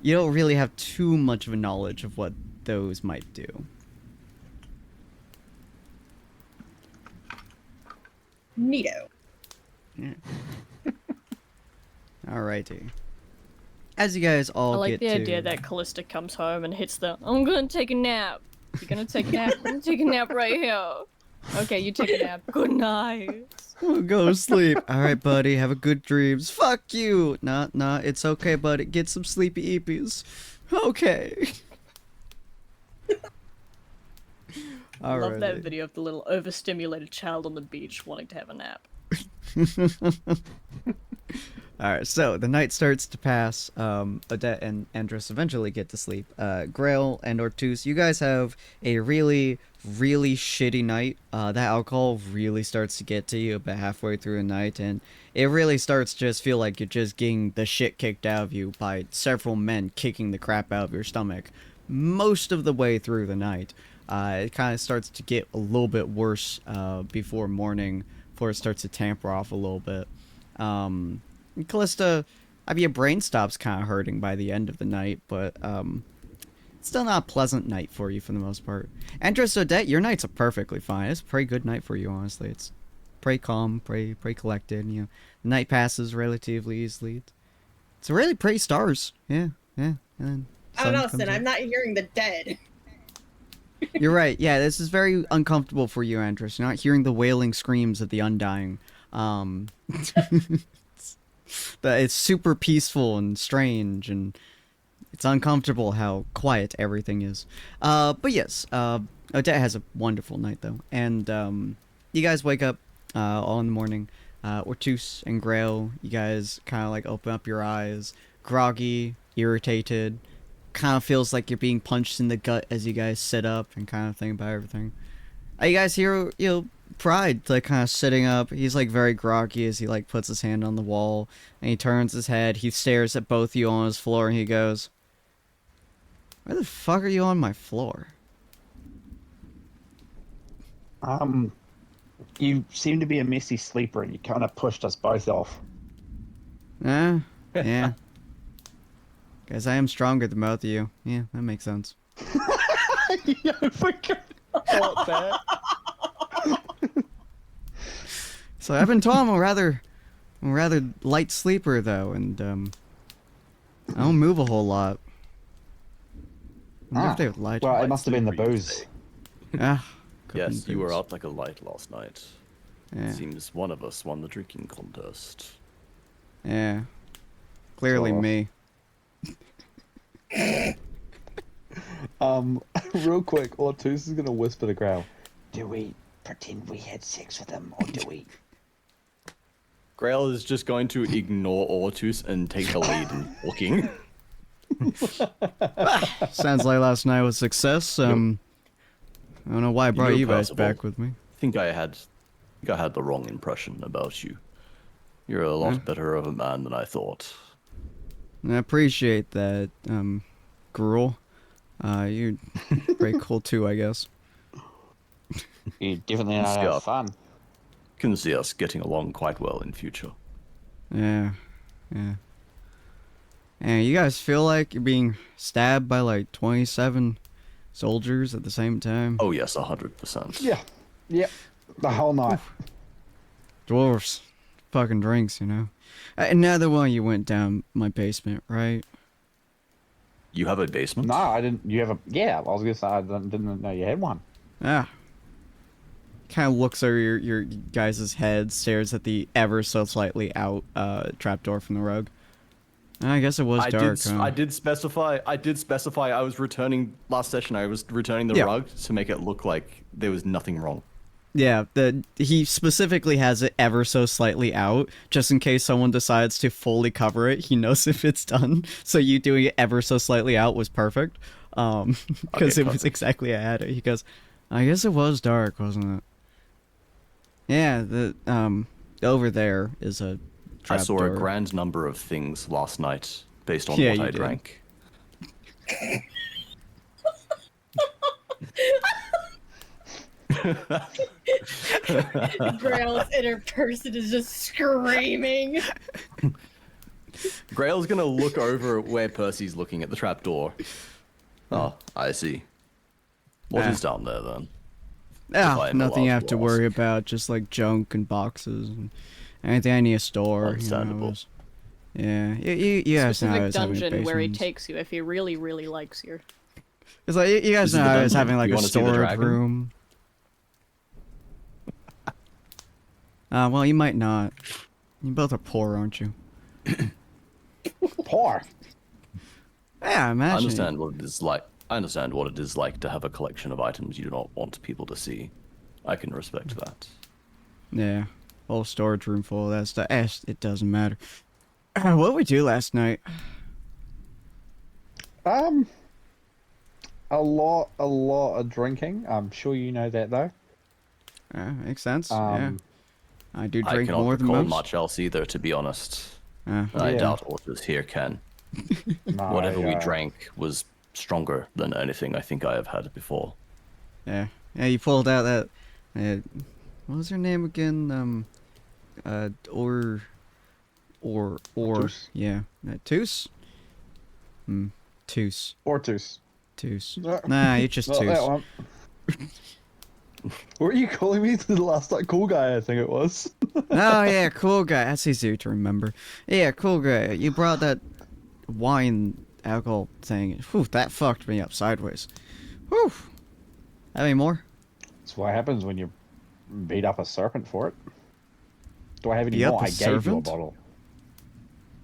you don't really have too much of a knowledge of what those might do. Neato. Yeah. Alrighty. As you guys all I like get the to... idea that Callista comes home and hits the, "I'm gonna take a nap." You gonna take a nap? I'm gonna take a nap right here. Okay, you take a nap. Good night. Go to sleep. Alright, buddy, have a good dreams. Fuck you! Nah, it's okay, buddy. Get some sleepy eepies. Okay. I love that Alrighty. video of the little overstimulated child on the beach wanting to have a nap. Alright, so the night starts to pass. Odette and Andros eventually get to sleep. Grail and Ortuz, you guys have a really, really shitty night. That alcohol really starts to get to you about halfway through the night, and it really starts to just feel like you're just getting the shit kicked out of you by several men kicking the crap out of your stomach most of the way through the night. It kind of starts to get a little bit worse before morning, before it starts to tamper off a little bit. Callista, I mean, your brain stops kind of hurting by the end of the night, but it's still not a pleasant night for you for the most part. Andros, Odette, your nights are perfectly fine. It's a pretty good night for you, honestly. It's pretty calm, pretty collected. You know, the night passes relatively easily. It's really pretty stars. Yeah. And then I don't sun know, comes Sin. up. I'm not hearing the dead. You're right. Yeah, this is very uncomfortable for you, Andros. You're not hearing the wailing screams of the undying. It's super peaceful and strange, and it's uncomfortable how quiet everything is. But yes, Odette has a wonderful night though, and you guys wake up all in the morning. Ortuz and Grail, you guys kind of like open up your eyes, groggy, irritated. Kind of feels like you're being punched in the gut as you guys sit up and kind of think about everything. You guys hear, Pride, like, kind of sitting up. He's, like, very groggy as he, like, puts his hand on the wall. And he turns his head. He stares at both of you on his floor, and he goes, "Where the fuck are you on my floor?" You seem to be a messy sleeper, and you kind of pushed us both off. Yeah. Guys, I am stronger than both of you. Yeah, that makes sense. Yeah, I forgot about that. So I've been told I'm a rather light sleeper, though, and, I don't move a whole lot. I wonder if they would lie to Well, me. it must have been the booze. Ah, Yes, you were booze. out like a light last night. Yeah. Seems one of us won the drinking contest. Yeah. Clearly Sort of. me. Real quick, Ortus is gonna whisper to Grail. Do we pretend we had sex with him, or do we? Grail is just going to ignore Ortus and take the lead in walking. Sounds like last night was success. I don't know why I brought you guys Percival. back with me. I think I had the wrong impression about you. You're a lot better of a man than I thought. I appreciate that, Gruel. You're very cool too, I guess. You definitely know how to Yeah. have fun. Can see us getting along quite well in future. Yeah. And you guys feel like you're being stabbed by like 27 soldiers at the same time? Oh yes, 100%. Yeah. Yep. The whole night. Dwarves. Fucking drinks, you know? Another one you went down my basement, right? You have a basement? No, I didn't. You have a. Yeah, I was gonna say I didn't know you had one. Ah. Kind of looks over your guys' head, stares at the ever so slightly out trapdoor from the rug. I guess it was dark, huh? I did specify I was returning last session. I was returning the rug to make it look like there was nothing wrong. Yeah, he specifically has it ever so slightly out, just in case someone decides to fully cover it. He knows if it's done. So you doing it ever so slightly out was perfect, because it was exactly at it. He goes, I guess it was dark, wasn't it? Yeah, over there is a trap I saw door. a grand number of things last night based on Yeah, what you I did. drank. Grail's inner person is just screaming. Grail's gonna look over at where Percy's looking at the trapdoor. Oh, I see. What is down there then? Ah, if I am nothing you allowed have to to worry ask. about, just like junk and boxes and anything I need to store. Understandable. Yeah, you guys know I Specific was having dungeon where he basements. takes you if he really, really likes you. It's like you guys This is know the I was dungeon. having like You a wanna see the storage dragon? room. Well, you might not. You both are poor, aren't you? Poor. Yeah, I imagine. understand what it is like. I understand what it is like to have a collection of items you do not want people to see. I can respect that. Yeah, whole storage room full of that stuff. It doesn't matter. What did we do last night? A lot of drinking. I'm sure you know that though. Makes sense. Yeah, I do I drink cannot more than recall most. much else either, to be honest. I Yeah. doubt Ortus here can. No, Whatever we drank was stronger than anything I think I have had before. Yeah, you pulled out that. What was her name again? Ortus? Yeah, Toos. Toos. Ortus. Toos. No. Nah, you're just Not that Toos. one. What were you calling me the last night? Cool guy, I think it was. Oh yeah, cool guy. That's easier to remember. Yeah, cool guy. You brought that wine alcohol thing. Whew, that fucked me up sideways. Whew. Have any more? That's what happens when you beat up a serpent for it. Do I have any Beat up more? a I gave you a servant? bottle.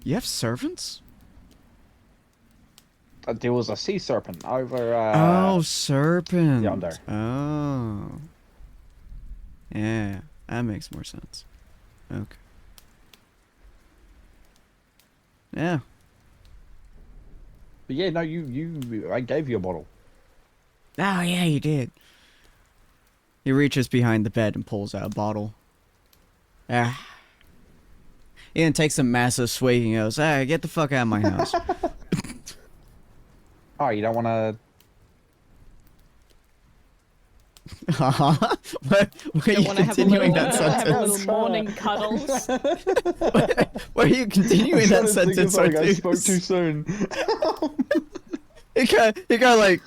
You have servants? There was a sea serpent over. Oh, serpent. yonder. Oh. Yeah, that makes more sense. Okay. Yeah. But yeah, no, I gave you a bottle. Oh, yeah, you did. He reaches behind the bed and pulls out a bottle. Ah. Ian takes a massive swig and goes, "Hey, get the fuck out of my house." Oh, you don't want to. Uh-huh. What are you Want to have a continuing little, that have a sentence? little morning cuddles. Why are you continuing that sentence? I spoke Artus? too soon. He kind of like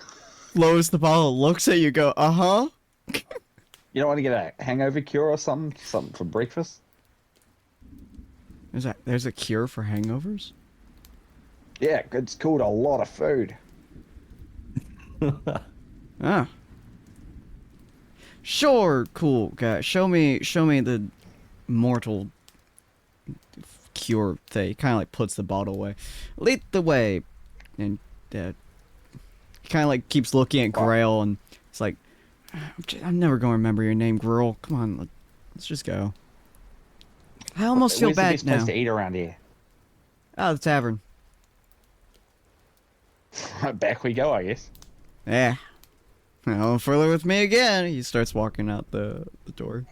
lowers the bottle, looks at you, go, "Uh-huh." You don't want to get a hangover cure or something for breakfast? There's a cure for hangovers? Yeah, it's called a lot of food. Ah. Sure, cool guy. Show me the mortal cure thing. He kind of like puts the bottle away. Lead the way, and he kind of like keeps looking at Grail, and it's like, I'm never gonna remember your name, Grail. Come on, let's just go. I almost feel Where's the bad best now. place to eat around here? Oh, the tavern. Back we go, I guess. Yeah. No further with me again. He starts walking out the door.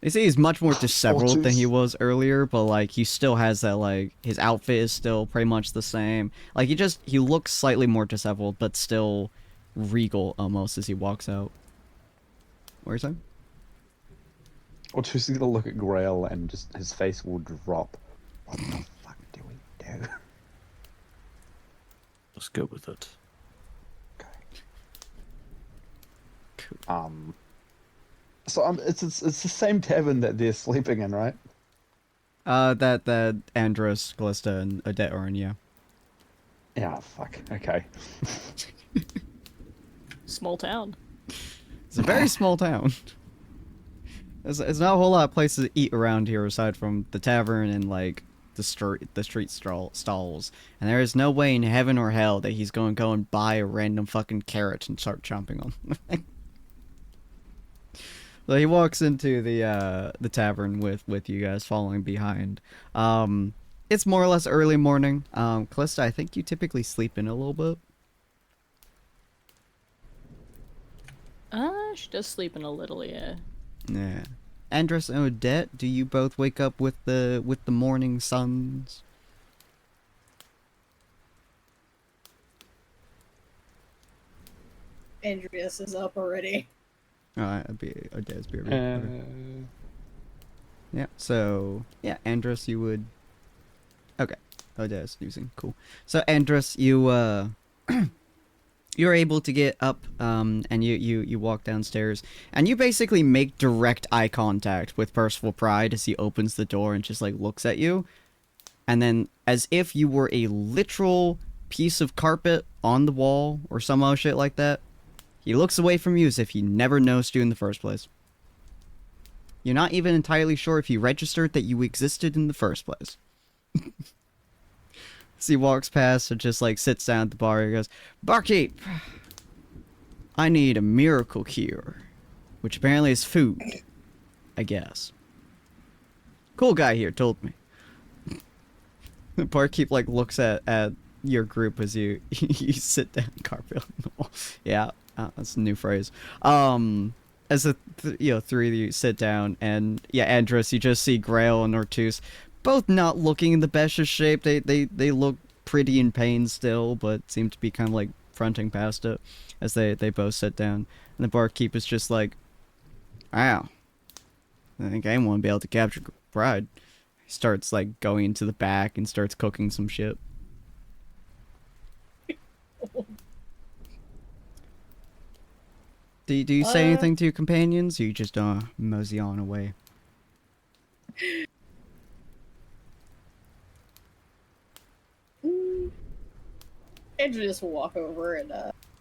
You see, he's much more disheveled than he was earlier, but like he still has that, like, his outfit is still pretty much the same. Like he looks slightly more disheveled, but still regal almost as he walks out. What are you saying? Otus is gonna look at Grail and just his face will drop. What the fuck do we do? Let's go with it. Okay. So it's the same tavern that they're sleeping in, right? That Andros, Callista, and Odette are in, yeah. Yeah, fuck. Okay. Small town. It's a very small town. There's not a whole lot of places to eat around here aside from the tavern and like the street stalls. And there is no way in heaven or hell that he's going to go and buy a random fucking carrot and start chomping on them. So he walks into the tavern with you guys following behind. It's more or less early morning. Callista, I think you typically sleep in a little bit. She does sleep in a little, yeah. Yeah. Andros and Odette, do you both wake up with the morning suns? Andreas is up already. It'd be Odette's be Yeah, so yeah, Andros, you would. Okay, Odette's snoozing. Cool. So Andros, you you're able to get up, and you walk downstairs, and you basically make direct eye contact with Percival Pride as he opens the door and just like looks at you, and then as if you were a literal piece of carpet on the wall or some other shit like that, he looks away from you as if he never noticed you in the first place. You're not even entirely sure if he registered that you existed in the first place. As he walks past and just like sits down at the bar, he goes, "Barkeep, I need a miracle cure," which apparently is food, I guess. Cool guy here told me. The barkeep like looks at your group as you you sit down carpet on the wall. Yeah, that's a new phrase. As the three of you sit down, and yeah, Andros, you just see Grail and Ortus both not looking in the best of shape. They look pretty in pain still, but seem to be kind of like fronting past it as they both sit down. And the barkeep is just like, "Wow, I think anyone would be able to capture Pride." He starts like going into the back and starts cooking some shit. Do you say anything to your companions, or you just mosey on away? Andreas will walk over and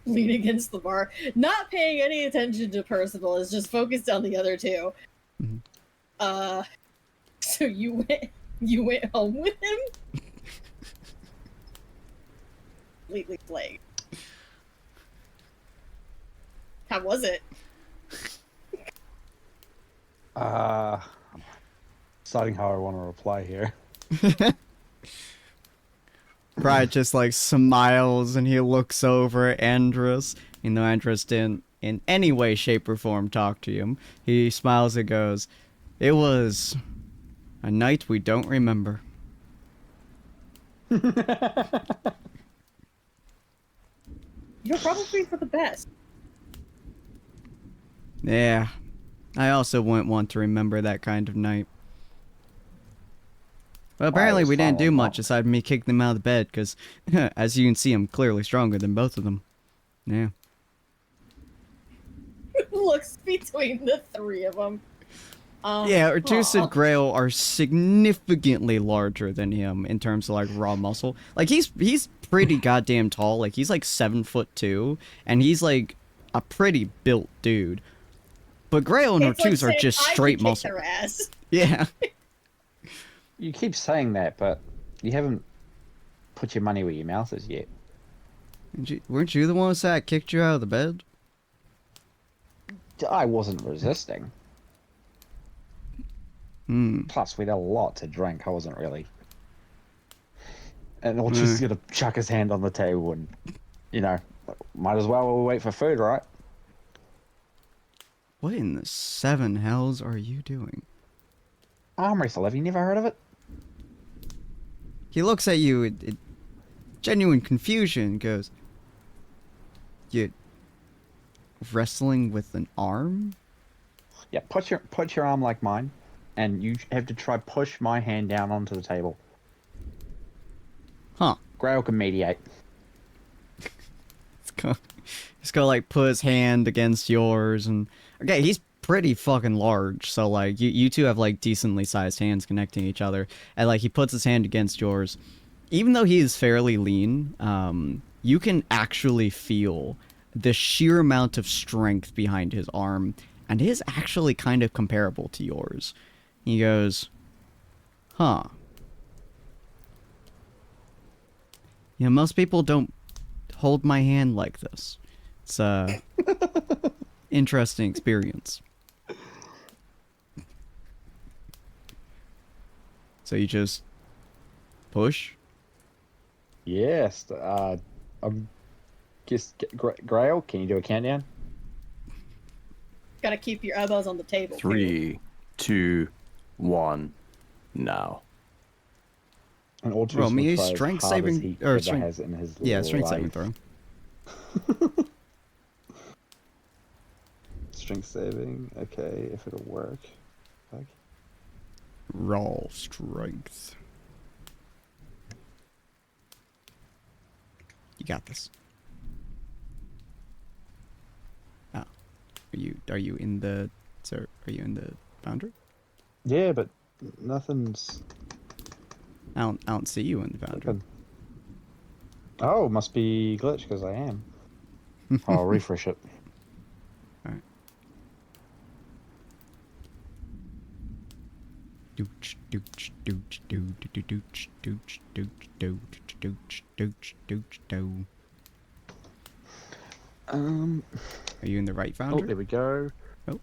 lean against the bar, not paying any attention to Percival, is just focused on the other two. Mm-hmm. So you went home with him? Completely played. How was it? Deciding how I want to reply here. Pride just like smiles and he looks over at Andros. You know, Andros didn't in any way, shape, or form talk to him. He smiles and goes, "It was a night we don't remember." You're probably for the best. Yeah, I also wouldn't want to remember that kind of night. Well, apparently we didn't do much aside from me kicking them out of the bed, because, as you can see, I'm clearly stronger than both of them. Yeah. Looks between the three of them. Yeah, Ortus and Grail are significantly larger than him in terms of, like, raw muscle. Like, he's pretty goddamn tall. Like, he's, like, 7'2", and he's, like, a pretty built dude. But Grail and It's like Ortuz are saying, just "I can straight kick muscle. their ass." Yeah. You keep saying that, but you haven't put your money where your mouth is yet. Weren't you the one who said I kicked you out of the bed? I wasn't resisting. Plus, we had a lot to drink. I wasn't really. And Orchard's just gonna chuck his hand on the table and, might as well wait for food, right? What in the seven hells are you doing? Arm wrestle, have you never heard of it? He looks at you in genuine confusion and goes, "You wrestling with an arm?" Yeah, put your arm like mine, and you have to try push my hand down onto the table. Huh. Grail can mediate. He's gonna like put his hand against yours, and okay, he's pretty fucking large, so like you two have like decently sized hands connecting each other, and like he puts his hand against yours. Even though he is fairly lean, you can actually feel the sheer amount of strength behind his arm, and it is actually kind of comparable to yours. He goes, "Huh. You know, most people don't hold my hand like this. It's a interesting experience." So you just push? Yes. Grail, can you do a countdown? Gotta keep your elbows on the table. 3, 2, 1, now. And Orchard's Roll me a gonna try as strength hard as saving- he or ever strength- has in his Yeah, strength saving life. throw. Strength saving. Okay, if it'll work. Fuck. Raw strength. You got this. Oh. Are you in the boundary? Yeah, but nothing's. I don't see you in the boundary. Open. Oh, must be glitch because I am. I'll refresh it. Alright. Dooch dooch dooch doo doo doo dooch dooch dooch dooch dooch dooch dooch doo. Are you in the right Oh, boundary? there we go. Oh,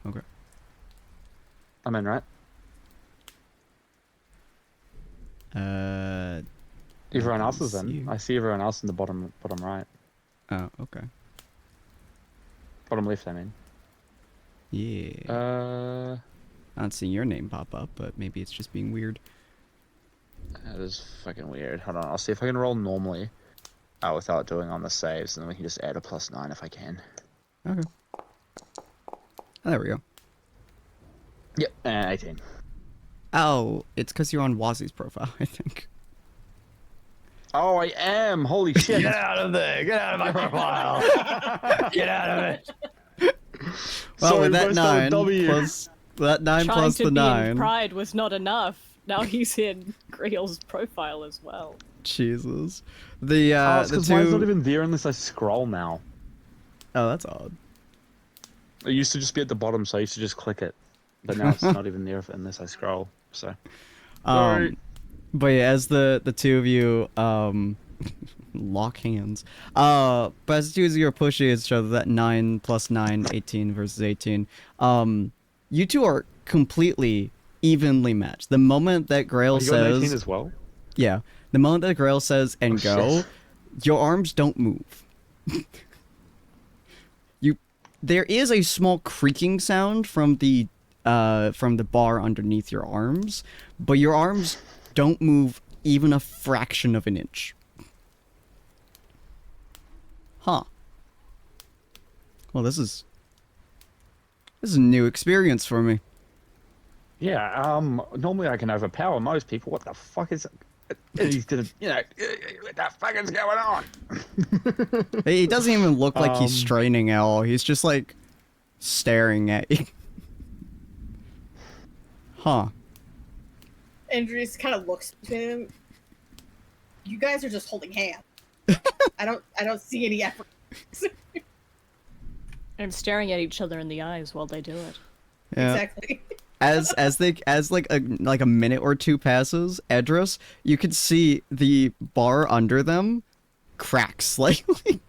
okay. I'm in, right? Everyone else is in. see you. I see everyone else in the bottom right. Oh, okay. Bottom left, I mean. Yeah. I don't see your name pop up, but maybe it's just being weird. That is fucking weird. Hold on, I'll see if I can roll normally. Without doing on the saves, and then we can just add a +9 if I can. Okay. Oh, there we go. Yep, 18. Oh, it's because you're on Wazi's profile, I think. Oh, I am! Holy shit! Get out of there! Get out of my profile! Get out of it! Well, Sorry, with that we're still 9 W. plus that 9 Trying plus to the be 9. in Pride was not enough. Now he's in Grail's profile as well. Jesus. The It's the because mine's not two. even there unless I scroll now. Oh, that's odd. It used to just be at the bottom, so I used to just click it. But now it's not even there unless I scroll, so... Sorry. But yeah, as the two of you lock hands. But as the two of you are pushing each other, that 9 plus 9, 18 versus 18. You two are completely evenly matched. The moment that Grail You got an 18 says, as well? yeah, the moment that Grail says and go, shit. your arms don't move. There is a small creaking sound from the bar underneath your arms, but your arms don't move even a fraction of an inch. Huh. Well, this is a new experience for me. Yeah, normally I can overpower most people. What the fuck is... He's gonna, what the fuck is going on? He doesn't even look like he's straining at all. He's just like staring at you. Huh. Andrews kind of looks to him. You guys are just holding hands. I don't see any effort. And staring at each other in the eyes while they do it. Yeah. Exactly. As like a minute or two passes, Edris, you can see the bar under them crack slightly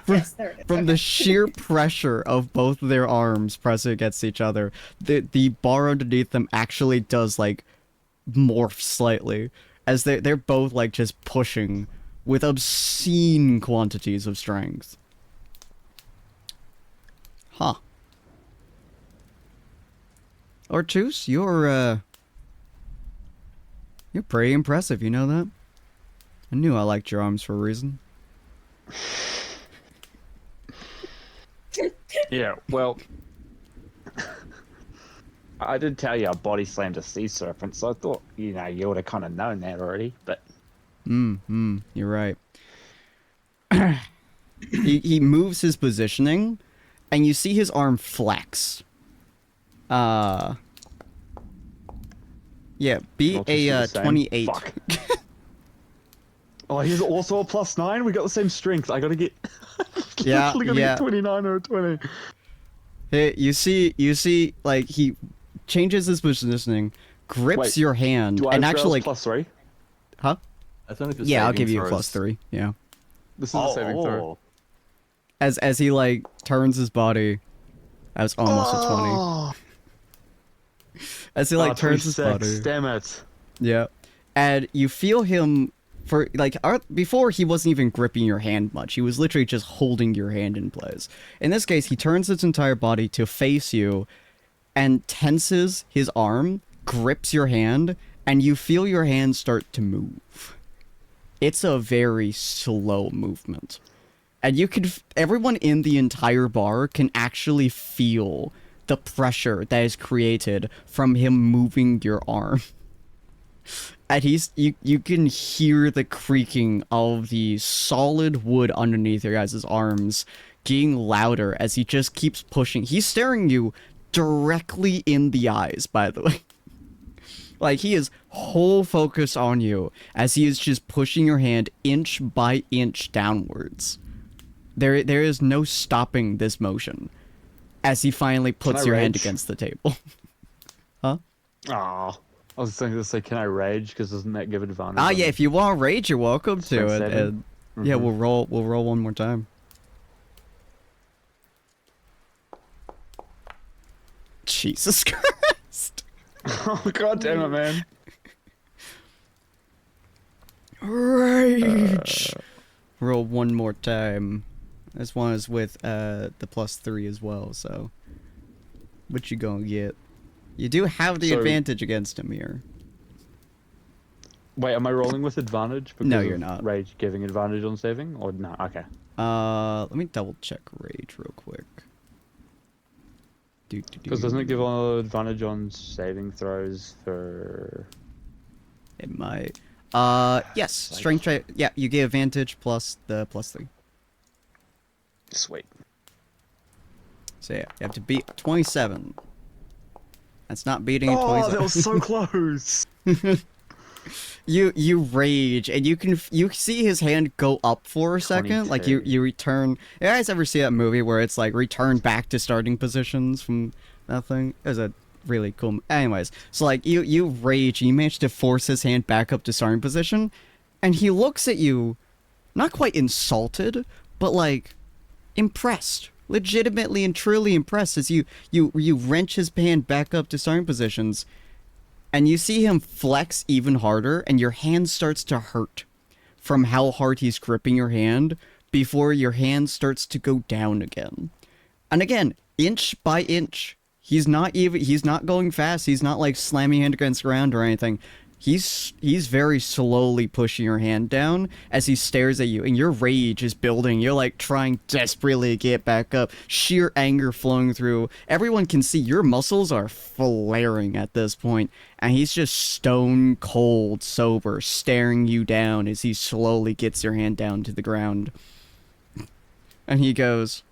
Yes, there it is. from Okay. the sheer pressure of both their arms pressing against each other. The bar underneath them actually does like morph slightly as they're both like just pushing with obscene quantities of strength. Huh. Orchus, you're pretty impressive, you know that? I knew I liked your arms for a reason. Yeah, well, I did tell you I body slammed a sea serpent, so I thought, you would have kind of known that already, but... You're right. he moves his positioning, and you see his arm flex. Yeah, be Not just a the same. 28. Fuck. Oh, he's also a +9? We got the same strength. I gotta get... Yeah, literally gotta yeah. get 29 or a 20. Hey, you see, like, he changes his positioning, grips Wait, your hand, Do I and have actually... +3? Huh? That's only for Yeah, I'll saving give you a throws. +3, yeah. This is a saving throw. As he, like, turns his body, that's almost a 20. Oh, As he, like, turns his 26, body. damn it. Yeah. And you feel him for like before he wasn't even gripping your hand much. He was literally just holding your hand in place. In this case, he turns his entire body to face you and tenses his arm, grips your hand, and you feel your hand start to move. It's a very slow movement. And you can everyone in the entire bar can actually feel the pressure that is created from him moving your arm. And you can hear the creaking of the solid wood underneath your guys' arms getting louder as he just keeps pushing. He's staring you directly in the eyes, by the way. Like, he is whole focus on you as he is just pushing your hand inch by inch downwards. There is no stopping this motion as he finally puts I your hand rage? against the table. Huh? Oh, I was thinking to say, can I rage? Because doesn't that give advantage? Ah, on yeah, if you want to rage, you're welcome to. Strength And, 7? yeah, Mhm. we'll roll one more time. Jesus Christ. Oh, god damn it, man. Rage. Roll one more time. This one is with the +3 as well, so what you gonna get? You do have the So- advantage against him here. Wait, am I rolling with advantage? Because No, you're of not. Rage giving advantage on saving? Or no? Okay. Let me double check rage real quick. Because doesn't it give advantage on saving throws for... It might. Yes, strength check. Yeah, you get advantage plus the +3. Sweet. So yeah, you have to beat 27. That's not beating a Oh, 27. that was so close! You rage, and you see his hand go up for a second. Like, 22. you return. You guys ever see that movie where it's like return back to starting positions from nothing? It was a really cool. Anyways, so like you rage, and you manage to force his hand back up to starting position, and he looks at you, not quite insulted, but like impressed, legitimately and truly impressed as you wrench his hand back up to starting positions. And you see him flex even harder, and your hand starts to hurt from how hard he's gripping your hand before your hand starts to go down again. And again, inch by inch. He's not going fast. He's not like slamming hand against the ground or anything. He's very slowly pushing your hand down as he stares at you, and your rage is building. You're like trying desperately to get back up, sheer anger flowing through. Everyone can see your muscles are flaring at this point, and he's just stone cold sober, staring you down as he slowly gets your hand down to the ground. And he goes,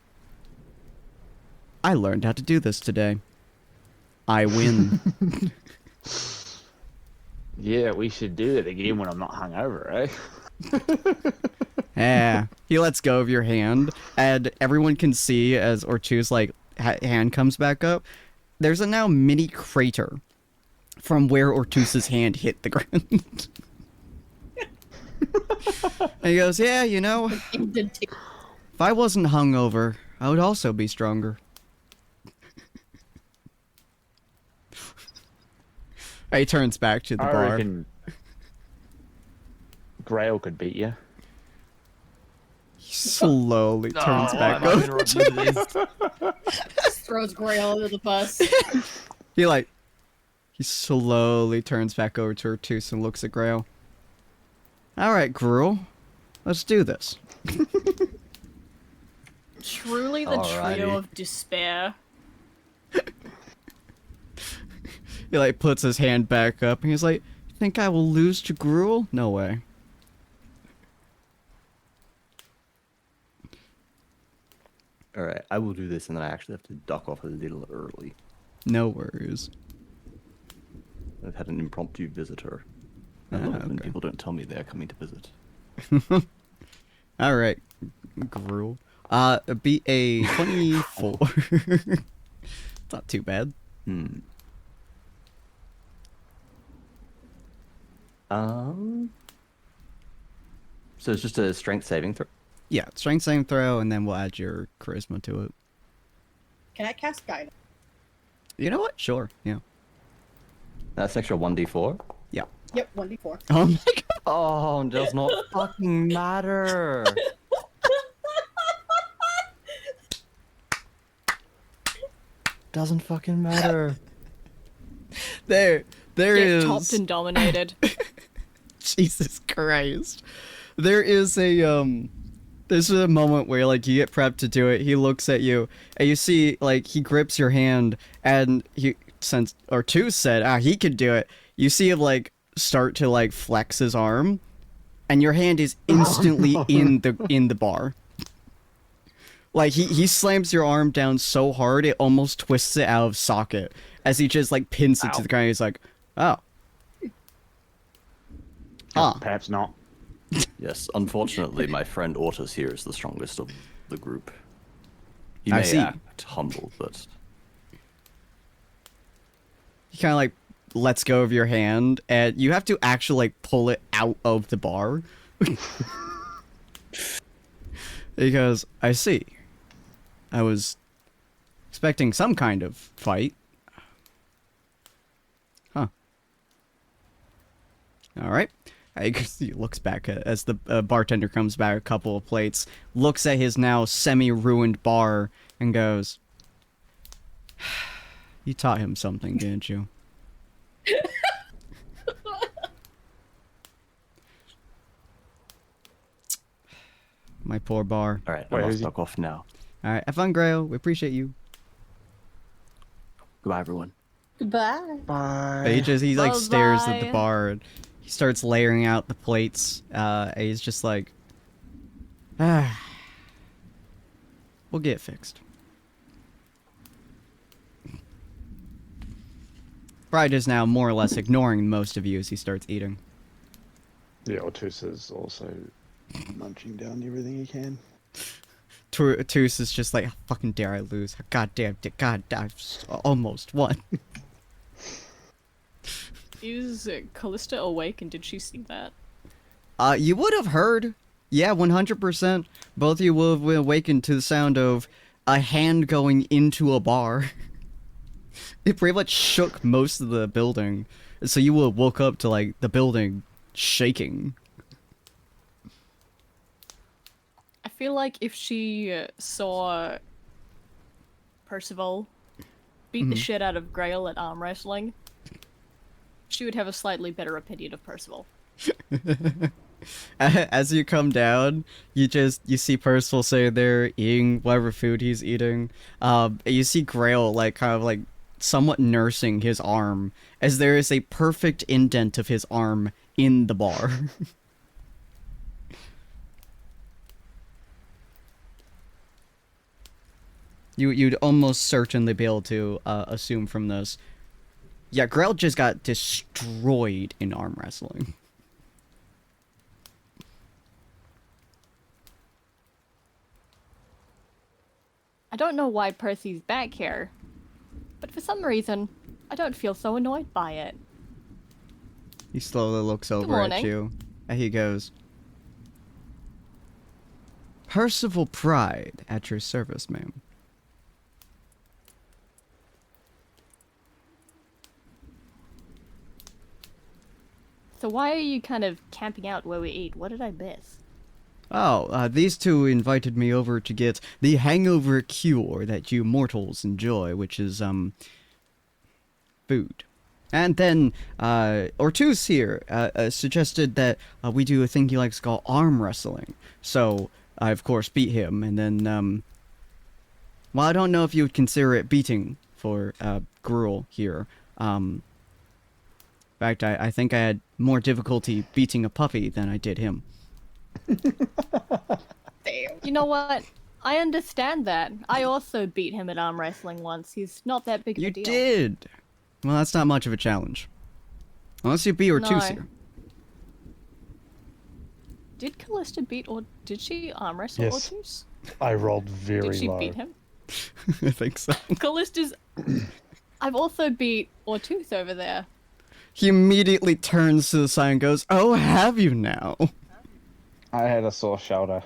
I learned how to do this today. I win. Yeah, we should do it again when I'm not hungover, eh? Yeah, he lets go of your hand, and everyone can see as Ortu's like hand comes back up. There's a now mini crater from where Ortus's hand hit the ground. And he goes, yeah, you know, if I wasn't hungover, I would also be stronger. He turns back to the I bar. reckon Grail could beat you. He slowly turns back over. Just throws Grail under the bus. He slowly turns back over to Ortus and looks at Grail. Alright, Gruel. Let's do this. Truly the Alrighty. trio of despair. He like puts his hand back up and he's like, you think I will lose to Gruel? No way. Alright, I will do this and then I actually have to duck off a little early. No worries. I've had an impromptu visitor. I love it when okay. people don't tell me they're coming to visit. Alright, Gruel. Beat a 24. Not too bad. So it's just a strength saving throw? Yeah, strength saving throw, and then we'll add your charisma to it. Can I cast guidance? You know what? Sure, yeah. That's an extra 1d4? Yeah. Yep, 1d4. Oh my god. Oh, does not fucking matter. Doesn't fucking matter. There Get is... topped and dominated. Jesus Christ. There is a, there's a moment where, like, you get prepped to do it, he looks at you, and you see, like, he grips your hand, and since Ortus said, he could do it, you see him, like, start to, like, flex his arm, and your hand is instantly in the bar. Like, he slams your arm down so hard, it almost twists it out of socket, as he just, like, pins it to the ground, he's like, oh. Perhaps not. Yes, unfortunately, my friend Ortus here is the strongest of the group. He I may see. act humble, but... He kind of, like, lets go of your hand, and you have to actually, like, pull it out of the bar. He goes, I see. I was expecting some kind of fight. Huh. Alright. He looks back as the bartender comes back a couple of plates, looks at his now semi-ruined bar, and goes, you taught him something, didn't you? My poor bar. Alright, Wait, I'm who's he? stuck off now. Alright, have fun, Grail. We appreciate you. Goodbye, everyone. Goodbye. But he like stares at the Bye-bye. bar and he starts layering out the plates. And he's just like, we'll get it fixed. Bride is now more or less ignoring most of you as he starts eating. Yeah, Ortus is also munching down everything he can. Tus is just like, how fucking dare I lose? God damn it. God, I almost won. Is Callista awake and did she see that? You would have heard. Yeah, 100%. Both of you would have awakened to the sound of a hand going into a bar. It pretty much shook most of the building. So you would have woke up to, like, the building shaking. I feel like if she saw Percival beat the shit out of Grail at arm wrestling, she would have a slightly better opinion of Percival. As you come down, you see Percival sitting there eating whatever food he's eating. You see Grail, like, kind of, like, somewhat nursing his arm, as there is a perfect indent of his arm in the bar. You'd almost certainly be able to assume from this. Yeah, Grail just got destroyed in arm wrestling. I don't know why Percy's back here, but for some reason, I don't feel so annoyed by it. He slowly looks over at morning. you, and he goes, Percival Pride at your service, ma'am. So why are you kind of camping out where we eat? What did I miss? Oh, these two invited me over to get the hangover cure that you mortals enjoy, which is, food. And then, Ortuz here, suggested that, we do a thing he likes to call arm wrestling. So, I of course beat him, and then, well, I don't know if you would consider it beating for, Gruel here. In fact, I think I had more difficulty beating a puppy than I did him. Damn. You know what? I understand that. I also beat him at arm wrestling once. He's not that big of You a deal. did! Well, that's not much of a challenge. Unless you beat Ortuz No. here. Did Callista beat or did she arm wrestle Yes. Ortuz? I rolled very Did she low. beat him? I think so. Callista's. I've also beat Ortuz over there. He immediately turns to the side and goes, "Oh, have you now?" I had a sore shoulder.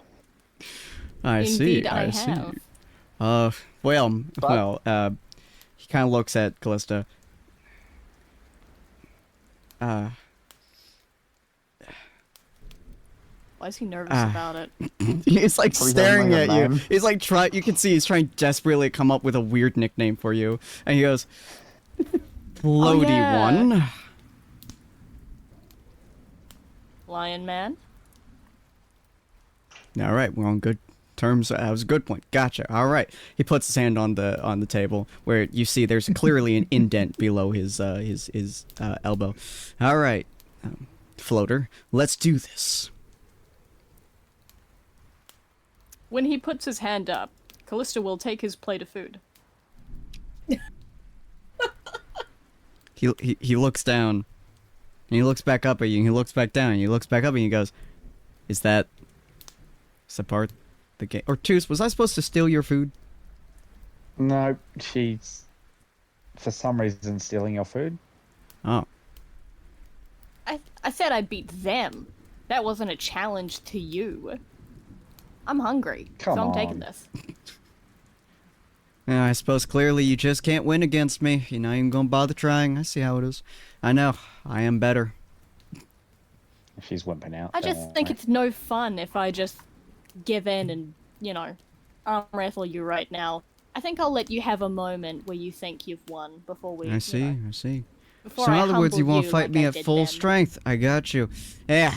I Indeed, see. I I see. have. He kind of looks at Callista. Why is he nervous Ah. about it? He's like Probably staring having at a you. name. He's like you can see he's trying desperately to come up with a weird nickname for you. And he goes, "Floaty yeah. one." Lion Man? All right, we're on good terms. That was a good point. Gotcha. All right. He puts his hand on the table where you see there's clearly an indent below his elbow. All right, Floater, let's do this. When he puts his hand up, Callista will take his plate of food. He looks down, and he looks back up at you, and he looks back down, and he looks back up, and he goes, "Is that part of the game?" Ortuz, was I supposed to steal your food? No, she's for some reason stealing your food. Oh, I said I beat them. That wasn't a challenge to you. I'm hungry, Come so I'm taking on. this. yeah. I suppose clearly you just can't win against me. You're not even gonna bother trying. I see how it is. I know. I am better. She's wimping out. I don't just think worry. it's no fun if I just give in and, you know, arm wrestle you right now. I think I'll let you have a moment where you think you've won before we. I see. You know, I see. before So in I other words, you humble want to fight like me I at did full them. strength. I got you. Yeah.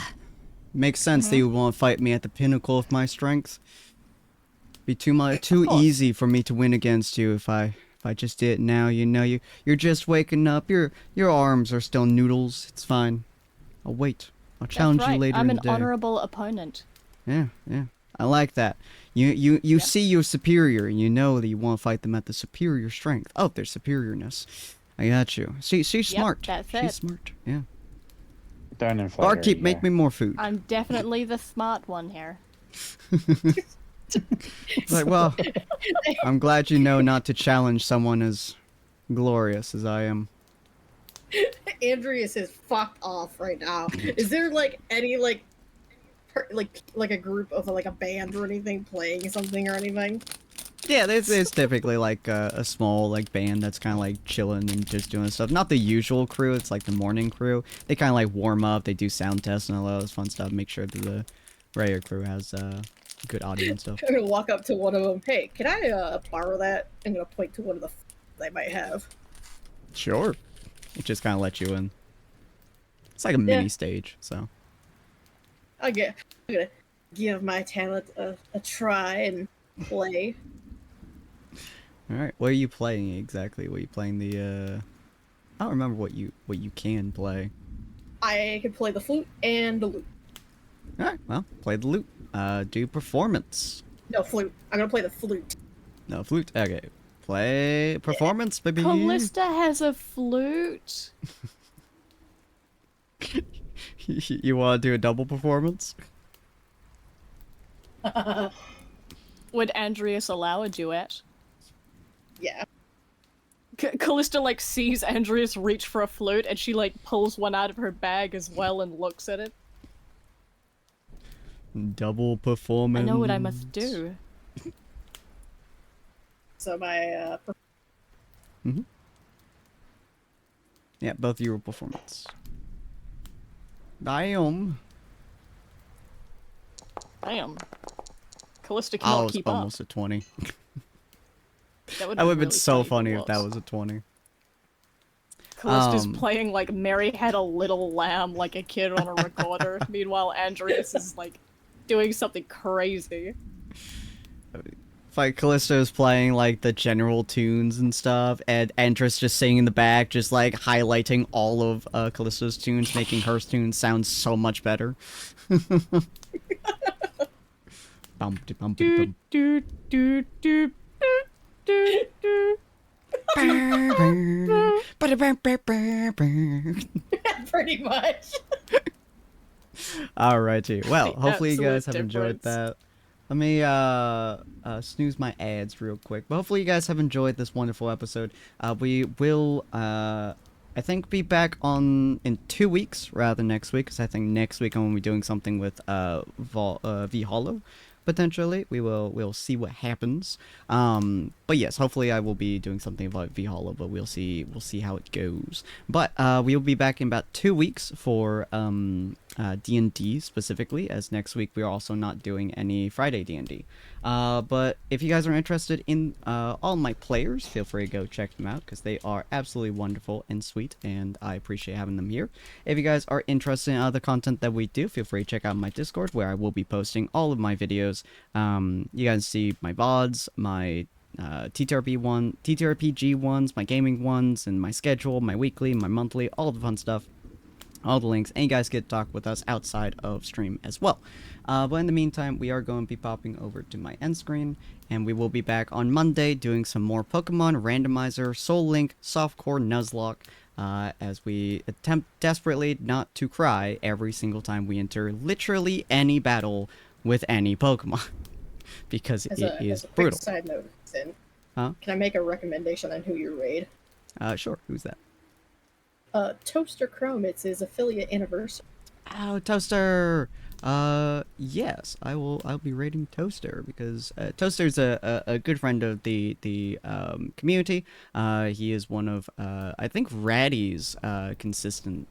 Makes sense that you would want to fight me at the pinnacle of my strength. Be too course. easy for me to win against you if I just did it now. You know, you're just waking up. Your arms are still noodles. It's fine. I'll wait. I'll challenge That's right. you later I'm in an the day. honorable opponent. Yeah. I like that. You see your superior, and you know that you want to fight them at the superior strength of their superiorness. I got you. She's Yep, smart. that's She's it. smart. Yeah. Don't inflate her Barkeep, make ego. me more food. I'm definitely the smart one here. Like, well, I'm glad you know not to challenge someone as glorious as I am. Andreas is fucked off right now. Is there like any like a group of like a band or anything playing something or anything? Yeah, there's typically like a small like band that's kind of like chilling and just doing stuff. Not the usual crew. It's like the morning crew. They kind of like warm up. They do sound tests and all that fun stuff. Make sure that the regular crew has good audio and stuff. I'm gonna walk up to one of them. Hey, can I borrow that? I'm gonna point to one of the they might have. Sure. It just kind of lets you in. It's like a mini stage, so. I'm gonna give my talent a try and play. All right, what are you playing exactly? What are you playing the? I don't remember what you can play. I can play the flute and the lute. All right, well, play the lute. Do performance. No flute. I'm gonna play the flute. No flute. Okay, play performance, baby. Callista has a flute. You want to do a double performance? Would Andreas allow a duet? Yeah. Callista like sees Andreas reach for a flute, and she like pulls one out of her bag as well and looks at it. Double performance. I know what I must do. So my Yeah, both of your performance. Damn. Damn. Callista I cannot was keep almost at 20. up. That would That would have been really so if funny it if that was. was a 20. Callista's playing like Mary Had a Little Lamb like a kid on a recorder. Meanwhile, Andreas is like doing something crazy. Like Callista is playing like the general tunes and stuff, and Andrus just singing in the back, just like highlighting all of Callista's tunes, making her tunes sound so much better. Bumpty bumpty bump. Do do do do do. pretty much. Alrighty. Well, The hopefully you guys absolute have enjoyed difference. that. Let me snooze my ads real quick. But hopefully you guys have enjoyed this wonderful episode. We will I think be back on in 2 weeks rather than next week, because I think next week I'm gonna be doing something with Valhalla. Potentially, we'll see what happens. But yes, hopefully I will be doing something about Valhalla, but we'll see how it goes. But we will be back in about 2 weeks for D&D specifically, as next week we are also not doing any Friday D&D. But if you guys are interested in all my players, feel free to go check them out, because they are absolutely wonderful and sweet, and I appreciate having them here. If you guys are interested in other content that we do, feel free to check out my Discord, where I will be posting all of my videos. You guys see my VODs, my TTRPG ones, my gaming ones, and my schedule, my weekly, my monthly, all the fun stuff. All the links, and you guys get to talk with us outside of stream as well. But in the meantime, we are going to be popping over to my end screen, and we will be back on Monday doing some more Pokemon Randomizer, Soul Link, Softcore Nuzlocke, as we attempt desperately not to cry every single time we enter literally any battle with any Pokemon. Because it is as a quick brutal. side note, Sin, Huh? can I make a recommendation on who you raid? Sure, who's that? Toaster Chrome, it's his affiliate anniversary. Oh, Toaster! Yes, I'll be rating Toaster, because Toaster's a good friend of the community. He is one of I think Ratty's consistent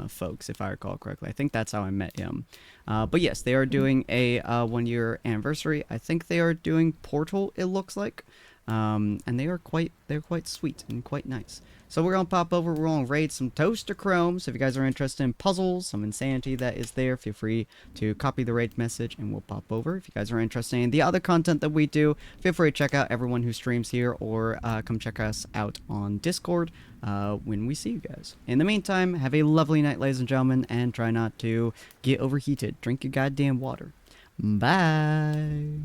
folks, if I recall correctly. I think that's how I met him. But yes, they are doing a 1-year anniversary. I think they are doing Portal, it looks like. And they're quite sweet and quite nice. So we're gonna pop over, we're gonna raid some Toaster Chrome. So if you guys are interested in puzzles, some insanity that is there, feel free to copy the raid message and we'll pop over. If you guys are interested in the other content that we do, feel free to check out everyone who streams here, or come check us out on Discord when we see you guys. In the meantime, have a lovely night, ladies and gentlemen, and try not to get overheated. Drink your goddamn water. Bye.